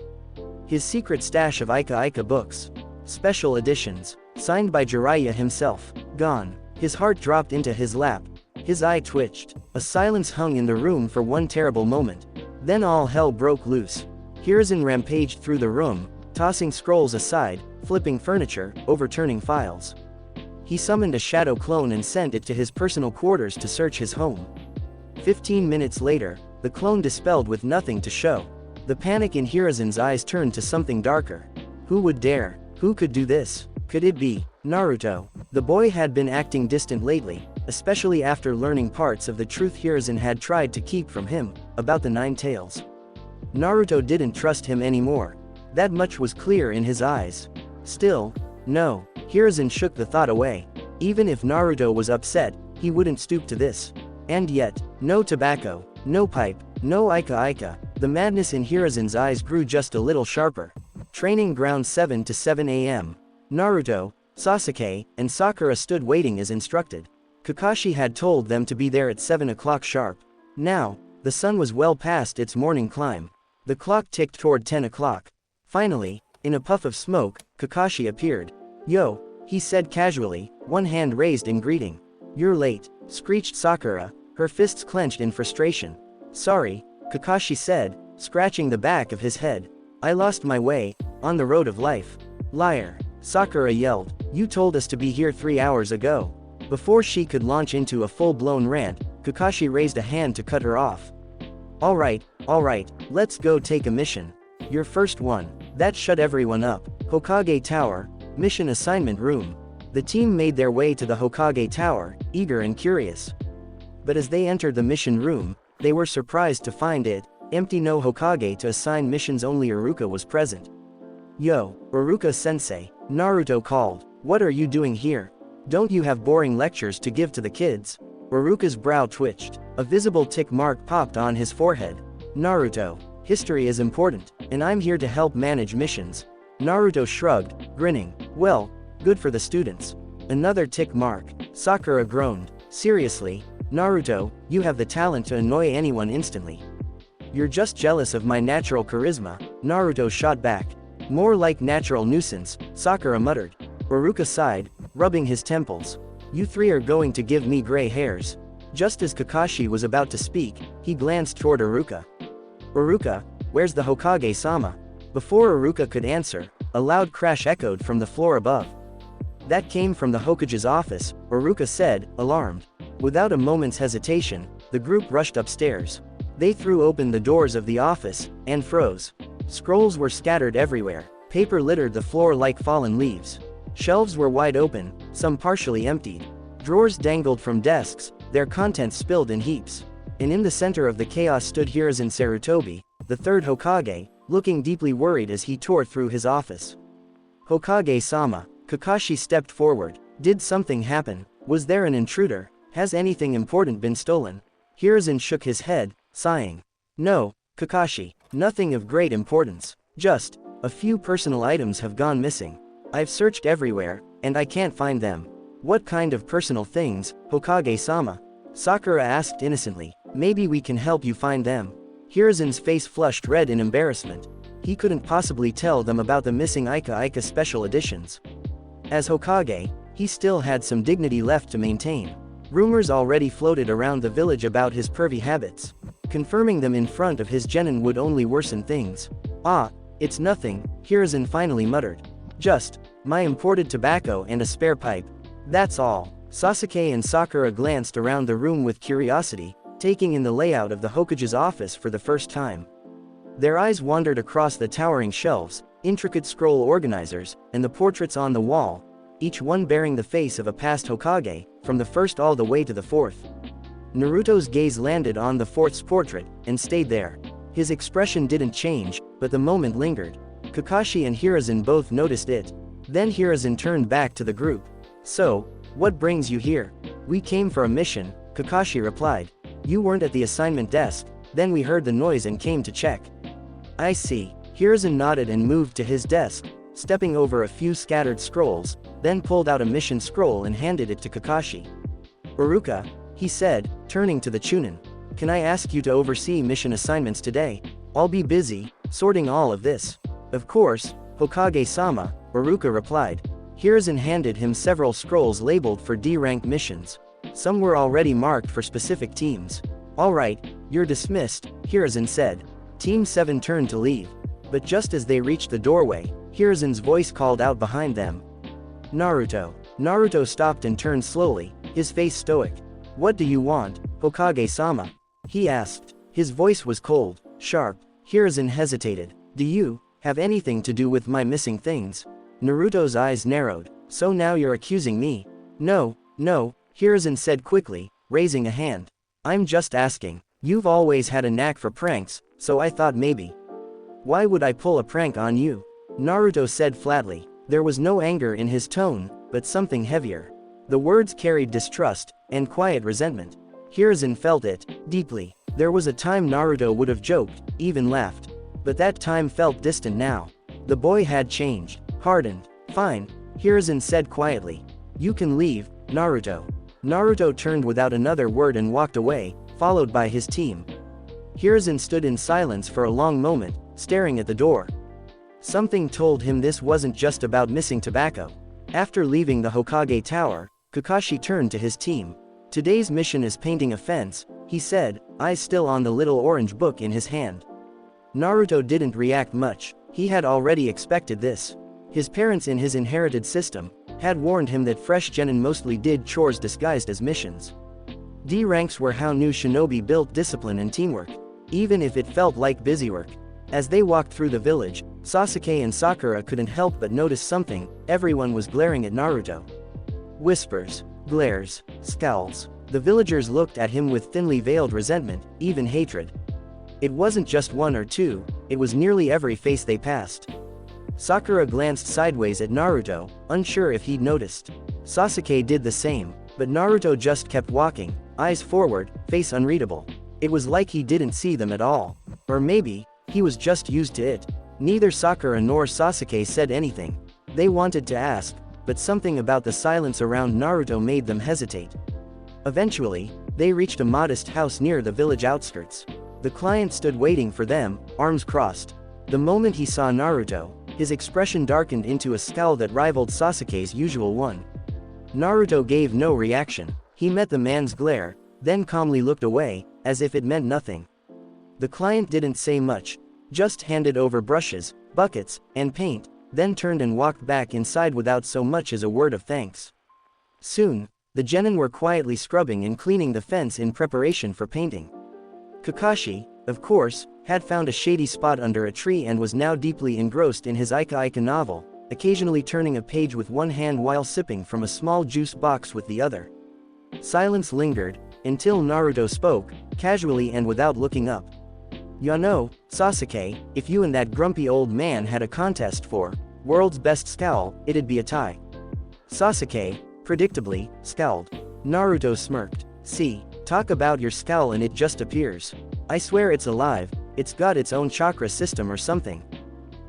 His secret stash of Ika books. Special editions, signed by Jiraiya himself, gone. His heart dropped into his lap. His eye twitched. A silence hung in the room for one terrible moment. Then all hell broke loose. Hiruzen rampaged through the room, tossing scrolls aside, flipping furniture, overturning files. He summoned a shadow clone and sent it to his personal quarters to search his home. 15 minutes later, the clone dispelled with nothing to show. The panic in Hiruzen's eyes turned to something darker. Who would dare? Who could do this? Could it be Naruto? The boy had been acting distant lately, especially after learning parts of the truth Hiruzen had tried to keep from him, about the Nine Tails. Naruto didn't trust him anymore. That much was clear in his eyes. Still, no. Hiruzen shook the thought away. Even if Naruto was upset, he wouldn't stoop to this. And yet, no tobacco, no pipe, no Ika. The madness in Hiruzen's eyes grew just a little sharper. Training ground 7 to 7 a.m. Naruto, Sasuke, and Sakura stood waiting as instructed. Kakashi had told them to be there at 7 o'clock sharp. Now, the sun was well past its morning climb. The clock ticked toward 10 o'clock. Finally, in a puff of smoke, Kakashi appeared. Yo, he said casually, one hand raised in greeting. You're late, screeched Sakura, her fists clenched in frustration. Sorry, Kakashi said, scratching the back of his head. I lost my way, on the road of life. Liar, Sakura yelled, you told us to be here 3 hours ago. Before she could launch into a full-blown rant, Kakashi raised a hand to cut her off. Alright, let's go take a mission. Your first one. That shut everyone up. Hokage Tower, mission assignment room. The team made their way to the Hokage Tower, eager and curious. But as they entered the mission room, they were surprised to find it empty. No Hokage to assign missions, only Iruka was present. Yo, Iruka-sensei, Naruto called. What are you doing here? Don't you have boring lectures to give to the kids? Iruka's brow twitched. A visible tick mark popped on his forehead. Naruto. History is important, and I'm here to help manage missions. Naruto shrugged, grinning. Well, good for the students. Another tick mark. Sakura groaned. Seriously, Naruto, you have the talent to annoy anyone instantly. You're just jealous of my natural charisma, Naruto shot back. More like natural nuisance, Sakura muttered. Iruka sighed, rubbing his temples. You three are going to give me gray hairs. Just as Kakashi was about to speak, he glanced toward Iruka. Iruka, where's the Hokage-sama? Before Iruka could answer, a loud crash echoed from the floor above. That came from the Hokage's office, Iruka said, alarmed. Without a moment's hesitation, the group rushed upstairs. They threw open the doors of the office, and froze. Scrolls were scattered everywhere. Paper littered the floor like fallen leaves. Shelves were wide open, some partially emptied. Drawers dangled from desks, their contents spilled in heaps. And in the center of the chaos stood Hiruzen Sarutobi, the third Hokage, looking deeply worried as he tore through his office. Hokage-sama, Kakashi stepped forward. Did something happen? Was there an intruder? Has anything important been stolen? Hiruzen shook his head, sighing. No, Kakashi, nothing of great importance. Just a few personal items have gone missing. I've searched everywhere, and I can't find them. What kind of personal things, Hokage-sama? Sakura asked innocently. Maybe we can help you find them. Hiruzen's face flushed red in embarrassment. He couldn't possibly tell them about the missing Ika special editions. As Hokage, he still had some dignity left to maintain. Rumors already floated around the village about his pervy habits. Confirming them in front of his genin would only worsen things. Ah, it's nothing, Hiruzen finally muttered. Just my imported tobacco and a spare pipe. That's all. Sasuke and Sakura glanced around the room with curiosity, taking in the layout of the Hokage's office for the first time. Their eyes wandered across the towering shelves, intricate scroll organizers, and the portraits on the wall, each one bearing the face of a past Hokage, from the first all the way to the fourth. Naruto's gaze landed on the fourth's portrait, and stayed there. His expression didn't change, but the moment lingered. Kakashi and Hiruzen both noticed it. Then Hiruzen turned back to the group. So, what brings you here? We came for a mission, Kakashi replied. You weren't at the assignment desk, then we heard the noise and came to check. I see. Hiruzen nodded and moved to his desk, stepping over a few scattered scrolls, then pulled out a mission scroll and handed it to Kakashi. Iruka, he said, turning to the Chunin. Can I ask you to oversee mission assignments today? I'll be busy, sorting all of this. Of course, Hokage-sama, Iruka replied. Hiruzen handed him several scrolls labeled for D-rank missions. Some were already marked for specific teams. All right, you're dismissed, Hiruzen said. Team 7 turned to leave. But just as they reached the doorway, Hiruzen's voice called out behind them. Naruto. Naruto stopped and turned slowly, his face stoic. What do you want, Hokage-sama? He asked. His voice was cold, sharp. Hiruzen hesitated. Do you have anything to do with my missing things? Naruto's eyes narrowed. So now you're accusing me? No, Hiruzen said quickly, raising a hand. I'm just asking. You've always had a knack for pranks, so I thought maybe. Why would I pull a prank on you? Naruto said flatly. There was no anger in his tone, but something heavier. The words carried distrust, and quiet resentment. Hiruzen felt it, deeply. There was a time Naruto would have joked, even laughed. But that time felt distant now. The boy had changed, hardened. Fine, Hiruzen said quietly. You can leave, Naruto. Naruto turned without another word and walked away, followed by his team. Hiruzen stood in silence for a long moment, staring at the door. Something told him this wasn't just about missing tobacco. After leaving the Hokage Tower, Kakashi turned to his team. Today's mission is painting a fence, he said, eyes still on the little orange book in his hand. Naruto didn't react much. He had already expected this. His parents in his inherited system had warned him that fresh genin mostly did chores disguised as missions. D ranks were how new shinobi built discipline and teamwork, even if it felt like busywork. As they walked through the village, Sasuke and Sakura couldn't help but notice something. Everyone was glaring at Naruto. Whispers, glares, scowls. The villagers looked at him with thinly veiled resentment, even hatred. It wasn't just one or two, it was nearly every face they passed. Sakura glanced sideways at Naruto, unsure if he'd noticed. Sasuke did the same, but Naruto just kept walking, eyes forward, face unreadable. It was like he didn't see them at all. Or maybe, he was just used to it. Neither Sakura nor Sasuke said anything. They wanted to ask, but something about the silence around Naruto made them hesitate. Eventually, they reached a modest house near the village outskirts. The client stood waiting for them, arms crossed. The moment he saw Naruto, his expression darkened into a scowl that rivaled Sasuke's usual one. Naruto gave no reaction. He met the man's glare, then calmly looked away, as if it meant nothing. The client didn't say much, just handed over brushes, buckets, and paint, then turned and walked back inside without so much as a word of thanks. Soon, the genin were quietly scrubbing and cleaning the fence in preparation for painting. Kakashi, of course, had found a shady spot under a tree and was now deeply engrossed in his Ika novel, occasionally turning a page with one hand while sipping from a small juice box with the other. Silence lingered, until Naruto spoke, casually and without looking up. "You know, Sasuke, if you and that grumpy old man had a contest for world's best scowl, it'd be a tie." Sasuke, predictably, scowled. Naruto smirked. "See, talk about your scowl and it just appears. I swear it's alive, it's got its own chakra system or something."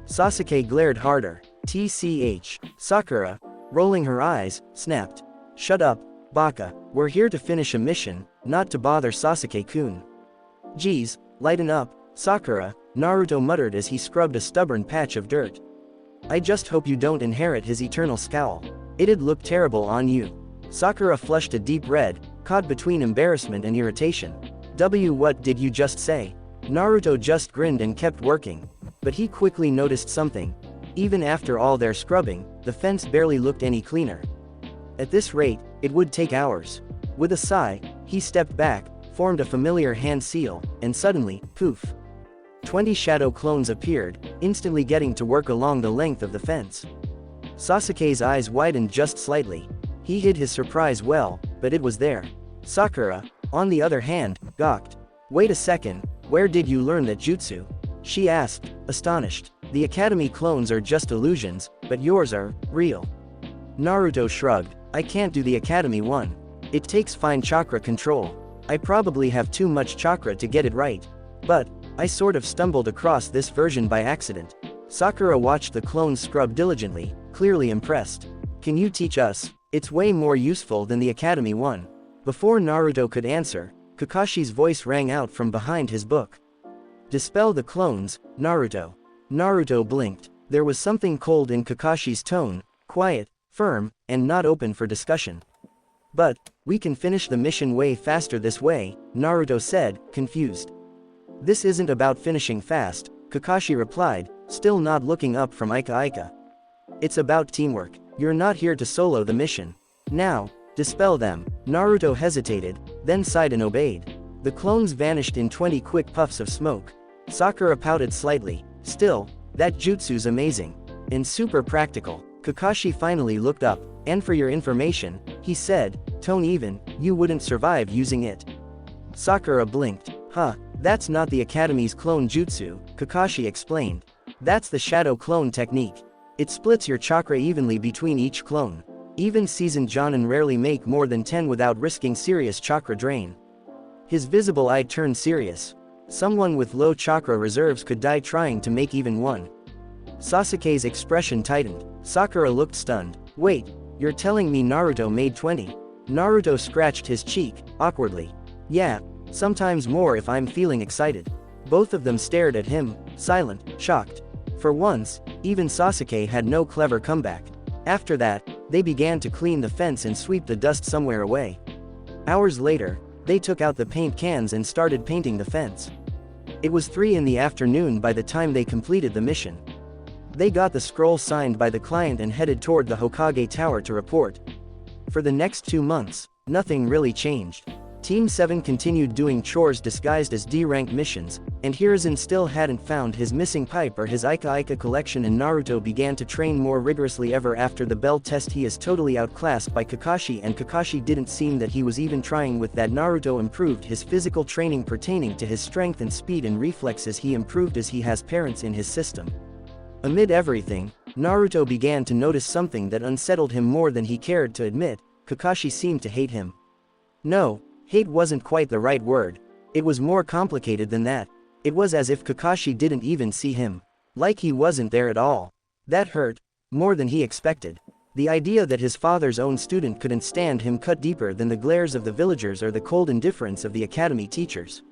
Sasuke glared harder. "Tch, Sakura," rolling her eyes, snapped. "Shut up, Baka, we're here to finish a mission, not to bother Sasuke-kun." "Geez, lighten up, Sakura," Naruto muttered as he scrubbed a stubborn patch of dirt. "I just hope you don't inherit his eternal scowl. It'd look terrible on you." Sakura flushed a deep red, caught between embarrassment and irritation. What did you just say?" Naruto just grinned and kept working. But he quickly noticed something. Even after all their scrubbing, the fence barely looked any cleaner. At this rate, it would take hours. With a sigh, he stepped back, formed a familiar hand seal, and suddenly, poof! 20 shadow clones appeared, instantly getting to work along the length of the fence. Sasuke's eyes widened just slightly. He hid his surprise well, but it was there. Sakura, on the other hand, gawked. "Wait a second, where did you learn that jutsu?" she asked, astonished. "The academy clones are just illusions, but yours are real." Naruto shrugged. "I can't do the academy one. It takes fine chakra control. I probably have too much chakra to get it right. But I sort of stumbled across this version by accident." Sakura watched the clones scrub diligently, clearly impressed. "Can you teach us? It's way more useful than the academy one." Before Naruto could answer, Kakashi's voice rang out from behind his book. "Dispel the clones, Naruto." Naruto blinked. There was something cold in Kakashi's tone, quiet, firm, and not open for discussion. "But we can finish the mission way faster this way," Naruto said, confused. "This isn't about finishing fast," Kakashi replied, still not looking up from Ika. "It's about teamwork. You're not here to solo the mission. Now, dispel them." Naruto hesitated, then sighed and obeyed. The clones vanished in 20 quick puffs of smoke. Sakura pouted slightly. "Still, that jutsu's amazing. And super practical." Kakashi finally looked up. "And for your information," he said, tone even, "you wouldn't survive using it." Sakura blinked. "Huh, that's not the academy's clone jutsu," Kakashi explained. "That's the shadow clone technique. It splits your chakra evenly between each clone. Even seasoned jonin rarely make more than 10 without risking serious chakra drain." His visible eye turned serious. Someone with low chakra reserves could die trying to make even one. Sasuke's expression tightened. Sakura looked stunned. "Wait, you're telling me Naruto made 20? Naruto scratched his cheek, awkwardly. "Yeah, sometimes more if I'm feeling excited." Both of them stared at him, silent, shocked. For once, even Sasuke had no clever comeback. After that, they began to clean the fence and sweep the dust somewhere away. Hours later, they took out the paint cans and started painting the fence. It was 3 in the afternoon by the time they completed the mission. They got the scroll signed by the client and headed toward the Hokage Tower to report. For the next 2 months, nothing really changed. Team 7 continued doing chores disguised as D-rank missions, and Hiruzen still hadn't found his missing pipe or his Ika collection, and Naruto began to train more rigorously ever after the bell test. He is totally outclassed by Kakashi, and Kakashi didn't seem that he was even trying with that. Naruto improved his physical training pertaining to his strength and speed and reflexes. He improved as he has parents in his system. Amid everything, Naruto began to notice something that unsettled him more than he cared to admit. Kakashi seemed to hate him. No, hate wasn't quite the right word. It was more complicated than that. It was as if Kakashi didn't even see him. Like he wasn't there at all. That hurt. More than he expected. The idea that his father's own student couldn't stand him cut deeper than the glares of the villagers or the cold indifference of the academy teachers.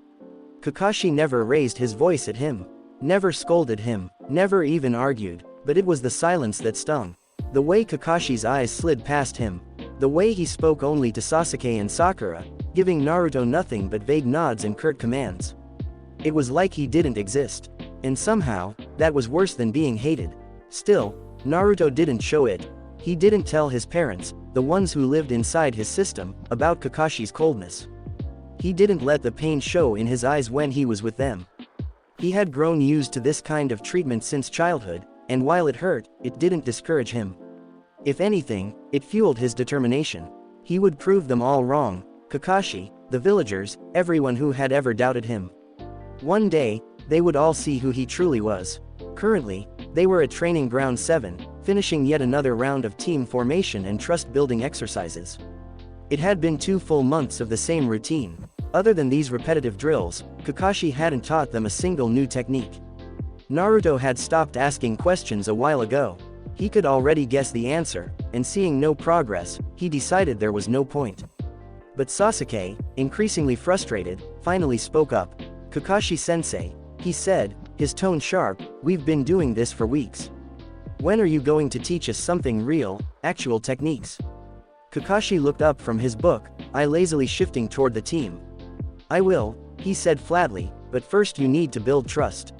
Kakashi never raised his voice at him. Never scolded him. Never even argued. But it was the silence that stung. The way Kakashi's eyes slid past him. The way he spoke only to Sasuke and Sakura, giving Naruto nothing but vague nods and curt commands. It was like he didn't exist. And somehow, that was worse than being hated. Still, Naruto didn't show it. He didn't tell his parents, the ones who lived inside his system, about Kakashi's coldness. He didn't let the pain show in his eyes when he was with them. He had grown used to this kind of treatment since childhood, and while it hurt, it didn't discourage him. If anything, it fueled his determination. He would prove them all wrong, Kakashi, the villagers, everyone who had ever doubted him. One day, they would all see who he truly was. Currently, they were at Training Ground 7, finishing yet another round of team formation and trust-building exercises. It had been 2 full months of the same routine. Other than these repetitive drills, Kakashi hadn't taught them a single new technique. Naruto had stopped asking questions a while ago. He could already guess the answer, and seeing no progress, he decided there was no point. But Sasuke, increasingly frustrated, finally spoke up. "Kakashi-sensei," he said, his tone sharp, "we've been doing this for weeks. When are you going to teach us something real, actual techniques?" Kakashi looked up from his book, eye lazily shifting toward the team. "I will," he said flatly, "but first you need to build trust.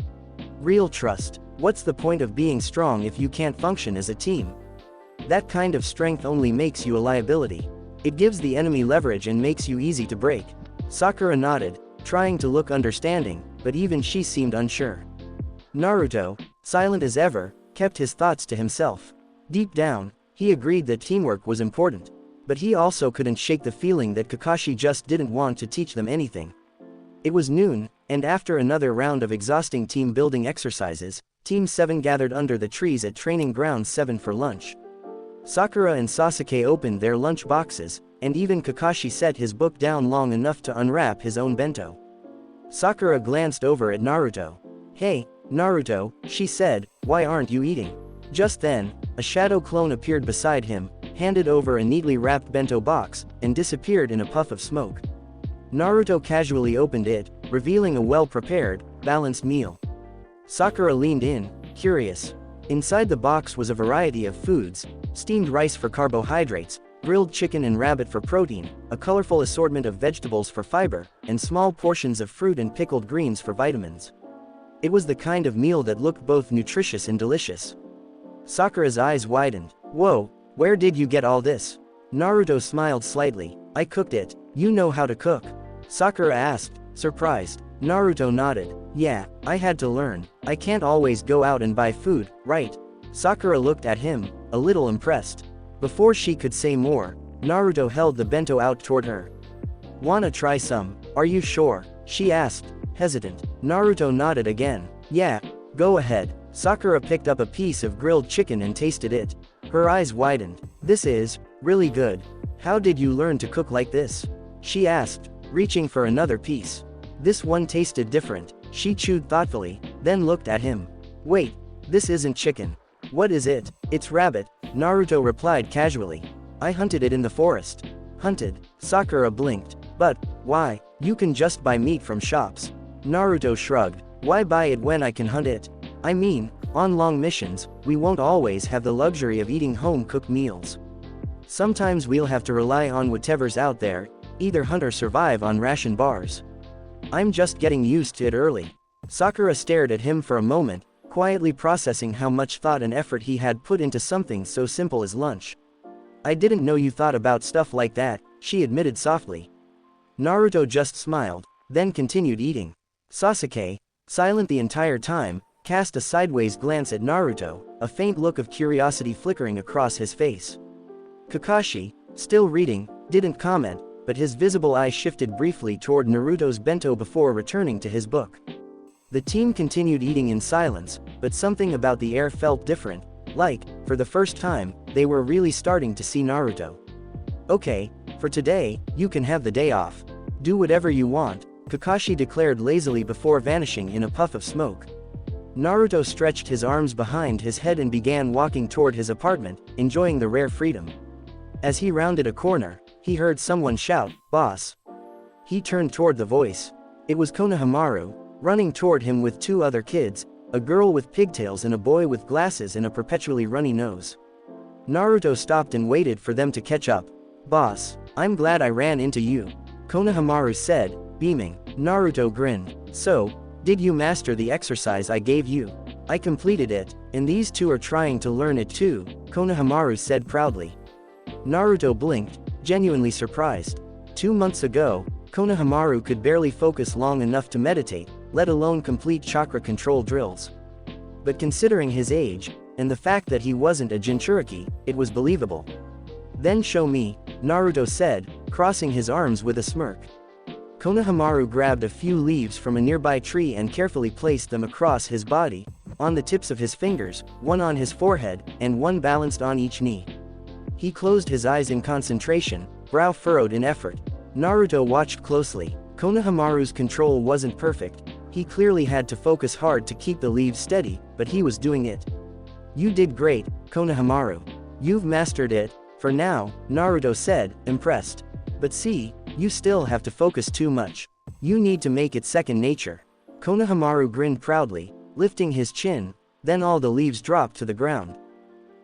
Real trust. What's the point of being strong if you can't function as a team? That kind of strength only makes you a liability. It gives the enemy leverage and makes you easy to break." Sakura nodded, trying to look understanding, but even she seemed unsure. Naruto, silent as ever, kept his thoughts to himself. Deep down, he agreed that teamwork was important, but he also couldn't shake the feeling that Kakashi just didn't want to teach them anything. It was noon, and after another round of exhausting team-building exercises, Team 7 gathered under the trees at Training Ground 7 for lunch. Sakura and Sasuke opened their lunch boxes, and even Kakashi set his book down long enough to unwrap his own bento. Sakura glanced over at Naruto. "Hey, Naruto," she said, "why aren't you eating?" Just then, a shadow clone appeared beside him, handed over a neatly wrapped bento box, and disappeared in a puff of smoke. Naruto casually opened it, revealing a well-prepared, balanced meal. Sakura leaned in, curious. Inside the box was a variety of foods: steamed rice for carbohydrates, grilled chicken and rabbit for protein, a colorful assortment of vegetables for fiber, and small portions of fruit and pickled greens for vitamins. It was the kind of meal that looked both nutritious and delicious. Sakura's eyes widened. "Whoa, where did you get all this?" Naruto smiled slightly. "I cooked it. You know how to cook?" Sakura asked, surprised. Naruto nodded. "Yeah, I had to learn. I can't always go out and buy food, right?" Sakura looked at him, a little impressed. Before she could say more, Naruto held the bento out toward her. "Wanna try some? Are you sure?" she asked, hesitant. Naruto nodded again. "Yeah, go ahead." Sakura picked up a piece of grilled chicken and tasted it. Her eyes widened. "This is really good. How did you learn to cook like this?" she asked, reaching for another piece. This one tasted different. She chewed thoughtfully, then looked at him. "Wait, this isn't chicken. What is it?" "It's rabbit," Naruto replied casually. "I hunted it in the forest." "Hunted?" Sakura blinked. "But why? You can just buy meat from shops." Naruto shrugged. "Why buy it when I can hunt it? I mean, on long missions, we won't always have the luxury of eating home-cooked meals. Sometimes we'll have to rely on whatever's out there, either hunt or survive on ration bars. I'm just getting used to it early." Sakura stared at him for a moment, quietly processing how much thought and effort he had put into something so simple as lunch. "I didn't know you thought about stuff like that," she admitted softly. Naruto just smiled, then continued eating. Sasuke, silent the entire time, cast a sideways glance at Naruto, a faint look of curiosity flickering across his face. Kakashi, still reading, didn't comment, but his visible eye shifted briefly toward Naruto's bento before returning to his book. The team continued eating in silence, but something about the air felt different, like, for the first time, they were really starting to see Naruto. "Okay, for today, you can have the day off. Do whatever you want," Kakashi declared lazily before vanishing in a puff of smoke. Naruto stretched his arms behind his head and began walking toward his apartment, enjoying the rare freedom. As he rounded a corner, he heard someone shout, "Boss!" He turned toward the voice. It was Konohamaru, running toward him with two other kids, a girl with pigtails and a boy with glasses and a perpetually runny nose. Naruto stopped and waited for them to catch up. "Boss, I'm glad I ran into you," Konohamaru said, beaming. Naruto grinned. "So, did you master the exercise I gave you?" "I completed it, and these two are trying to learn it too," Konohamaru said proudly. Naruto blinked, genuinely surprised. 2 months ago, Konohamaru could barely focus long enough to meditate, let alone complete chakra control drills. But considering his age, and the fact that he wasn't a Jinchuriki, it was believable. "Then show me," Naruto said, crossing his arms with a smirk. Konohamaru grabbed a few leaves from a nearby tree and carefully placed them across his body, on the tips of his fingers, one on his forehead, and one balanced on each knee. He closed his eyes in concentration, brow furrowed in effort. Naruto watched closely. Konohamaru's control wasn't perfect. He clearly had to focus hard to keep the leaves steady, but he was doing it. "You did great, Konohamaru. You've mastered it, for now," Naruto said, impressed. "But see, you still have to focus too much. You need to make it second nature." Konohamaru grinned proudly, lifting his chin, then all the leaves dropped to the ground.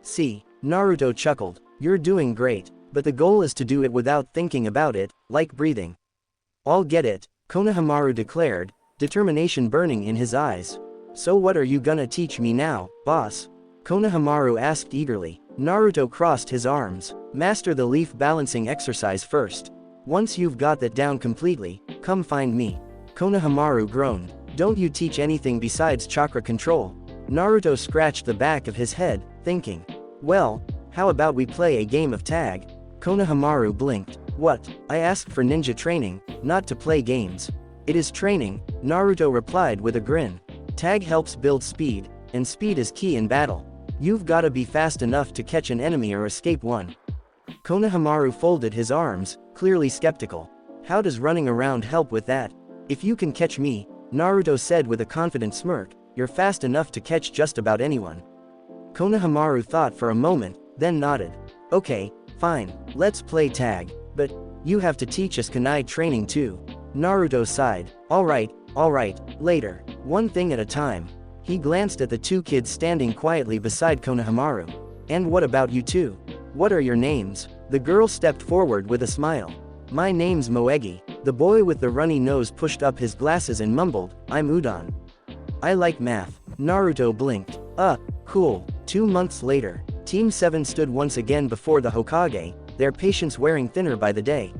"See," Naruto chuckled, "you're doing great, but the goal is to do it without thinking about it, like breathing." "I'll get it," Konohamaru declared, determination burning in his eyes. "So what are you gonna teach me now, boss?" Konohamaru asked eagerly. Naruto crossed his arms. "Master the leaf balancing exercise first. Once you've got that down completely, come find me." Konohamaru groaned. "Don't you teach anything besides chakra control?" Naruto scratched the back of his head, thinking. "Well, how about we play a game of tag?" Konohamaru blinked. "What? I asked for ninja training, not to play games." "It is training," Naruto replied with a grin. "Tag helps build speed, and speed is key in battle. You've gotta be fast enough to catch an enemy or escape one." Konohamaru folded his arms, clearly skeptical. "How does running around help with that?" "If you can catch me," Naruto said with a confident smirk, "you're fast enough to catch just about anyone." Konohamaru thought for a moment, then nodded. "Okay, fine, let's play tag. But you have to teach us kunai training too." Naruto sighed. Alright, later. One thing at a time." He glanced at the two kids standing quietly beside Konohamaru. "And what about you two? What are your names?" The girl stepped forward with a smile. "My name's Moegi." The boy with the runny nose pushed up his glasses and mumbled, "I'm Udon. I like math." Naruto blinked. Cool." 2 months later, Team 7 stood once again before the Hokage, their patience wearing thinner by the day.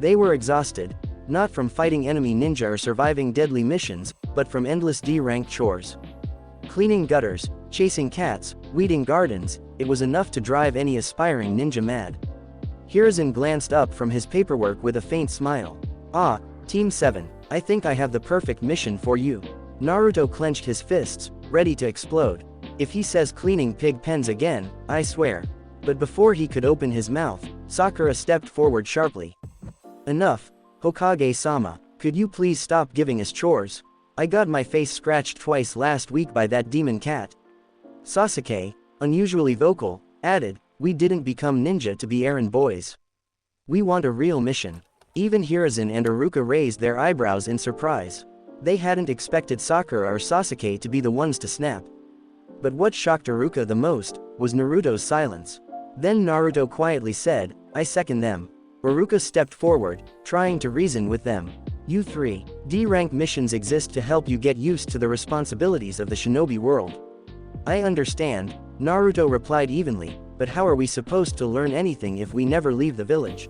They were exhausted, not from fighting enemy ninja or surviving deadly missions, but from endless D-rank chores. Cleaning gutters, chasing cats, weeding gardens, it was enough to drive any aspiring ninja mad. Hiruzen glanced up from his paperwork with a faint smile. "Ah, Team 7, I think I have the perfect mission for you." Naruto clenched his fists, ready to explode. "If he says cleaning pig pens again, I swear." But before he could open his mouth, Sakura stepped forward sharply. "Enough, Hokage-sama, could you please stop giving us chores? I got my face scratched twice last week by that demon cat." Sasuke, unusually vocal, added, "We didn't become ninja to be errand boys. We want a real mission." Even Hiruzen and Iruka raised their eyebrows in surprise. They hadn't expected Sakura or Sasuke to be the ones to snap. But what shocked Iruka the most was Naruto's silence. Then Naruto quietly said, "I second them." Iruka stepped forward, trying to reason with them. "You three, D-rank missions exist to help you get used to the responsibilities of the shinobi world." "I understand," Naruto replied evenly, "but how are we supposed to learn anything if we never leave the village?"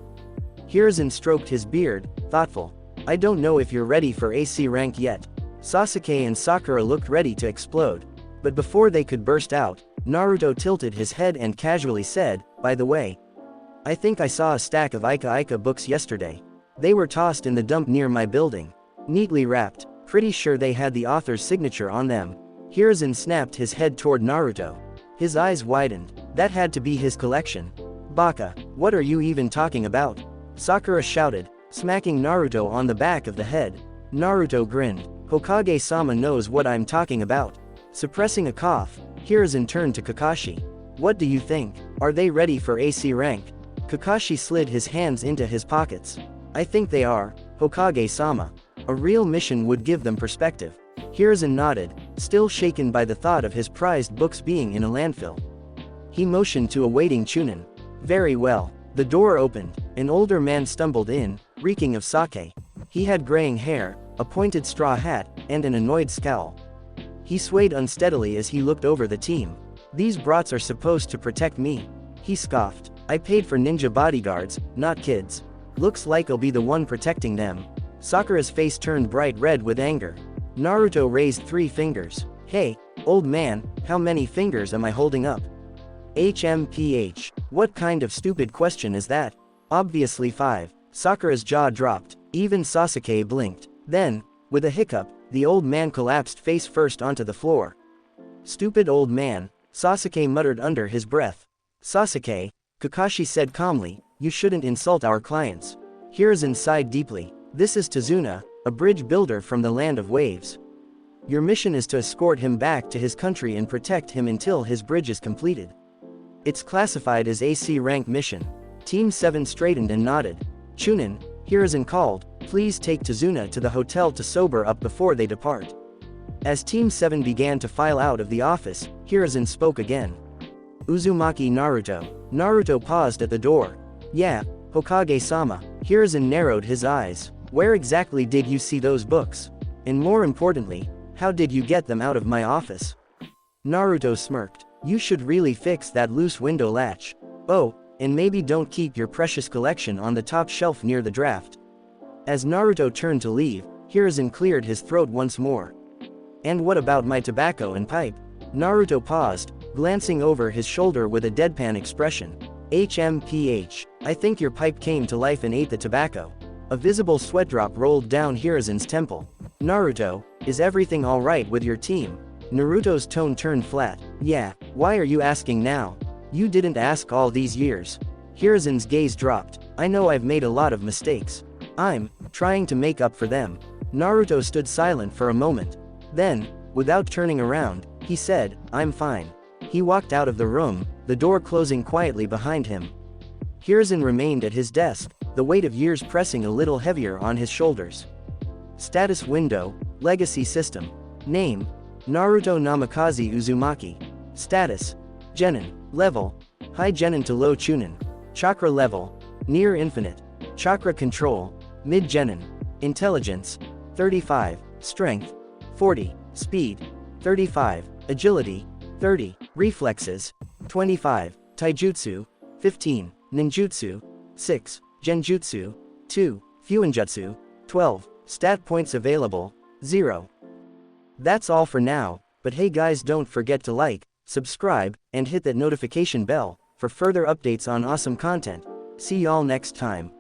Hiruzen stroked his beard, thoughtful. "I don't know if you're ready for AC rank yet." Sasuke and Sakura looked ready to explode. But before they could burst out, Naruto tilted his head and casually said, "By the way, I think I saw a stack of Ika books yesterday. They were tossed in the dump near my building. Neatly wrapped, pretty sure they had the author's signature on them." Hiruzen snapped his head toward Naruto. His eyes widened. That had to be his collection. "Baka, what are you even talking about?" Sakura shouted, smacking Naruto on the back of the head. Naruto grinned. Hokage-sama knows what I'm talking about. Suppressing a cough, Hiruzen turned to Kakashi. What do you think? Are they ready for AC rank? Kakashi slid his hands into his pockets. I think they are, Hokage-sama. A real mission would give them perspective. Hiruzen nodded, still shaken by the thought of his prized books being in a landfill. He motioned to a waiting Chunin. Very well. The door opened. An older man stumbled in, reeking of sake. He had graying hair, a pointed straw hat, and an annoyed scowl. He swayed unsteadily as he looked over the team. These brats are supposed to protect me. He scoffed. I paid for ninja bodyguards, not kids. Looks like I'll be the one protecting them. Sakura's face turned bright red with anger. Naruto raised 3 fingers. Hey, old man, how many fingers am I holding up? HMPH. What kind of stupid question is that? Obviously 5. Sakura's jaw dropped. Even Sasuke blinked. Then, with a hiccup, the old man collapsed face first onto the floor. Stupid old man, Sasuke muttered under his breath. Sasuke, Kakashi said calmly, you shouldn't insult our clients. Hiruzen sighed deeply. This is Tazuna, a bridge builder from the land of waves. Your mission is to escort him back to his country and protect him until his bridge is completed. It's classified as AC rank mission. Team 7 straightened and nodded. Chunin, Hiruzen called, please take Tazuna to the hotel to sober up before they depart. As Team 7 began to file out of the office, Hiruzen spoke again. Uzumaki Naruto. Naruto paused at the door. Yeah, Hokage-sama. Hiruzen narrowed his eyes. Where exactly did you see those books? And more importantly, how did you get them out of my office? Naruto smirked. You should really fix that loose window latch. Oh, and maybe don't keep your precious collection on the top shelf near the draft. As Naruto turned to leave, Hiruzen cleared his throat once more. And what about my tobacco and pipe? Naruto paused, glancing over his shoulder with a deadpan expression. HMPH. I think your pipe came to life and ate the tobacco. A visible sweat drop rolled down Hiruzen's temple. Naruto, is everything alright with your team? Naruto's tone turned flat. Yeah, why are you asking now? You didn't ask all these years. Hiruzen's gaze dropped. I know I've made a lot of mistakes. I'm trying to make up for them. Naruto stood silent for a moment. Then, without turning around, he said, I'm fine. He walked out of the room, the door closing quietly behind him. Hiruzen remained at his desk, the weight of years pressing a little heavier on his shoulders. Status window, legacy system. Name, Naruto Namikaze Uzumaki. Status, Genin. Level, high Genin to low Chunin. Chakra level, near infinite. Chakra control, mid Genin. Intelligence, 35. Strength, 40. Speed, 35. Agility, 30. Reflexes, 25. Taijutsu, 15. Ninjutsu, 6. Genjutsu, 2. Fuinjutsu, 12. Stat points available, 0. That's all for now, but hey guys, don't forget to like, subscribe, and hit that notification bell for further updates on awesome content. See y'all next time.